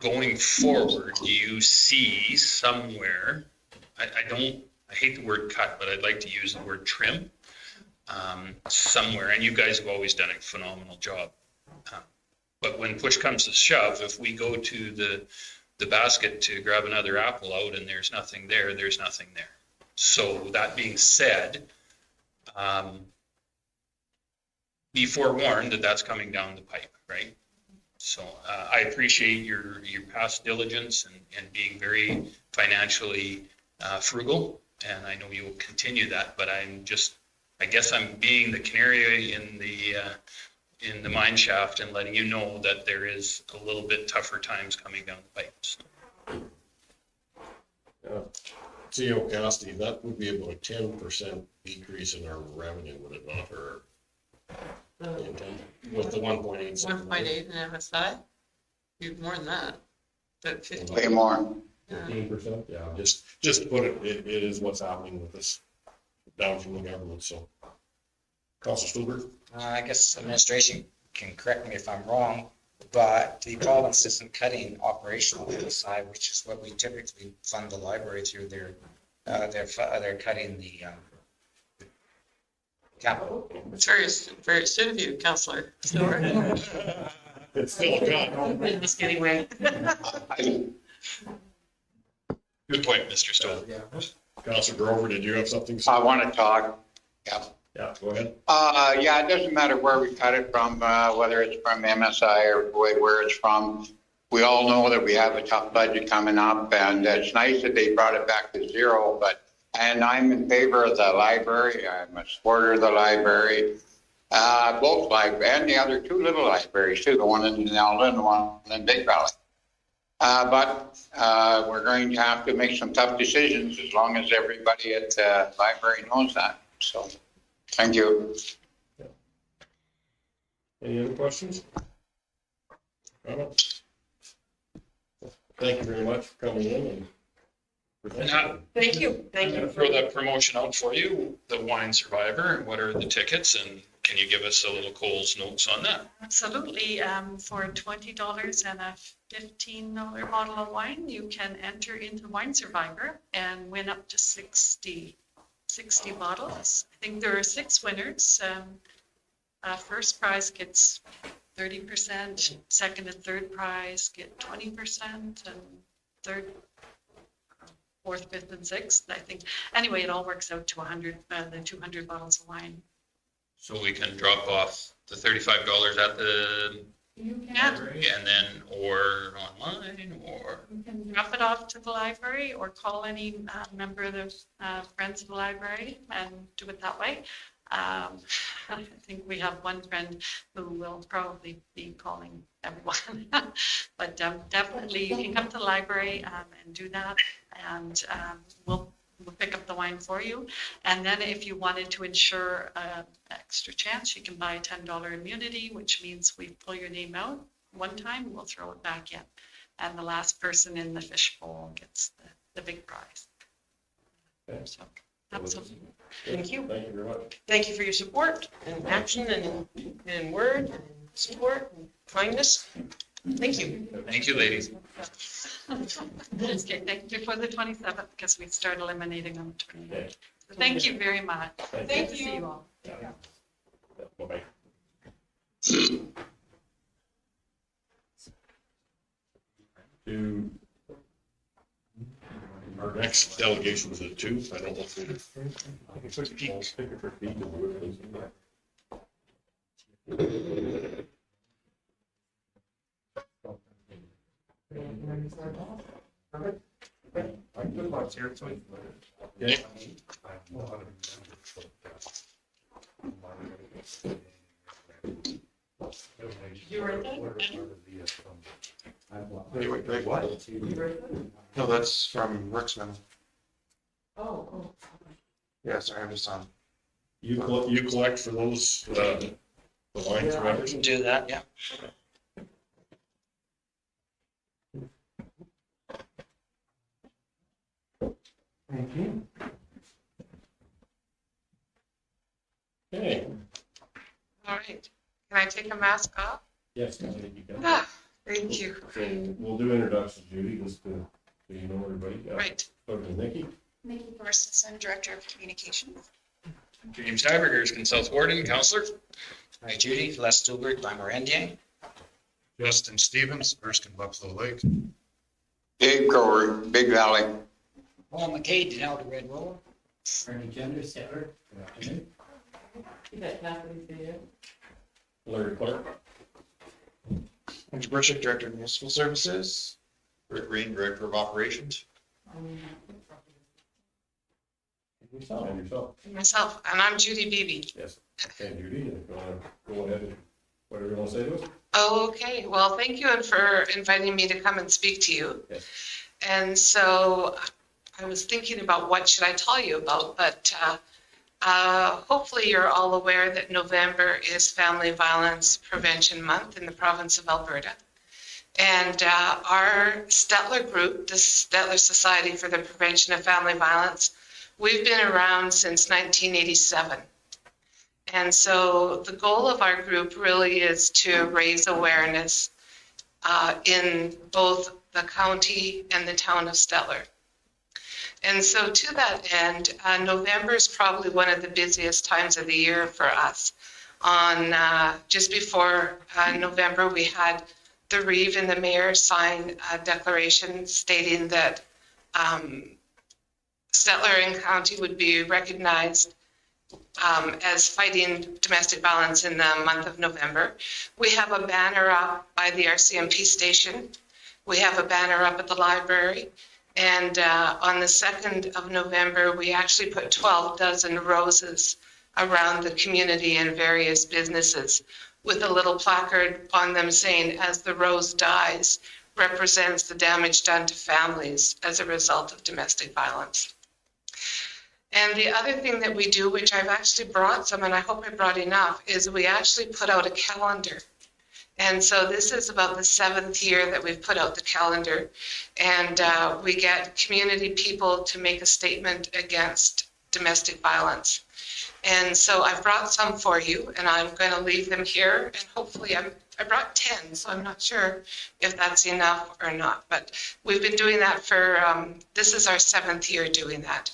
Going forward, do you see somewhere, I hate the word cut, but I'd like to use the word trim somewhere, and you guys have always done a phenomenal job. But when push comes to shove, if we go to the basket to grab another apple out and there's nothing there, there's nothing there. So that being said, be forewarned that that's coming down the pipe, right? So I appreciate your past diligence and being very financially frugal, and I know you will continue that. But I guess I'm being the canary in the mine shaft and letting you know that there is a little bit tougher times coming down the pipes.
CEO Cassidy, that would be about a 10% decrease in our revenue, would it not? Or with the 1.8.
1.8 in MSI? You've more than that, but 50.
Way more.
15%, yeah, just to put it, it is what's happening with this down from the government, so. Councilor Stuber?
I guess administration can correct me if I'm wrong, but the province isn't cutting operational MSI, which is what we typically fund the library through. They're cutting the capital.
It's very astute of you, Councillor Stewart.
It's still a cut.
Just kidding, Wayne.
Good point, Mr. Stoll.
Councilor Grover, did you have something? to say?
I want to talk. Yeah.
Yeah, go ahead.
Yeah, it doesn't matter where we cut it from, whether it's from MSI or where it's from. We all know that we have a tough budget coming up, and it's nice that they brought it back to zero, and I'm in favor of the library. I'm a supporter of the library. Both library and the other two little libraries too, the one in Nelda and the one in Big Valley. But we're going to have to make some tough decisions as long as everybody at the library knows that. So, thank you.
Any other questions? Comments? Thank you very much for coming in and.
Thank you. Thank you.
Throw that promotion out for you, the Wine Survivor, and what are the tickets, and can you give us a little Coles notes on that?
Absolutely. For $20 and a $15 bottle of wine, you can enter into Wine Survivor and win up to 60 bottles. I think there are 6 winners. First prize gets 30%, second and third prize get 20%, and third, fourth, fifth, and sixth, I think. Anyway, it all works out to 200 bottles of wine.
So we can drop off the $35 at the library and then, or online, or?
You can drop it off to the library or call any member of the Friends of the Library and do it that way. I think we have one friend who will probably be calling everyone, but definitely you can come to the library and do that, and we'll pick up the wine for you. And then if you wanted to ensure an extra chance, you can buy a $10 immunity, which means we pull your name out one time, we'll throw it back in. And the last person in the fishbowl gets the big prize.
Okay.
So, absolutely.
Thank you.
Thank you very much.
Thank you for your support and action and word and support and kindness. Thank you.
Thank you, ladies.
Okay, thank you for the 27th, because we start eliminating on the 28th. So thank you very much.
Thank
Good to see you all.
Bye-bye. To our next delegation was at 2. I don't know if we. Take a quick peek. Okay.
You were
Wait, what? No, that's from Rick's memo.
Oh.
Yeah, sorry, I'm just on.
You collect for those, the wine survivors?
Do that, yeah.
Thank you.
Okay.
All right. Can I take a mask off?
Yes, I think you can.
Ah, thank you.
So we'll do introductions, Judy, just to, so you know everybody.
Right.
Start with Nikki.
Nikki Thorstensen, Director of Communications.
James Tyberg, from South Warden, Councillor.
Hi, Judy, Les Stubert, Lamorandier.
Justin Stevens, Erskine Buffalo Lake.
Dave Grover, Big Valley.
Paul McKay, Denali Red Roll.
Ernie Gender, Settler. Good afternoon.
You got Kathleen here.
Larry Clark.
Andrew Burchick, Director of Municipal Services.
Rick Green, Director of Operations.
And yourself.
Myself, and I'm Judy Beebe.
Yes. Okay, Judy, if you want to go ahead and whatever you want to say to us.
Oh, okay. Well, thank you for inviting me to come and speak to you.
Yes.
And so I was thinking about what should I tell you about, but Hopefully you're all aware that November is Family Violence Prevention Month in the province of Alberta. And our Stettler group, the Stettler Society for the Prevention of Family Violence, we've been around since 1987. And so the goal of our group really is to raise awareness in both the county and the town of Stettler. And so to that end, November is probably one of the busiest times of the year for us. On just before November, we had the Reeve and the mayor sign a declaration stating that Stettler and County would be recognized as fighting domestic violence in the month of November. We have a banner up by the RCMP station. We have a banner up at the library. And on the 2nd of November, we actually put 12 dozen roses around the community and various businesses with a little placard on them saying, "As the rose dies, represents the damage done to families as a result of domestic violence." And the other thing that we do, which I've actually brought some, and I hope I brought enough, is we actually put out a calendar. And so this is about the 7th year that we've put out the calendar. And we get community people to make a statement against domestic violence. And so I've brought some for you, and I'm going to leave them here. And hopefully I brought 10, so I'm not sure if that's enough or not. But we've been doing that for, this is our 7th year doing that.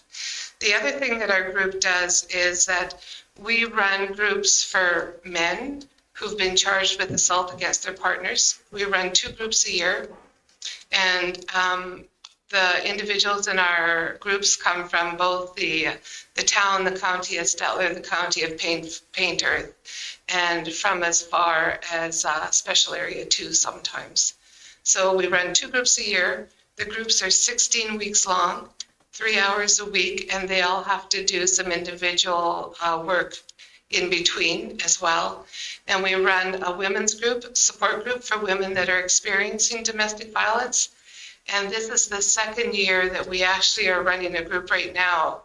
The other thing that our group does is that we run groups for men who've been charged with assault against their partners. We run 2 groups a year, and the individuals in our groups come from both the town, the county of Stettler, the county of Paint Earth, and from as far as Special Area 2 sometimes. So we run 2 groups a year. The groups are 16 weeks long, 3 hours a week, and they all have to do some individual work in between as well. And we run a women's group, support group for women that are experiencing domestic violence. And this is the 2nd year that we actually are running a group right now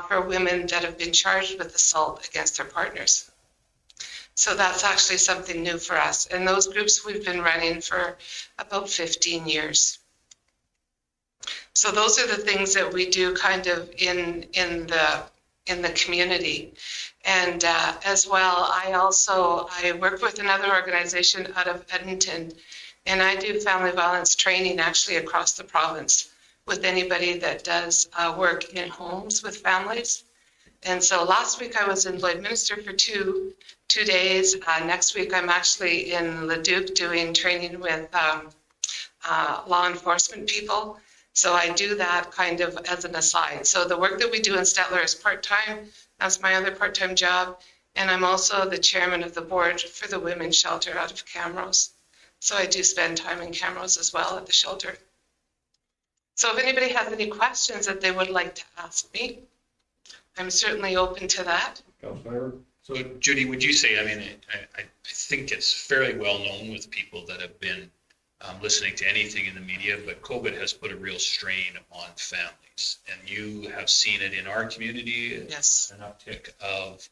for women that have been charged with assault against their partners. So that's actually something new for us. And those groups we've been running for about 15 years. So those are the things that we do kind of in the community. And as well, I work with another organization out of Edmonton, and I do family violence training actually across the province with anybody that does work in homes with families. And so last week I was in Lloydminster for two days. Next week I'm actually in Leduc doing training with law enforcement people. So I do that kind of as an aside. So the work that we do in Stettler is part-time. That's my other part-time job. And I'm also the chairman of the board for the women's shelter out of Camrose. So I do spend time in Camrose as well at the shelter. So if anybody has any questions that they would like to ask me, I'm certainly open to that.
So Judy, would you say, I mean, I think it's fairly well known with people that have been listening to anything in the media, but COVID has put a real strain on families. And you have seen it in our community.
Yes.
An uptick of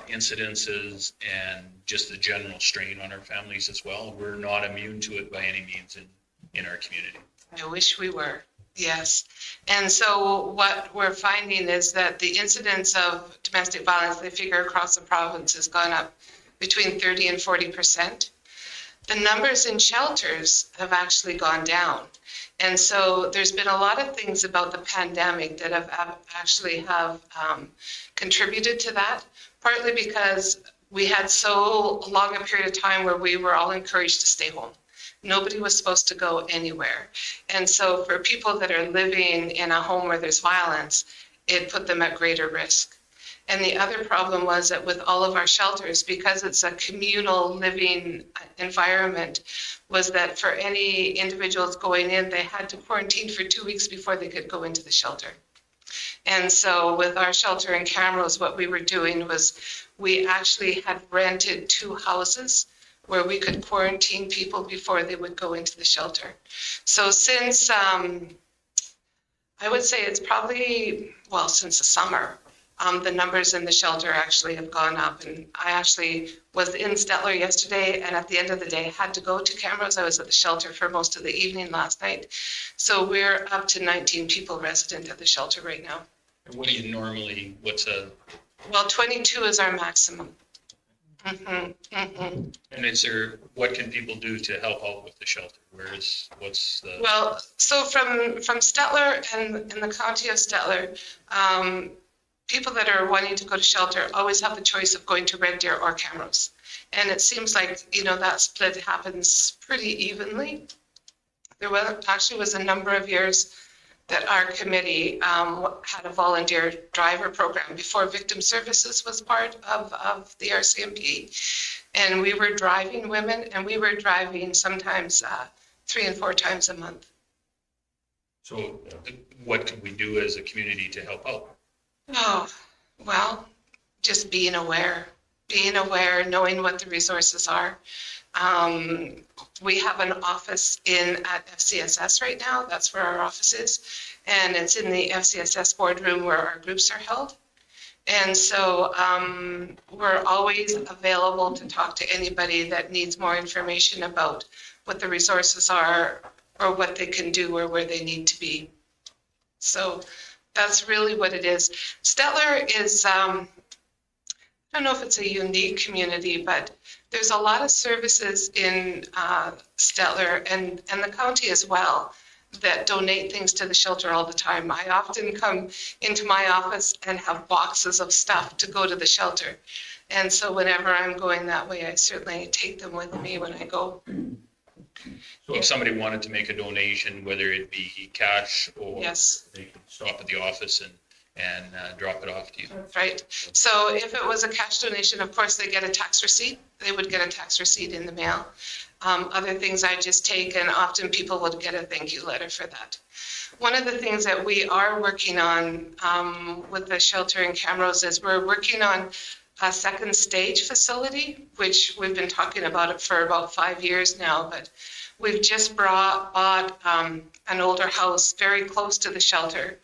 incidences and just the general strain on our families as well. We're not immune to it by any means in our community.
I wish we were. Yes. And so what we're finding is that the incidence of domestic violence, they figure across the province, has gone up between 30 and 40%. The numbers in shelters have actually gone down. And so there's been a lot of things about the pandemic that have actually contributed to that, partly because we had so long a period of time where we were all encouraged to stay home. Nobody was supposed to go anywhere. And so for people that are living in a home where there's violence, it put them at greater risk. And the other problem was that with all of our shelters, because it's a communal living environment, was that for any individuals going in, they had to quarantine for 2 weeks before they could go into the shelter. And so with our shelter in Camrose, what we were doing was we actually had rented 2 houses where we could quarantine people before they would go into the shelter. So since, I would say it's probably, well, since the summer, the numbers in the shelter actually have gone up. And I actually was in Stettler yesterday, and at the end of the day, had to go to Camrose. I was at the shelter for most of the evening last night. So we're up to 19 people resident at the shelter right now.
And what do you normally,
Well, 22 is our maximum.
and is there, what can people do to help out with the shelter? What's the?
Well, so from Stettler and in the county of Stettler, people that are wanting to go to shelter always have the choice of going to Red Deer or Camrose. And it seems like, that split happens pretty evenly. There actually was a number of years that our committee had a volunteer driver program before Victim Services was part of the RCMP. And we were driving women, and we were driving sometimes 3 and 4 times a month.
So what can we do as a community to help out?
Oh, well, just being aware, knowing what the resources are. We have an office at FCSS right now. That's where our office is. And it's in the FCSS boardroom where our groups are held. And so we're always available to talk to anybody that needs more information about what the resources are or what they can do or where they need to be. So that's really what it is. Stettler is, I don't know if it's a unique community, but there's a lot of services in Stettler and the county as well that donate things to the shelter all the time. I often come into my office and have boxes of stuff to go to the shelter. And so whenever I'm going that way, I certainly take them with me when I go.
So if somebody wanted to make a donation, whether it be cash or
Yes.
they can stop at the office and drop it off to you.
Right. So if it was a cash donation, of course, they get a tax receipt. They would get a tax receipt in the mail. Other things I just take, and often people would get a thank you letter for that. One of the things that we are working on with the shelter in Camrose is we're working on a second stage facility, which we've been talking about it for about 5 years now, but we've just bought an older house very close to the shelter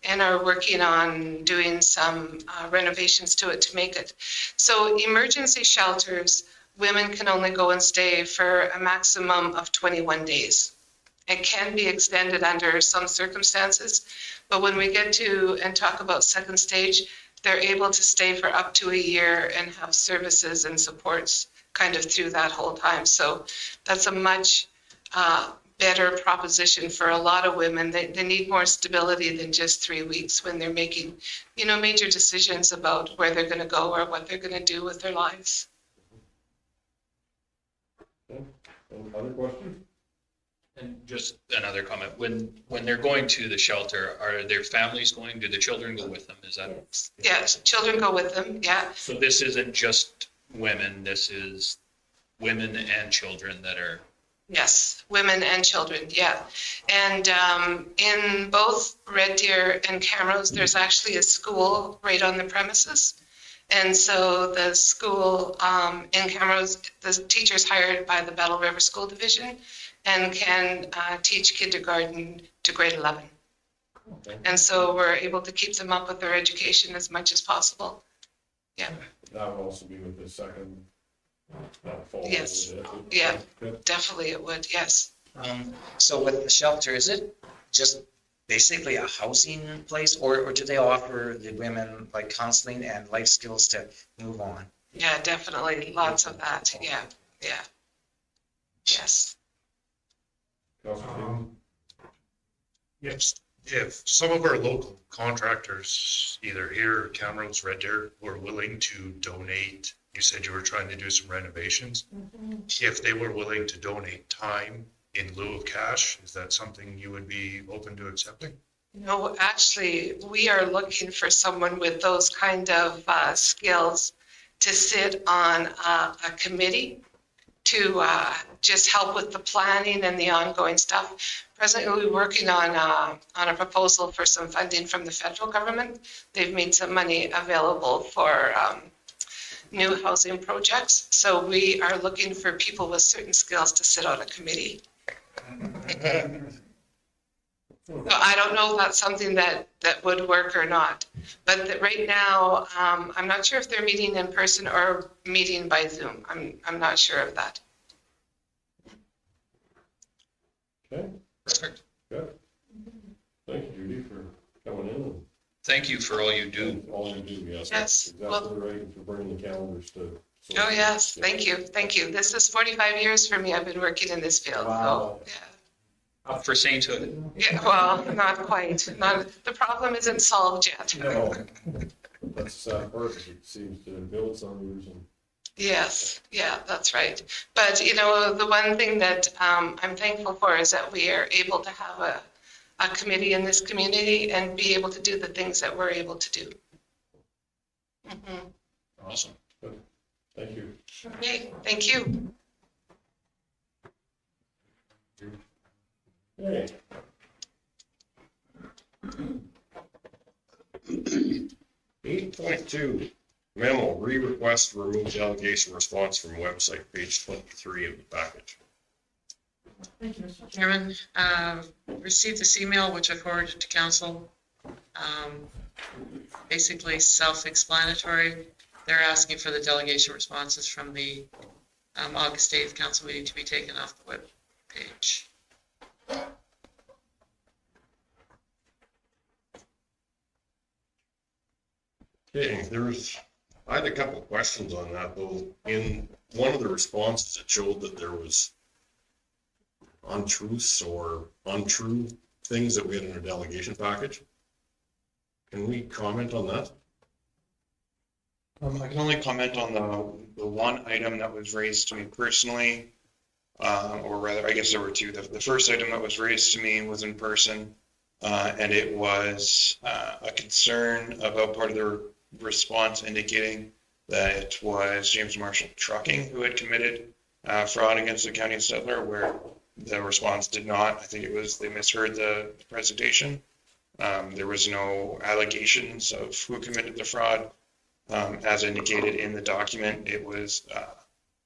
and are working on doing some renovations to it to make it. So emergency shelters, women can only go and stay for a maximum of 21 days. It can be extended under some circumstances, but when we get to and talk about second stage, they're able to stay for up to a year and have services and supports kind of through that whole time. So that's a much better proposition for a lot of women. They need more stability than just 3 weeks when they're making, major decisions about where they're going to go or what they're going to do with their lives.
Other questions?
And just another comment, when they're going to the shelter, are their families going? Do the children go with them? Is that?
Yes, children go with them, yeah.
So this isn't just women, this is women and children that are.
Yes, women and children, yeah. And in both Red Deer and Camrose, there's actually a school right on the premises. And so the school in Camrose, the teacher's hired by the Battle River School Division and can teach kindergarten to grade 11. And so we're able to keep them up with their education as much as possible. Yeah.
That would also be with the second fall.
Yes. Yeah, definitely it would, yes.
So with the shelter, is it just basically a housing place, or do they offer the women like counseling and life skills to move on?
Yeah, definitely. Lots of that. Yeah. Yes.
If some of our local contractors, either here or Camrose, Red Deer, were willing to donate, you said you were trying to do some renovations. If they were willing to donate time in lieu of cash, is that something you would be open to accepting?
No, actually, we are looking for someone with those kind of skills to sit on a committee to just help with the planning and the ongoing stuff. Presently, we're working on a proposal for some funding from the federal government. They've made some money available for new housing projects. So we are looking for people with certain skills to sit on a committee. So I don't know if that's something that would work or not. But right now, I'm not sure if they're meeting in person or meeting by Zoom. I'm not sure of that.
Okay,
Perfect.
good. Thank you, Judy, for coming in and
Thank you for all you do.
all you do, yes.
Yes,
Exactly right, and for bringing the calendars to.
Oh, yes, thank you, thank you. This is 45 years for me. I've been working in this field, so, yeah.
Up for sainthood.
Yeah, well, not quite. Not, the problem isn't solved yet.
No, that's the sad part, it seems to build some years and.
Yes, yeah, that's right. But, you know, the one thing that I'm thankful for is that we are able to have a committee in this community and be able to do the things that we're able to do. Mhm.
Awesome.
Good. Thank you.
Okay, thank you.
Okay. 8.2, memo, re-request to remove delegation response from website, page 23 of the package.
Thank you, Mr. Chairman. Received this email, which I forwarded to council. Basically self-explanatory. They're asking for the delegation responses from the August 8th council meeting to be taken off the web page.
Okay, I had a couple of questions on that though. In one of the responses, it showed that there was untruths or untrue things that we had in our delegation package. Can we comment on that?
I can only comment on the one item that was raised to me personally, or rather, I guess there were two. The first item that was raised to me was in person, and it was a concern about part of the response indicating that it was James Marshall Trucking who had committed fraud against the county of Settler, where the response did not. I think it was they misheard the presentation. There was no allegations of who committed the fraud. As indicated in the document, it was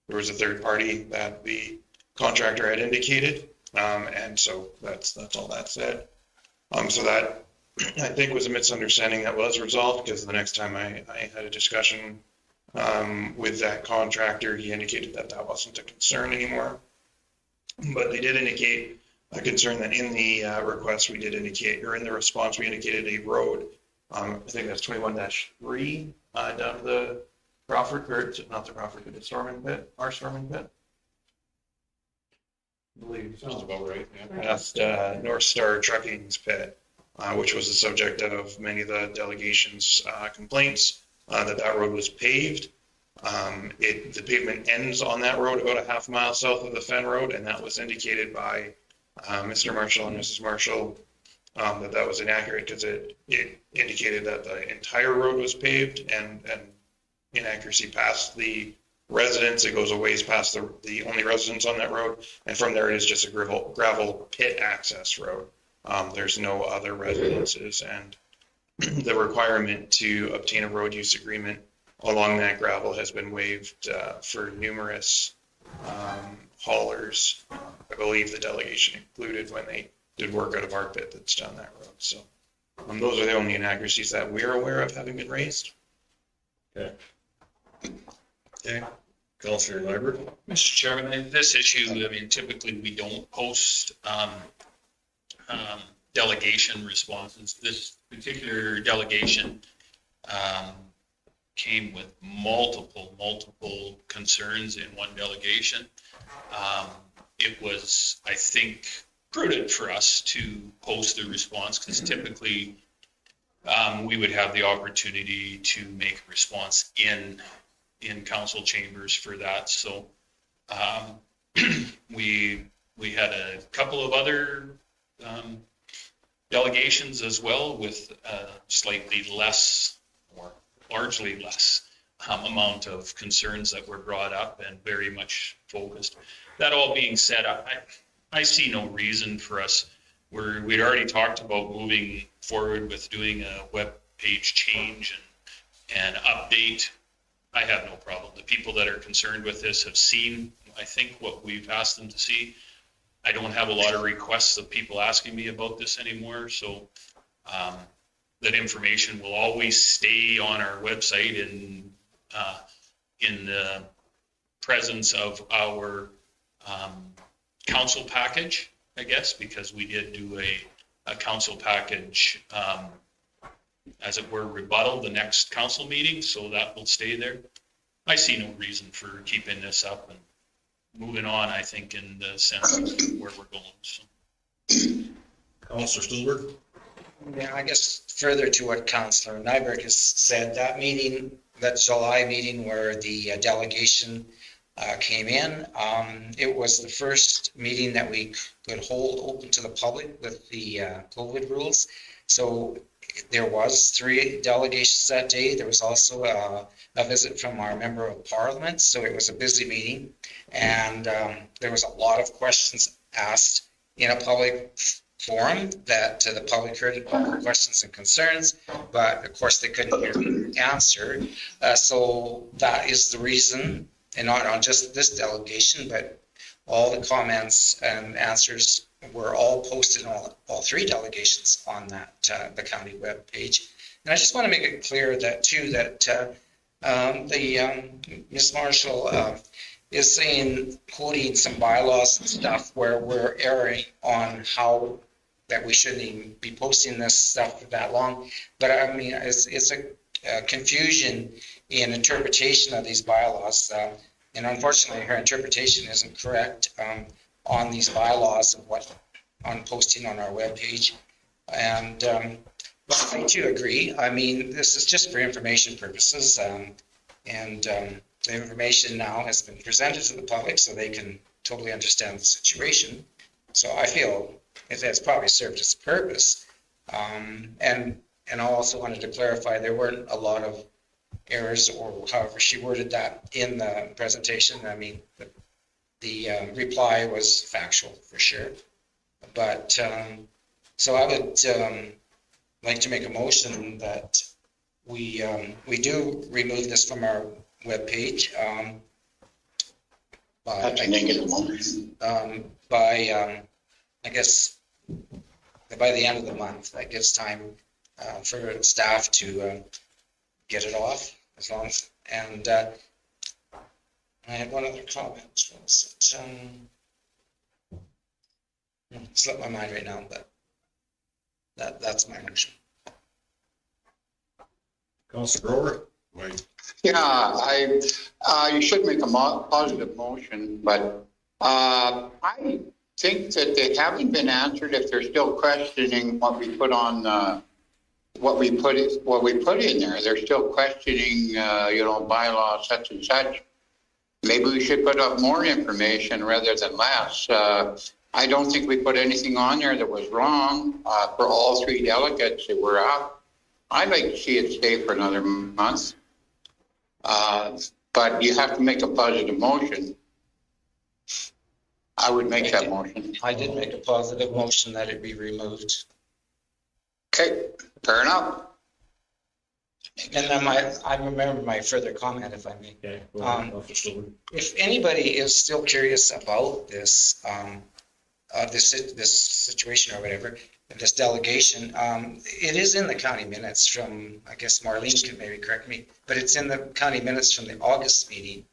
there was a third party that the contractor had indicated, and so that's all that said. So that I think was a misunderstanding that was resolved, because the next time I had a discussion with that contractor, he indicated that that wasn't a concern anymore. But they did indicate a concern that in the request we did indicate, or in the response we indicated a road. I think that's 21-3 down to the Crawford, or not the Crawford, but the Storming Pit, our Storming Pit. I believe
Sounds about right, yeah.
That's North Star Trucking's pit, which was the subject of many of the delegation's complaints, that road was paved. The pavement ends on that road about a half mile south of the Fen Road, and that was indicated by Mr. Marshall and Mrs. Marshall, that was inaccurate, because it indicated that the entire road was paved, and inaccuracy past the residence. It goes a ways past the only residence on that road, and from there it is just a gravel pit access road. There's no other residences, and the requirement to obtain a road use agreement along that gravel has been waived for numerous haulers. I believe the delegation included when they did work out of our pit that's down that road. So those are the only inaccuracies that we're aware of having been raised.
Okay. Okay. Councillor Liebert?
Mr. Chairman, this issue, I mean, typically we don't post delegation responses. This particular delegation came with multiple concerns in one delegation. It was, I think, prudent for us to post the response, because typically we would have the opportunity to make a response in council chambers for that. So we had a couple of other delegations as well with slightly less, or largely less amount of concerns that were brought up and very much focused. That all being said, I see no reason for us. We'd already talked about moving forward with doing a web page change and update. I have no problem. The people that are concerned with this have seen, I think, what we've asked them to see. I don't have a lot of requests of people asking me about this anymore, so that information will always stay on our website in the presence of our council package, I guess, because we did do a council package, as it were, rebuttal the next council meeting, so that will stay there. I see no reason for keeping this up and moving on, I think, in the sense of where we're going, so.
Counselor Stillberg?
Yeah, I guess further to what Councillor Nyberg has said, that meeting, that July meeting where the delegation came in, it was the first meeting that we could hold open to the public with the COVID rules. So there was 3 delegations that day. There was also a visit from our member of parliament. So it was a busy meeting, and there was a lot of questions asked in a public forum that the public heard questions and concerns, but of course they couldn't hear the answer. So that is the reason, and not on just this delegation, but all the comments and answers were all posted on all 3 delegations on that the county web page. And I just want to make it clear that too, that Ms. Marshall is saying, quoting some bylaws and stuff where we're erring on how that we shouldn't even be posting this stuff for that long. But I mean, it's a confusion in interpretation of these bylaws. And unfortunately, her interpretation isn't correct on these bylaws of what on posting on our webpage. And but I too agree. I mean, this is just for information purposes. The information now has been presented to the public so they can totally understand the situation. So I feel it has probably served its purpose. And I also wanted to clarify, there weren't a lot of errors, or however she worded that in the presentation. I mean, the reply was factual for sure. But so I would like to make a motion that we do remove this from our webpage.
That's a negative motion.
I guess by the end of the month, that gives time for staff to get it off as long as, and I had one other comment. What was it? Slipped my mind right now, but that's my motion.
Councilor Grover? Right.
Yeah, you should make a positive motion, but I think that they haven't been answered if they're still questioning what we put on, what we put in there. They're still questioning, bylaws such and such. Maybe we should put up more information rather than less. I don't think we put anything on there that was wrong for all 3 delegates that were up. I'd like to see it stay for another month. But you have to make a positive motion. I would make that motion.
I did make a positive motion that it be removed.
Okay, fair enough.
And then I remember my further comment, if I may.
Okay.
If anybody is still curious about this, this situation or whatever, this delegation, it is in the county minutes from, I guess Marlene can maybe correct me, but it's in the county minutes from the August meeting,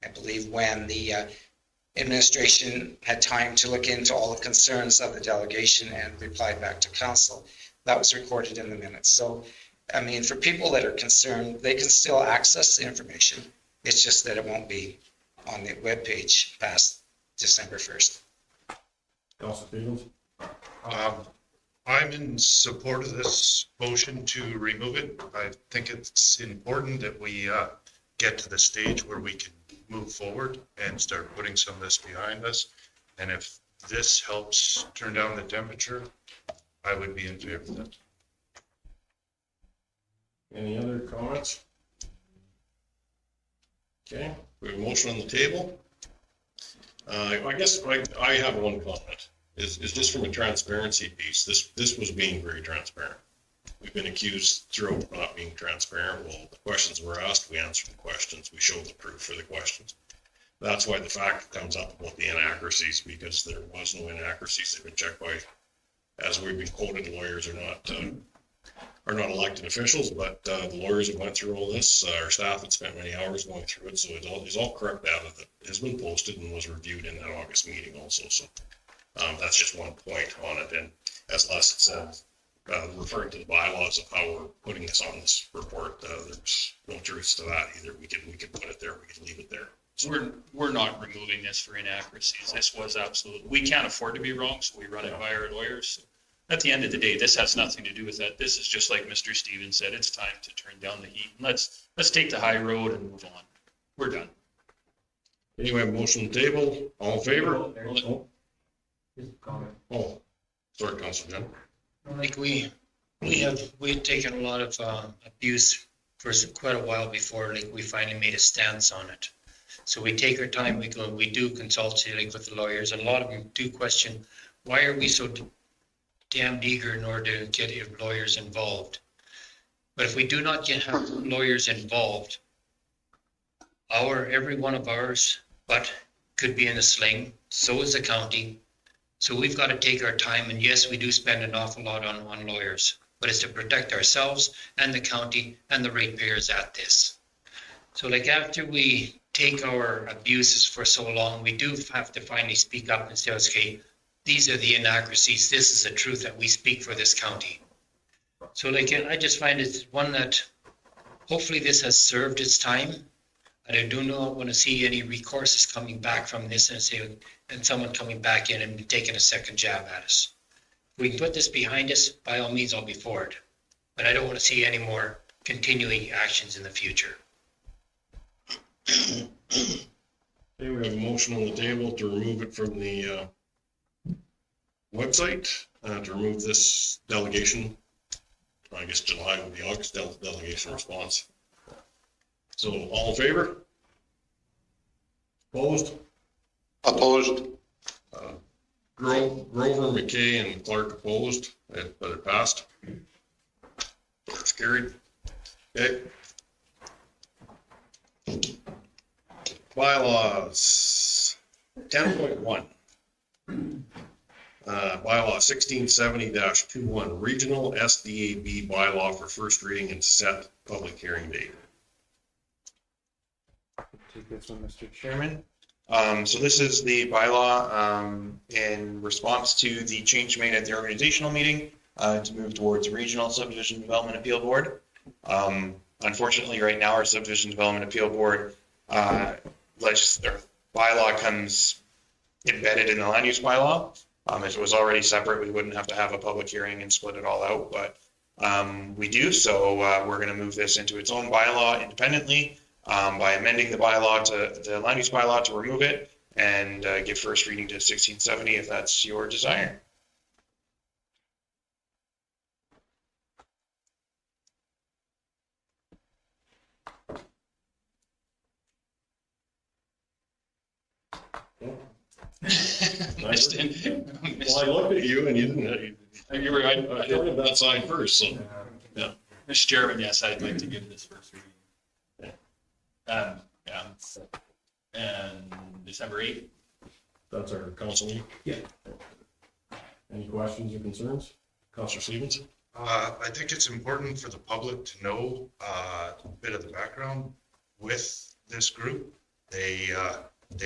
I believe, when the administration had time to look into all the concerns of the delegation and replied back to council. That was recorded in the minutes. So, I mean, for people that are concerned, they can still access the information. It's just that it won't be on the webpage past December 1st.
Councilor Stevens?
I'm in support of this motion to remove it. I think it's important that we get to the stage where we can move forward and start putting some of this behind us. And if this helps turn down the temperature, I would be in favor of that.
Any other comments? Okay, we have a motion on the table. I guess I have one comment. Is just from a transparency piece. This was being very transparent. We've been accused throughout not being transparent. Well, the questions were asked, we answered the questions, we showed the proof for the questions. That's why the fact comes up about the inaccuracies, because there was no inaccuracies. They've been checked by, as we've been quoted, lawyers are not elected officials, but the lawyers that went through all this, our staff had spent many hours going through it, so it's all correct data that has been posted and was reviewed in that August meeting also. So that's just one point on it. And as Les had said, referring to the bylaws of how we're putting this on this report, there's no truths to that either. We can put it there, we can leave it there.
So we're not removing this for inaccuracies. This was absolutely, we can't afford to be wrong, so we run it by our lawyers. At the end of the day, this has nothing to do with that. This is just like Mr. Stevens said, it's time to turn down the heat. Let's take the high road and move on. We're done.
Anyway, motion on the table, all in favor? Oh, sorry, Councilor Jen.
Like we had taken a lot of abuse for quite a while before, like we finally made a stance on it. So we take our time, we do consult like with the lawyers, and a lot of them do question, why are we so damned eager in order to get lawyers involved? But if we do not have lawyers involved, every one of ours, but could be in a sling, so is the county. So we've got to take our time, and yes, we do spend an awful lot on lawyers, but it's to protect ourselves and the county and the ratepayers at this. So like after we take our abuses for so long, we do have to finally speak up and say, okay, these are the inaccuracies. This is the truth that we speak for this county. So like, I just find it's one that hopefully this has served its time. And I do not want to see any recourses coming back from this and someone coming back in and taking a second jab at us. If we can put this behind us, by all means, I'll be for it. But I don't want to see any more continuing actions in the future.
Okay, we have a motion on the table to remove it from the website, to remove this delegation. I guess July would be August delegation response. So all in favor? Opposed?
Opposed.
Grover, McKay, and Clark opposed, but it passed. It's carried. Okay. Bylaws 10.1. Bylaw 1670-21, regional SDAB bylaw for first reading and set public hearing date.
Take this one, Mr. Chairman. So this is the bylaw in response to the change made at the organizational meeting to move towards regional subdivision development appeal board. Unfortunately, right now our subdivision development appeal board bylaw comes embedded in the land use bylaw. If it was already separate, we wouldn't have to have a public hearing and split it all out, but we do. So we're going to move this into its own bylaw independently by amending the bylaw to the land use bylaw to remove it and give first reading to 1670 if that's your desire.
Missed it.
Well, I looked at you and you didn't.
You were, I
did that side first, so, yeah.
Mr. Chairman, yes, I'd like to give this first reading. And December 8th.
That's our council meeting?
Yeah.
Any questions or concerns? Councilor Stevens?
I think it's important for the public to know a bit of the background with this group. They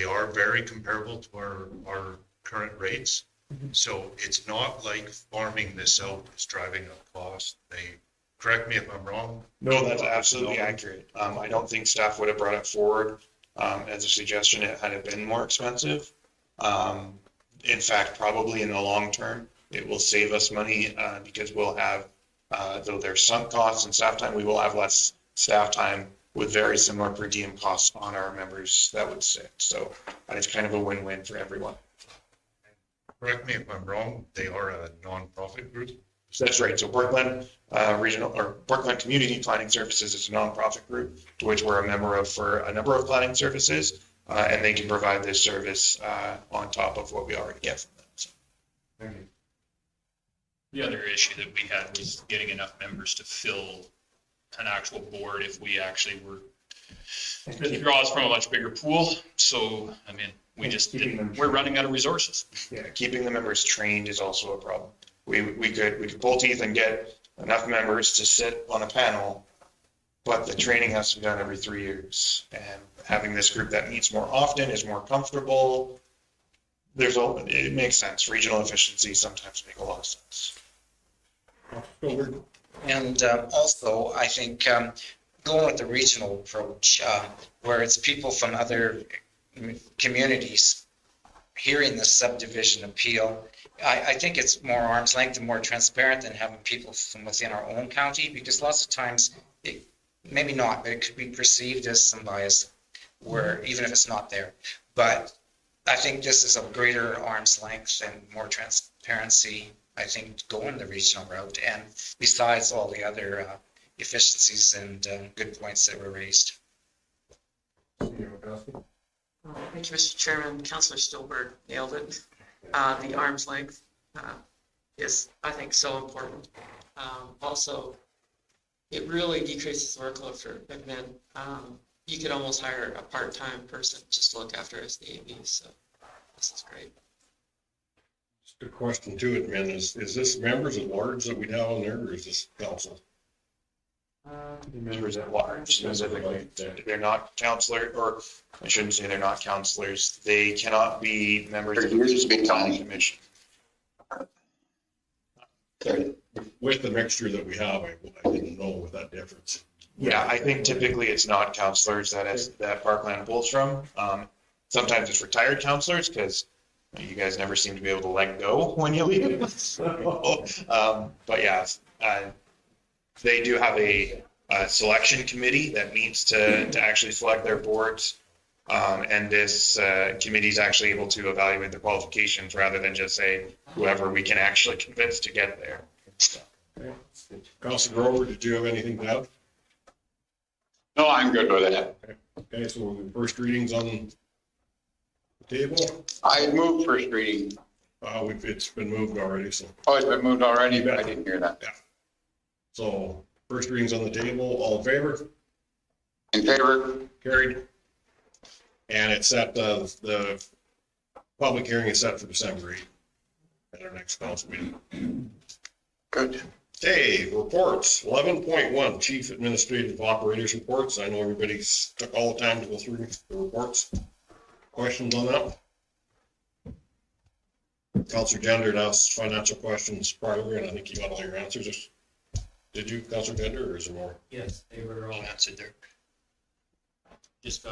are very comparable to our current rates. So it's not like farming this out is driving up cost. Correct me if I'm wrong.
No, that's absolutely accurate. I don't think staff would have brought it forward as a suggestion had it been more expensive. In fact, probably in the long term, it will save us money because we'll have, though there's sunk costs and staff time, we will have less staff time with very similar per diem costs on our members that would sit. So it's kind of a win-win for everyone.
Correct me if I'm wrong, they are a nonprofit group.
That's right. So Parkland Parkland Community Planning Services is a nonprofit group to which we're a member of for a number of planning services, and they can provide this service on top of what we already get from them. So.
Thank you. The other issue that we had was getting enough members to fill an actual board if we actually were It draws from a much bigger pool, so, I mean, we're running out of resources.
Yeah, keeping the members trained is also a problem. We could pull teeth and get enough members to sit on a panel, but the training has to be done every 3 years. And having this group that meets more often is more comfortable. It makes sense. Regional efficiencies sometimes make a lot of sense.
And also, I think going with the regional approach, where it's people from other communities hearing the subdivision appeal, I think it's more arm's length and more transparent than having people from within our own county, because lots of times, maybe not, but it could be perceived as some bias, where even if it's not there. But I think this is a greater arm's length and more transparency, I think, going the regional route, and besides all the other efficiencies and good points that were raised.
Thank you, Mr. Chairman. Councillor Stolberg nailed it. The arm's length is, I think, so important. Also, it really decreases the workload for admin. You could almost hire a part-time person just to look after us, the AV, so this is great.
Just a question to it, man, is this members at large that we have on there, or is this council?
Members at large specifically. They're not counselor, or I shouldn't say they're not counselors. They cannot be members of the planning commission.
With the mixture that we have, I didn't know with that difference.
Yeah, I think typically it's not counselors that Parkland pulls from. Sometimes it's retired counselors, because you guys never seem to be able to let go when you leave. So, but yeah, they do have a selection committee that meets to actually select their boards. And this committee is actually able to evaluate the qualifications rather than just say whoever we can actually convince to get there. So.
Okay. Councilor Grover, did you have anything to add?
No, I'm good with that.
Okay, so first readings on the table.
I moved first reading.
It's been moved already, so.
Oh, it's been moved already? I didn't hear that.
Yeah. So first readings on the table, all in favor?
In favor.
Carried. And it's set, the public hearing is set for December 8th at our next council meeting.
Good.
Okay, reports, 11.1, Chief Administrative Operators Reports. I know everybody's took all the time to go through the reports. Questions on that? Councilor Gender asked financial questions prior, and I think you got all your answers. Did you, Councilor Gender, or is there more?
Yes, they were all answered there. Just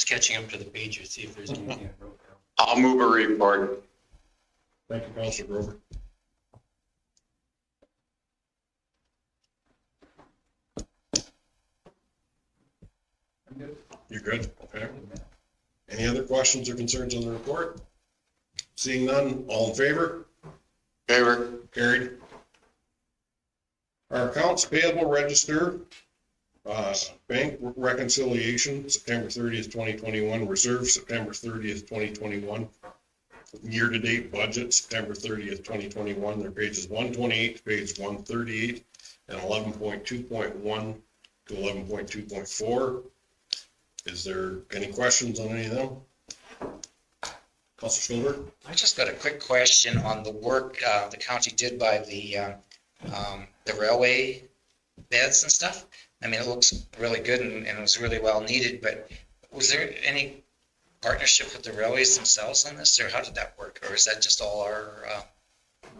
catching up to the page to see if there's anything I wrote down.
I'll move a report.
Thank you, Councilor Grover. You're good? Okay. Any other questions or concerns on the report? Seeing none, all in favor?
Favor.
Carried. Our accounts payable register, bank reconciliation, September 30th, 2021, reserve, September 30th, 2021. Year-to-date budget, September 30th, 2021, they're pages 128 to page 138, and 11.2.1 to 11.2.4. Is there any questions on any of them? Councilor Schulberg?
I just got a quick question on the work the county did by the railway beds and stuff. I mean, it looks really good and it was really well needed, but was there any partnership with the railways themselves on this, or how did that work? Or is that just all our?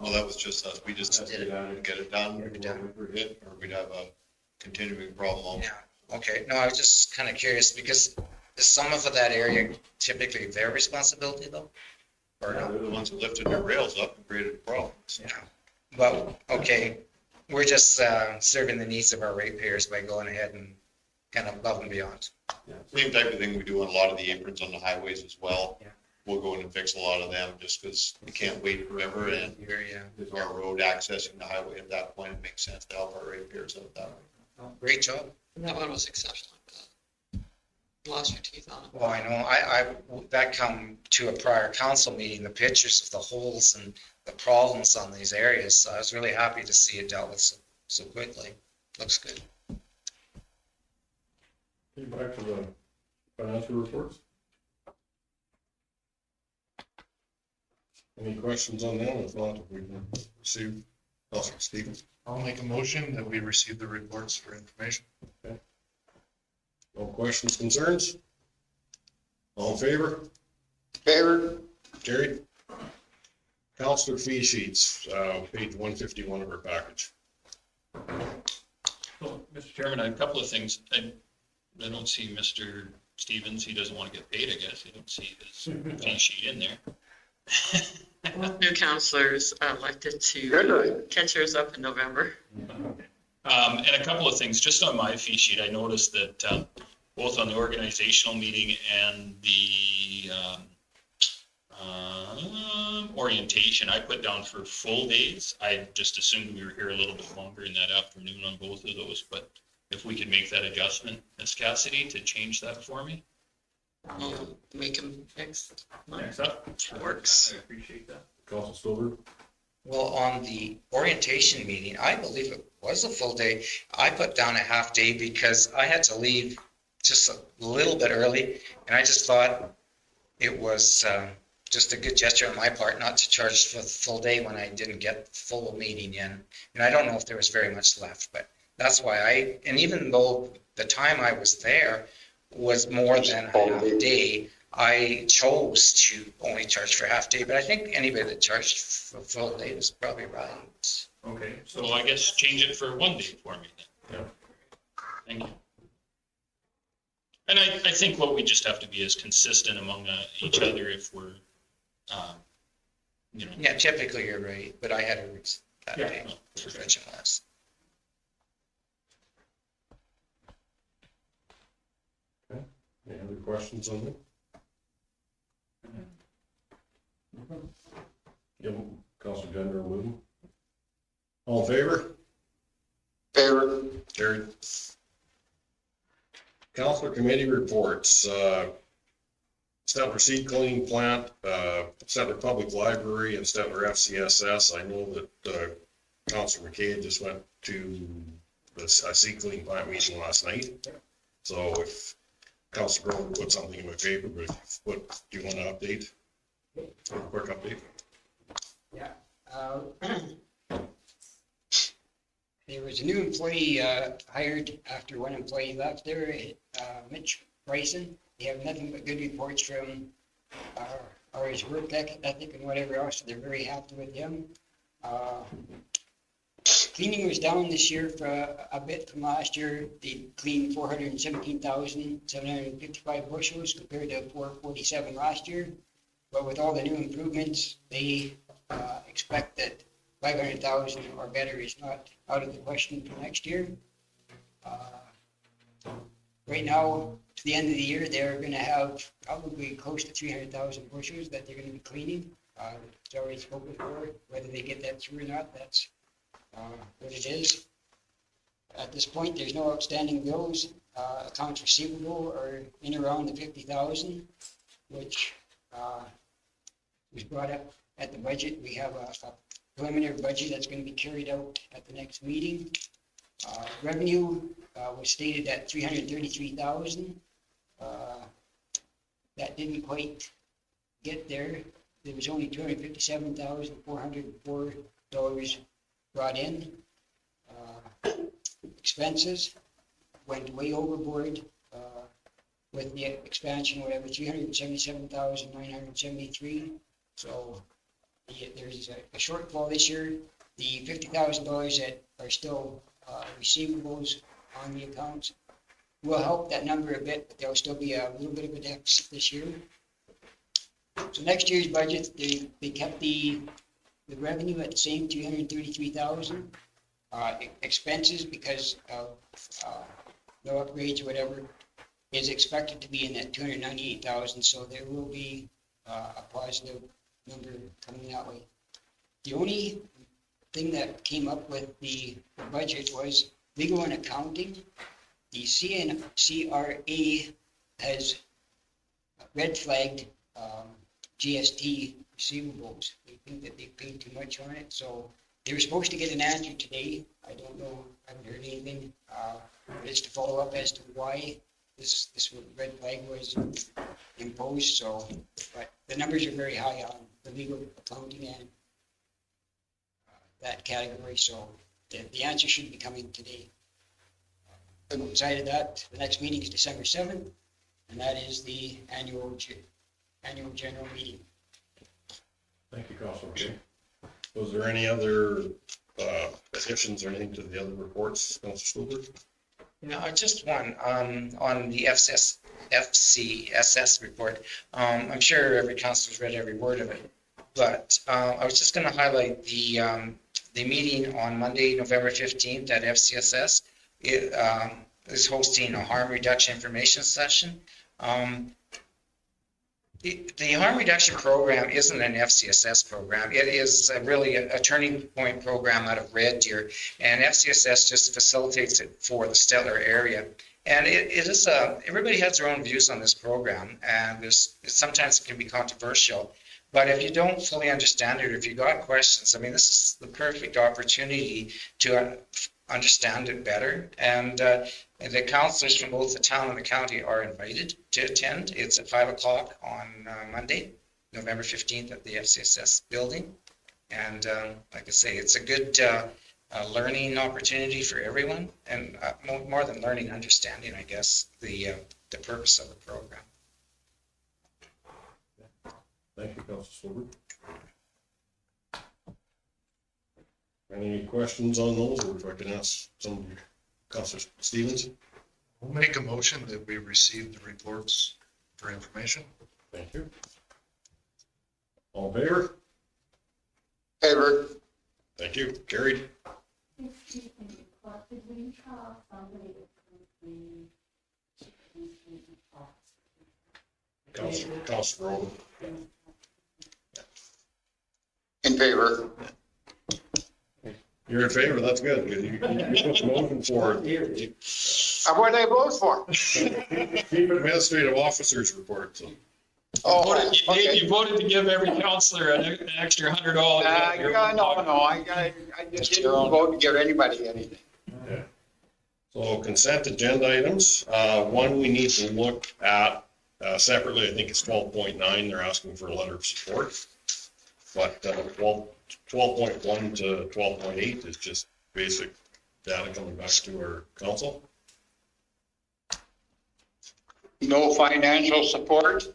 No, that was just us. We just had to get it done. Or we'd have a continuing problem.
Yeah, okay. No, I was just kind of curious because is some of that area typically their responsibility though? Or
yeah, they're the ones that lifted their rails up and created the problems.
Yeah. Well, okay. We're just serving the needs of our ratepayers by going ahead and kind of above and beyond.
Yeah. Same type of thing we do on a lot of the aprons on the highways as well. Yeah. We'll go in and fix a lot of them just because you can't wait forever. And with our road accessing the highway at that point, it makes sense to help our ratepayers out that way.
Oh, great job.
That one was exceptional. Lost your teeth on it.
Well, I know. That come to a prior council meeting, the pictures of the holes and the problems on these areas. So I was really happy to see it dealt with so quickly. Looks good.
Okay, back to the financial reports. Any questions on them? If not, we can receive, Stephen.
I'll make a motion that we receive the reports for information.
No questions, concerns? All in favor?
Favor?
Carried. Counselor fee sheets, page 151 of our package.
Well, Mr. Chairman, I have a couple of things. I don't see Mr. Stevens. He doesn't want to get paid, I guess. I don't see his fee sheet in there.
New counselors elected to catch yours up in November.
And a couple of things, just on my fee sheet, I noticed that both on the organizational meeting and the orientation, I put down for full days. I just assumed we were here a little bit longer in that afternoon on both of those, but if we could make that adjustment, Ms. Cassidy, to change that for me.
I'll make them next month.
Next up.
Works.
I appreciate that.
Council Stolberg?
Well, on the orientation meeting, I believe it was a full day. I put down a half day because I had to leave just a little bit early. And I just thought it was just a good gesture on my part not to charge for the full day when I didn't get the full meeting in. And I don't know if there was very much left, but that's why and even though the time I was there was more than a half day, I chose to only charge for half day, but I think anybody that charged for full day was probably right.
Okay, so I guess change it for 1 day for me then.
Yeah.
Thank you. And I think what we just have to be is consistent among each other if we're, you know.
Yeah, typically you're right, but I had a that
Yeah,
day.
no, for sure.
Mention less.
Okay. Any other questions on it? Yep, Council General Wooten. All in favor?
Favor?
Carried. Council committee reports, Stettler Seed Cleaning Plant, Stettler Public Library, and Stettler FCSS. I know that Councilor McCabe just went to the seed cleaning plant meeting last night. So if Councilor Grover put something in my paper, but what do you want to update? A quick update.
Yeah. There was a new employee hired after one employee left there, Mitch Bryson. They have nothing but good reports from his work ethic and whatever else, so they're very happy with him. Cleaning was down this year for a bit from last year. They cleaned 417,755 bushels compared to 447 last year. But with all the new improvements, they expect that 500,000 or better is not out of the question for next year. Right now, to the end of the year, they're going to have probably close to 300,000 bushels that they're going to be cleaning. It's already spoken for. Whether they get that through or not, that's what it is. At this point, there's no outstanding bills. Accounts receivable are in around the 50,000, which was brought up at the budget. We have a preliminary budget that's going to be carried out at the next meeting. Revenue was stated at 333,000. That didn't quite get there. There was only $257,404 brought in. Expenses went way overboard with the expansion, whatever, 377,973. So there's a shortfall this year. The $50,000 that are still receivables on the accounts will help that number a bit, but there'll still be a little bit of a deficit this year. So next year's budget, they kept the revenue at the same 333,000. Expenses, because of no upgrades or whatever, is expected to be in that 298,000. So there will be a positive number coming that way. The only thing that came up with the budget was legal and accounting. The CRA has red flagged GST receivables. They think that they paid too much on it, so they were supposed to get an answer today. I don't know, I haven't heard anything. It's to follow up as to why this red flag was imposed, so, but the numbers are very high on the legal accounting and that category, so the answer should be coming today. Outside of that, the next meeting is December 7th, and that is the annual general meeting.
Thank you, Councilor King.
Was there any other additions or anything to the other reports, Councilor Stolberg?
No, just one, on the FCSS report. I'm sure every councilor's read every word of it, but I was just gonna highlight the meeting on Monday, November 15th at FCSS. It is hosting a harm reduction information session. The harm reduction program isn't an FCSS program. It is really a turning point program out of Red Deer, and FCSS just facilitates it for the Stellar area. And it is everybody has their own views on this program, and sometimes it can be controversial. But if you don't fully understand it, or if you got questions, I mean, this is the perfect opportunity to understand it better. And the councillors from both the town and the county are invited to attend. It's at 5 o'clock on Monday, November 15th at the FCSS building. And like I say, it's a good learning opportunity for everyone, and more than learning, understanding, I guess, the purpose of the program.
Thank you, Councilor Stolberg. Any questions on those, or if I can ask some, Councilor Stevens?
We'll make a motion that we receive the reports for information.
Thank you. All in favor?
Favor.
Thank you. Carried. Councilor Rowe.
In favor.
You're in favor, that's good. You put the motion forward.
What did I vote for?
Chief Administrative Officer's report. So.
Oh,
You voted to give every counselor an extra $100.
No, I just didn't vote to give anybody anything.
Okay. So consent agenda items. One we need to look at separately. I think it's 12.9. They're asking for a letter of support. But 12.1 to 12.8 is just basic data coming back to our council.
No financial support?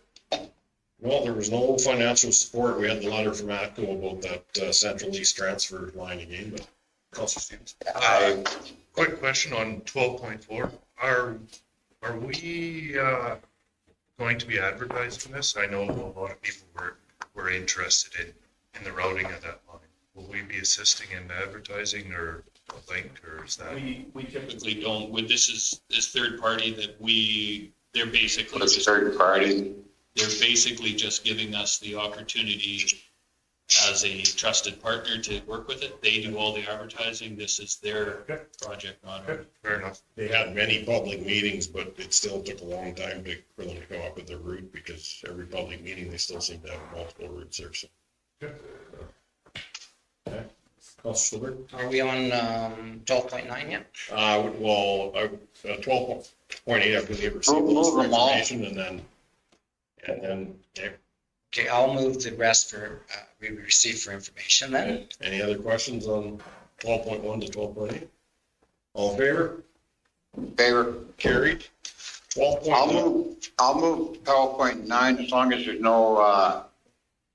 Well, there was no financial support. We had the letter from ATCO about that Central East transfer line again, but Councilor Stevens.
Quick question on 12.4. Are we going to be advertising this? I know a lot of people were interested in the routing of that line. Will we be assisting in advertising or a link, or is that?
We typically don't. With this third party that they're basically
It's third party.
They're basically just giving us the opportunity as a trusted partner to work with it. They do all the advertising. This is their project, not ours.
Fair enough.
They had many public meetings, but it still took a long time for them to come up with their route, because every public meeting, they still seem to have multiple routes there. So. Okay. Councilor Stolberg?
Are we on 12.9 yet?
Well, 12.8, I believe, received information, and then,
Okay, I'll move the rest for, we received for information then.
Any other questions on 12.1 to 12.8? All in favor?
Favor.
Carried. 12.9.
I'll move 12.9 as long as there's no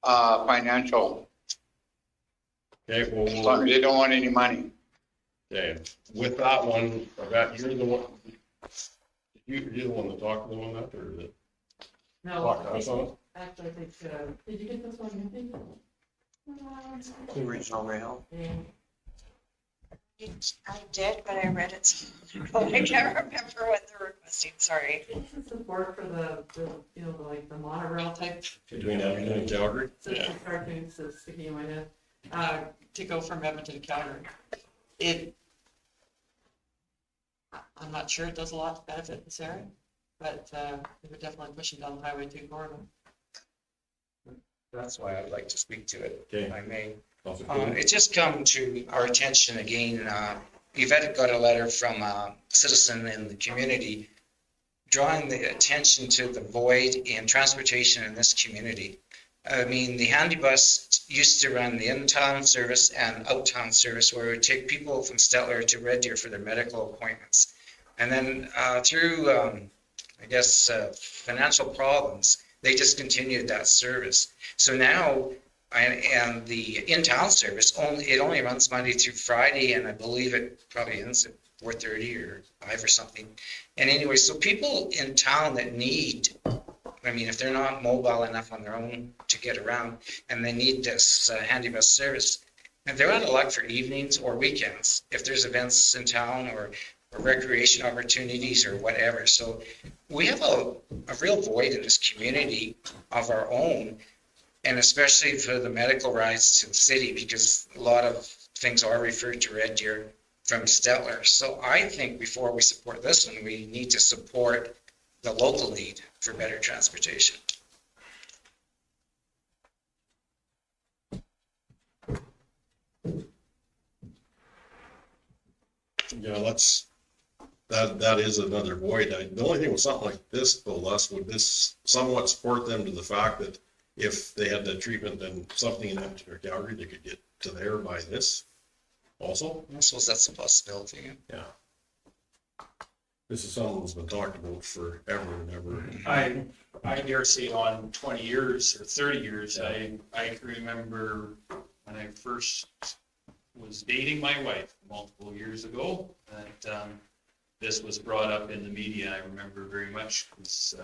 financial.
Okay, well,
As long as they don't want any money.
okay, with that one, you're the one, you're the one that talked to them on that, or is it?
No,
Talk to us on it?
actually, I think, did you get this one?
The regional rail.
I did, but I read it, so I can't remember what they're requesting, sorry.
This is support for the like the monorail type.
Between Edmonton and Calgary?
System starting, so sticking in my head.
To go from Edmonton to Calgary. I'm not sure it does a lot to benefit this area, but we're definitely pushing down the Highway 2 corridor.
That's why I'd like to speak to it,
Okay.
if I may. It just come to our attention again. Yvette got a letter from a citizen in the community drawing the attention to the void in transportation in this community. I mean, the handy bus used to run the in-town service and out-town service where it would take people from Stettler to Red Deer for their medical appointments. And then through, I guess, financial problems, they discontinued that service. So now, and the in-town service, it only runs Monday through Friday, and I believe it probably ends at 4:30 or 5 or something. And anyway, so people in town that need, I mean, if they're not mobile enough on their own to get around and they need this handy bus service, and they're out of luck for evenings or weekends, if there's events in town or recreation opportunities or whatever. So we have a real void in this community of our own, and especially for the medical rides to the city, because a lot of things are referred to Red Deer from Stettler. So I think before we support this one, we need to support the local need for better transportation.
Yeah, that is another void. The only thing with something like this, though, Les, would this somewhat support them to the fact that if they had that treatment, then something in Edmonton or Calgary, they could get to there by this also?
I suppose that's a possibility.
Yeah. This is something that's been talked about forever and ever.
I dare say on 20 years or 30 years, I can remember when I first was dating my wife multiple years ago, that this was brought up in the media. I remember very much because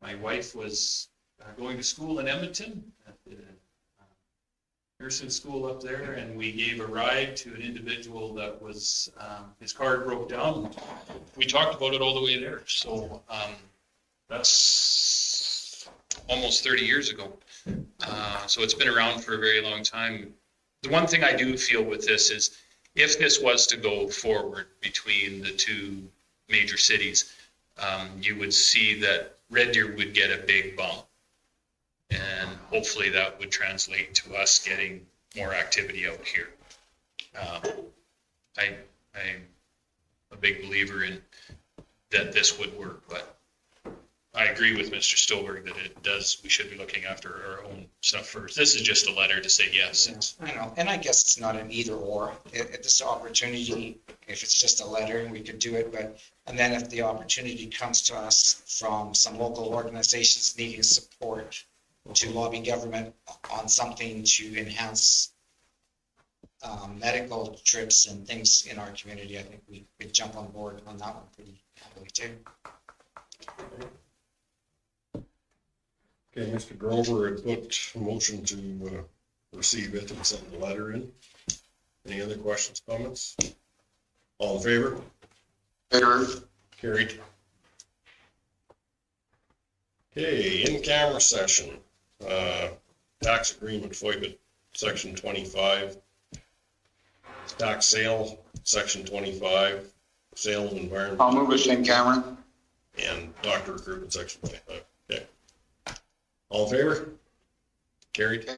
my wife was going to school in Edmonton at the nursing school up there, and we gave a ride to an individual that was, his car broke down. We talked about it all the way there. So that's almost 30 years ago. So it's been around for a very long time. The one thing I do feel with this is if this was to go forward between the two major cities, you would see that Red Deer would get a big bump. And hopefully that would translate to us getting more activity out here. I'm a big believer in that this would work, but I agree with Mr. Stolberg that we should be looking after our own stuff first. This is just a letter to say yes.
I know, and I guess it's not an either or. This opportunity, if it's just a letter, we could do it, and then if the opportunity comes to us from some local organizations needing support to lobby government on something to enhance medical trips and things in our community, I think we could jump on board on that one pretty happily too.
Okay, Mr. Grover had put a motion to receive it and send the letter in. Any other questions, comments? All in favor? Carried. Okay, in-camera session. Tax agreement, FOIBA, section 25. Tax sale, section 25. Sale of environment.
I'll move us in camera.
And doctor recruitment, section 25. Okay. All in favor? Carried.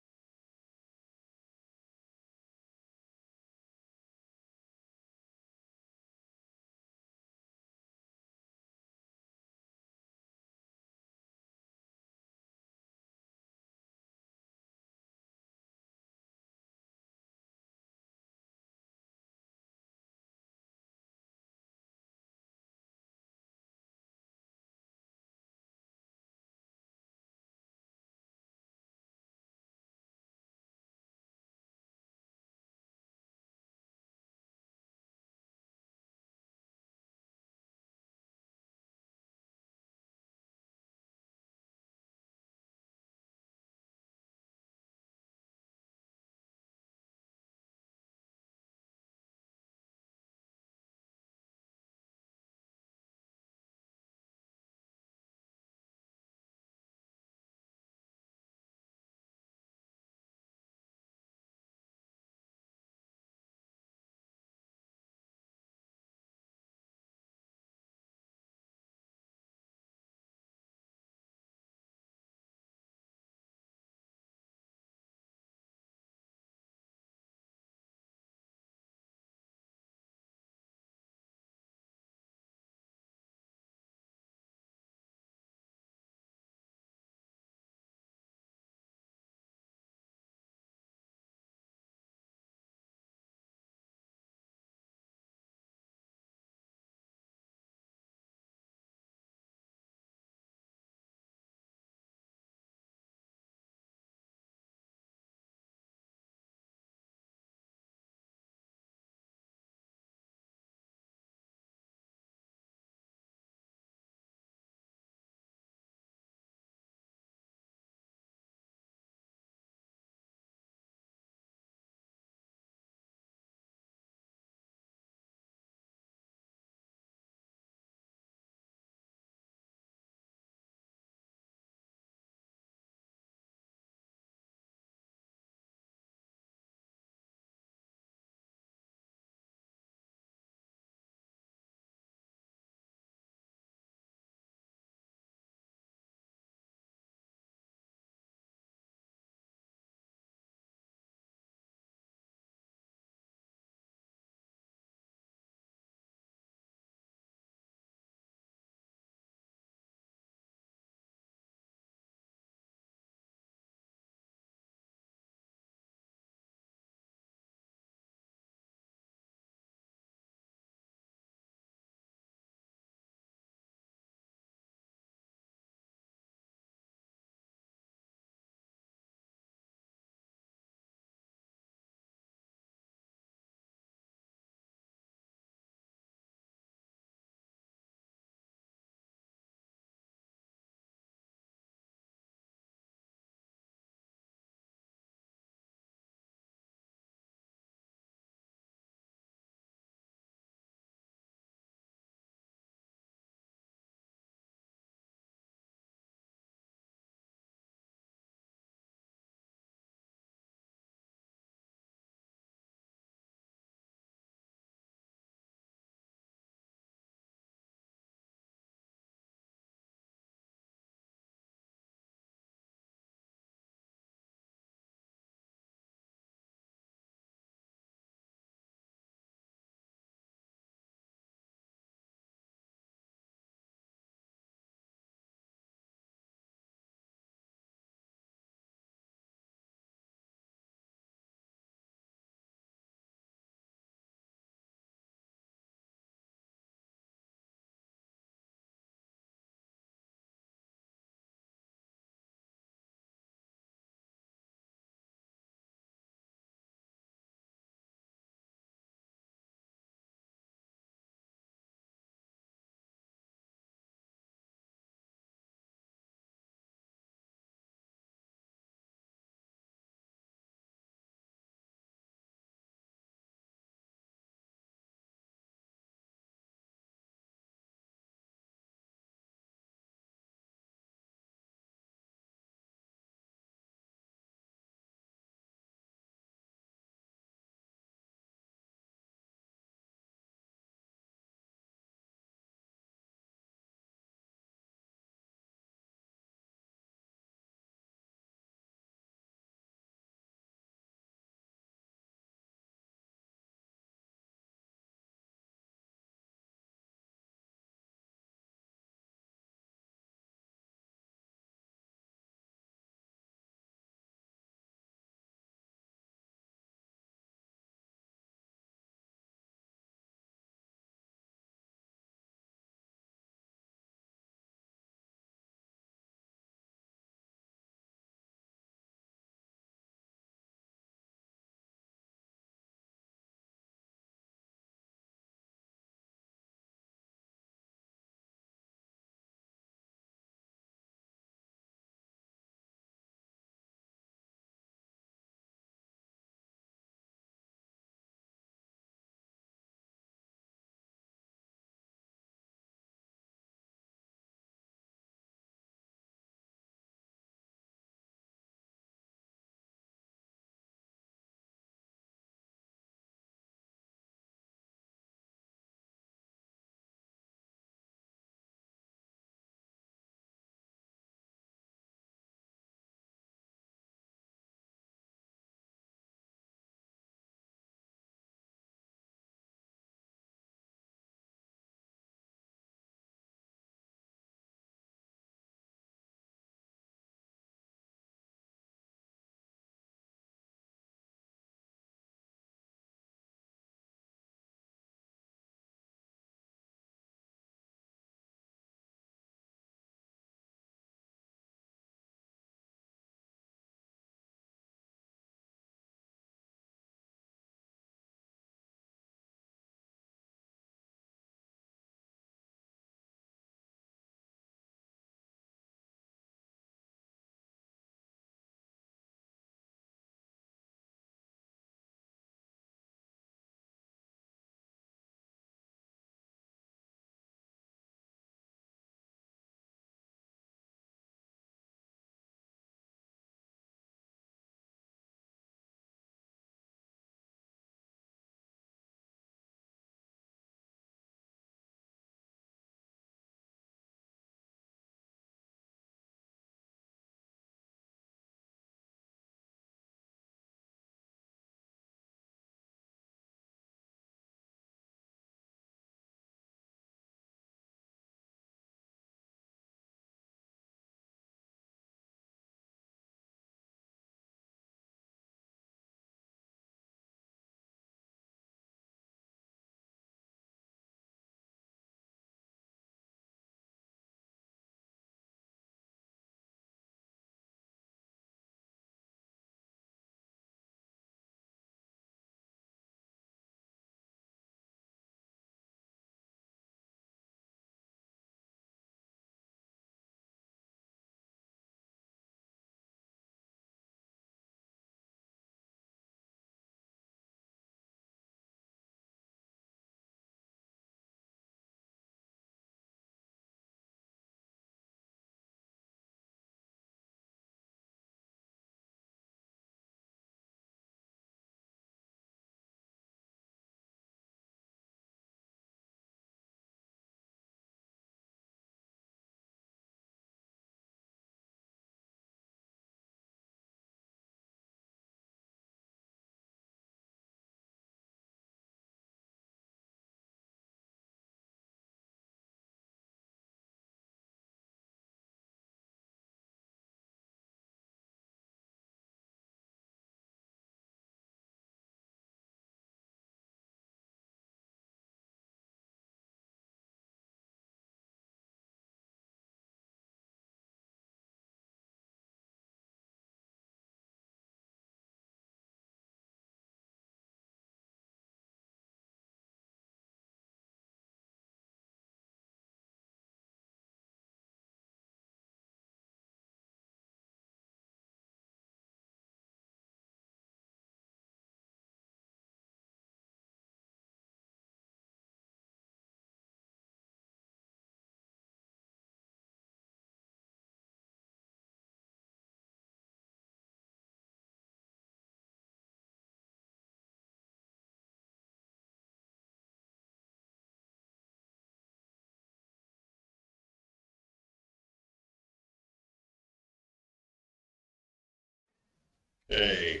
Okay,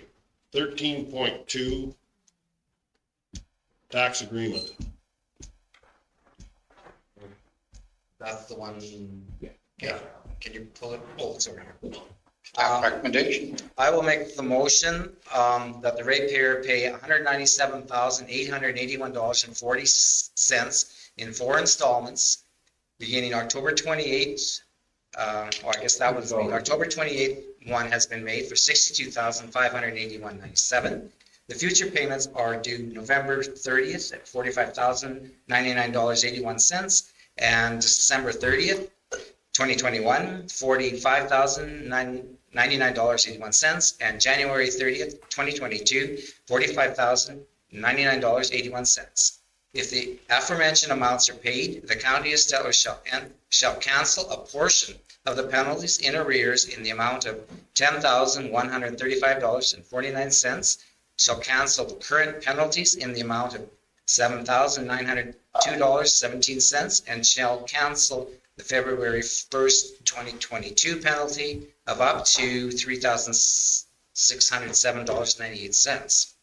13.2 tax agreement.
That's the one. Okay. Can you pull it? Oh, it's over here.
Recommendation.
I will make the motion that the ratepayer pay $197,881.40 in 4 installments beginning October 28th. I guess that was made. October 28th one has been made for $62,581.97. The future payments are due November 30th at $45,099.81 and December 30th, 2021, $45,099.81, and January 30th, 2022, $45,099.81. If the aforementioned amounts are paid, the county of Stellar shall cancel a portion of the penalties in arrears in the amount of $10,135.49, shall cancel the current penalties in the amount of $7,902.17, and shall cancel the February 1st, 2022 penalty of up to $3,607.98.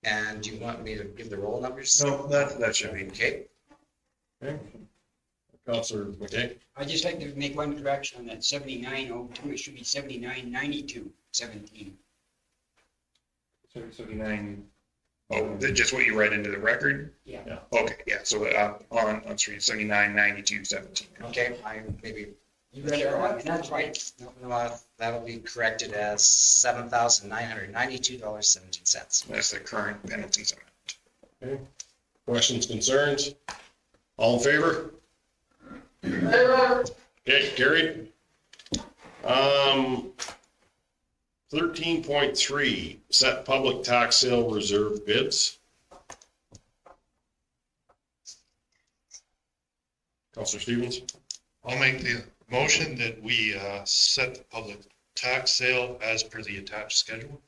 And do you want me to give the roll numbers?
No, that should be.
Okay.
Okay. Counselor McKay?
I'd just like to make one correction on that 7902, it should be 799217.
79. Oh, just what you read into the record?
Yeah.
Okay, yeah, so on screen, 799217.
Okay, I maybe.
You read it wrong, and that's right.
No, that'll be corrected as $7,992.17.
That's the current penalties amount.
Okay. Questions, concerns? All in favor? Okay, carried. 13.3, set public tax sale reserve bids. Counselor Stevens?
I'll make the motion that we set the public tax sale as per the attached schedule.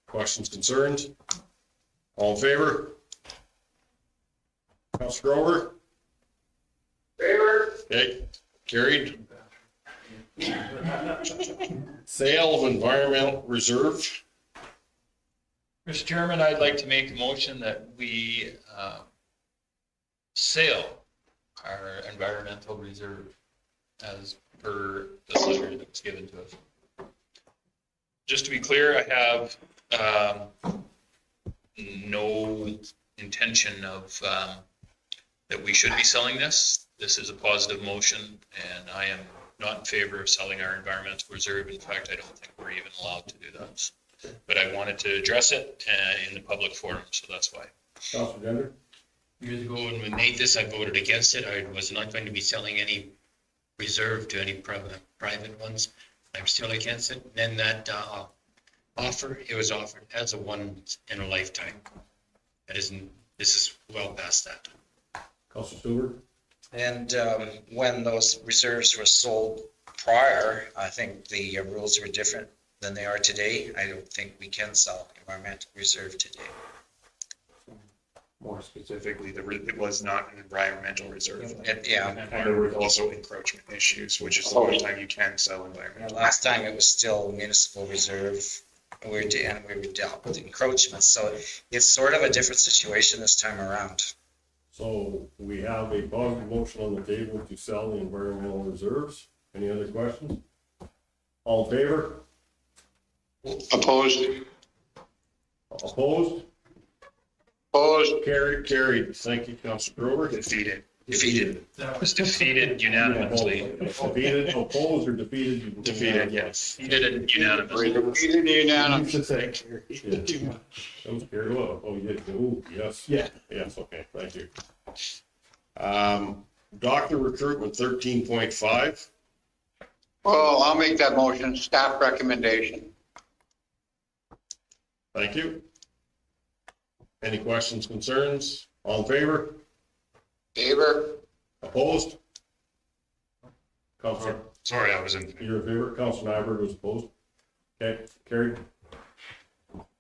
Questions, concerns? All in favor? Counselor Grover? Favor. Okay, carried. Sale of environmental reserve.
Mr. Chairman, I'd like to make a motion that we sell our environmental reserve as per the letter that was given to us. Just to be clear, I have no intention of that we should be selling this. This is a positive motion, and I am not in favor of selling our environmental reserve. In fact, I don't think we're even allowed to do that. But I wanted to address it in the public forum, so that's why.
Counselor Gender?
Years ago, when we made this, I voted against it. I was not going to be selling any reserve to any private ones. I'm still against it. Then that offer, it was offered as a once in a lifetime. That isn't, this is well past that.
Counselor Stewart?
And when those reserves were sold prior, I think the rules were different than they are today. I don't think we can sell environmental reserve today.
More specifically, it was not an environmental reserve.
Yeah.
And there were also encroachment issues, which is the only time you can sell environmental.
Last time it was still municipal reserve. We were dealt with encroachments, so it's sort of a different situation this time around.
So we have a positive motion on the table to sell the environmental reserves. Any other questions? All in favor?
Opposed?
Opposed?
Opposed?
Carried. Thank you, Counselor Grover.
Defeated.
That was defeated unanimously.
Defeated, opposed, or defeated?
Defeated, yes.
Defeated unanimously.
Defeated unanimously.
That was carried well. Oh, you did. Oh, yes.
Yeah.
Yes, okay, thank you. Doctor recruitment 13.5.
Well, I'll make that motion. Staff recommendation.
Thank you. Any questions, concerns? All in favor?
Favor?
Opposed? Counselor,
Sorry, I was in.
you're in favor? Counselor Nyberg was opposed? Okay, carried.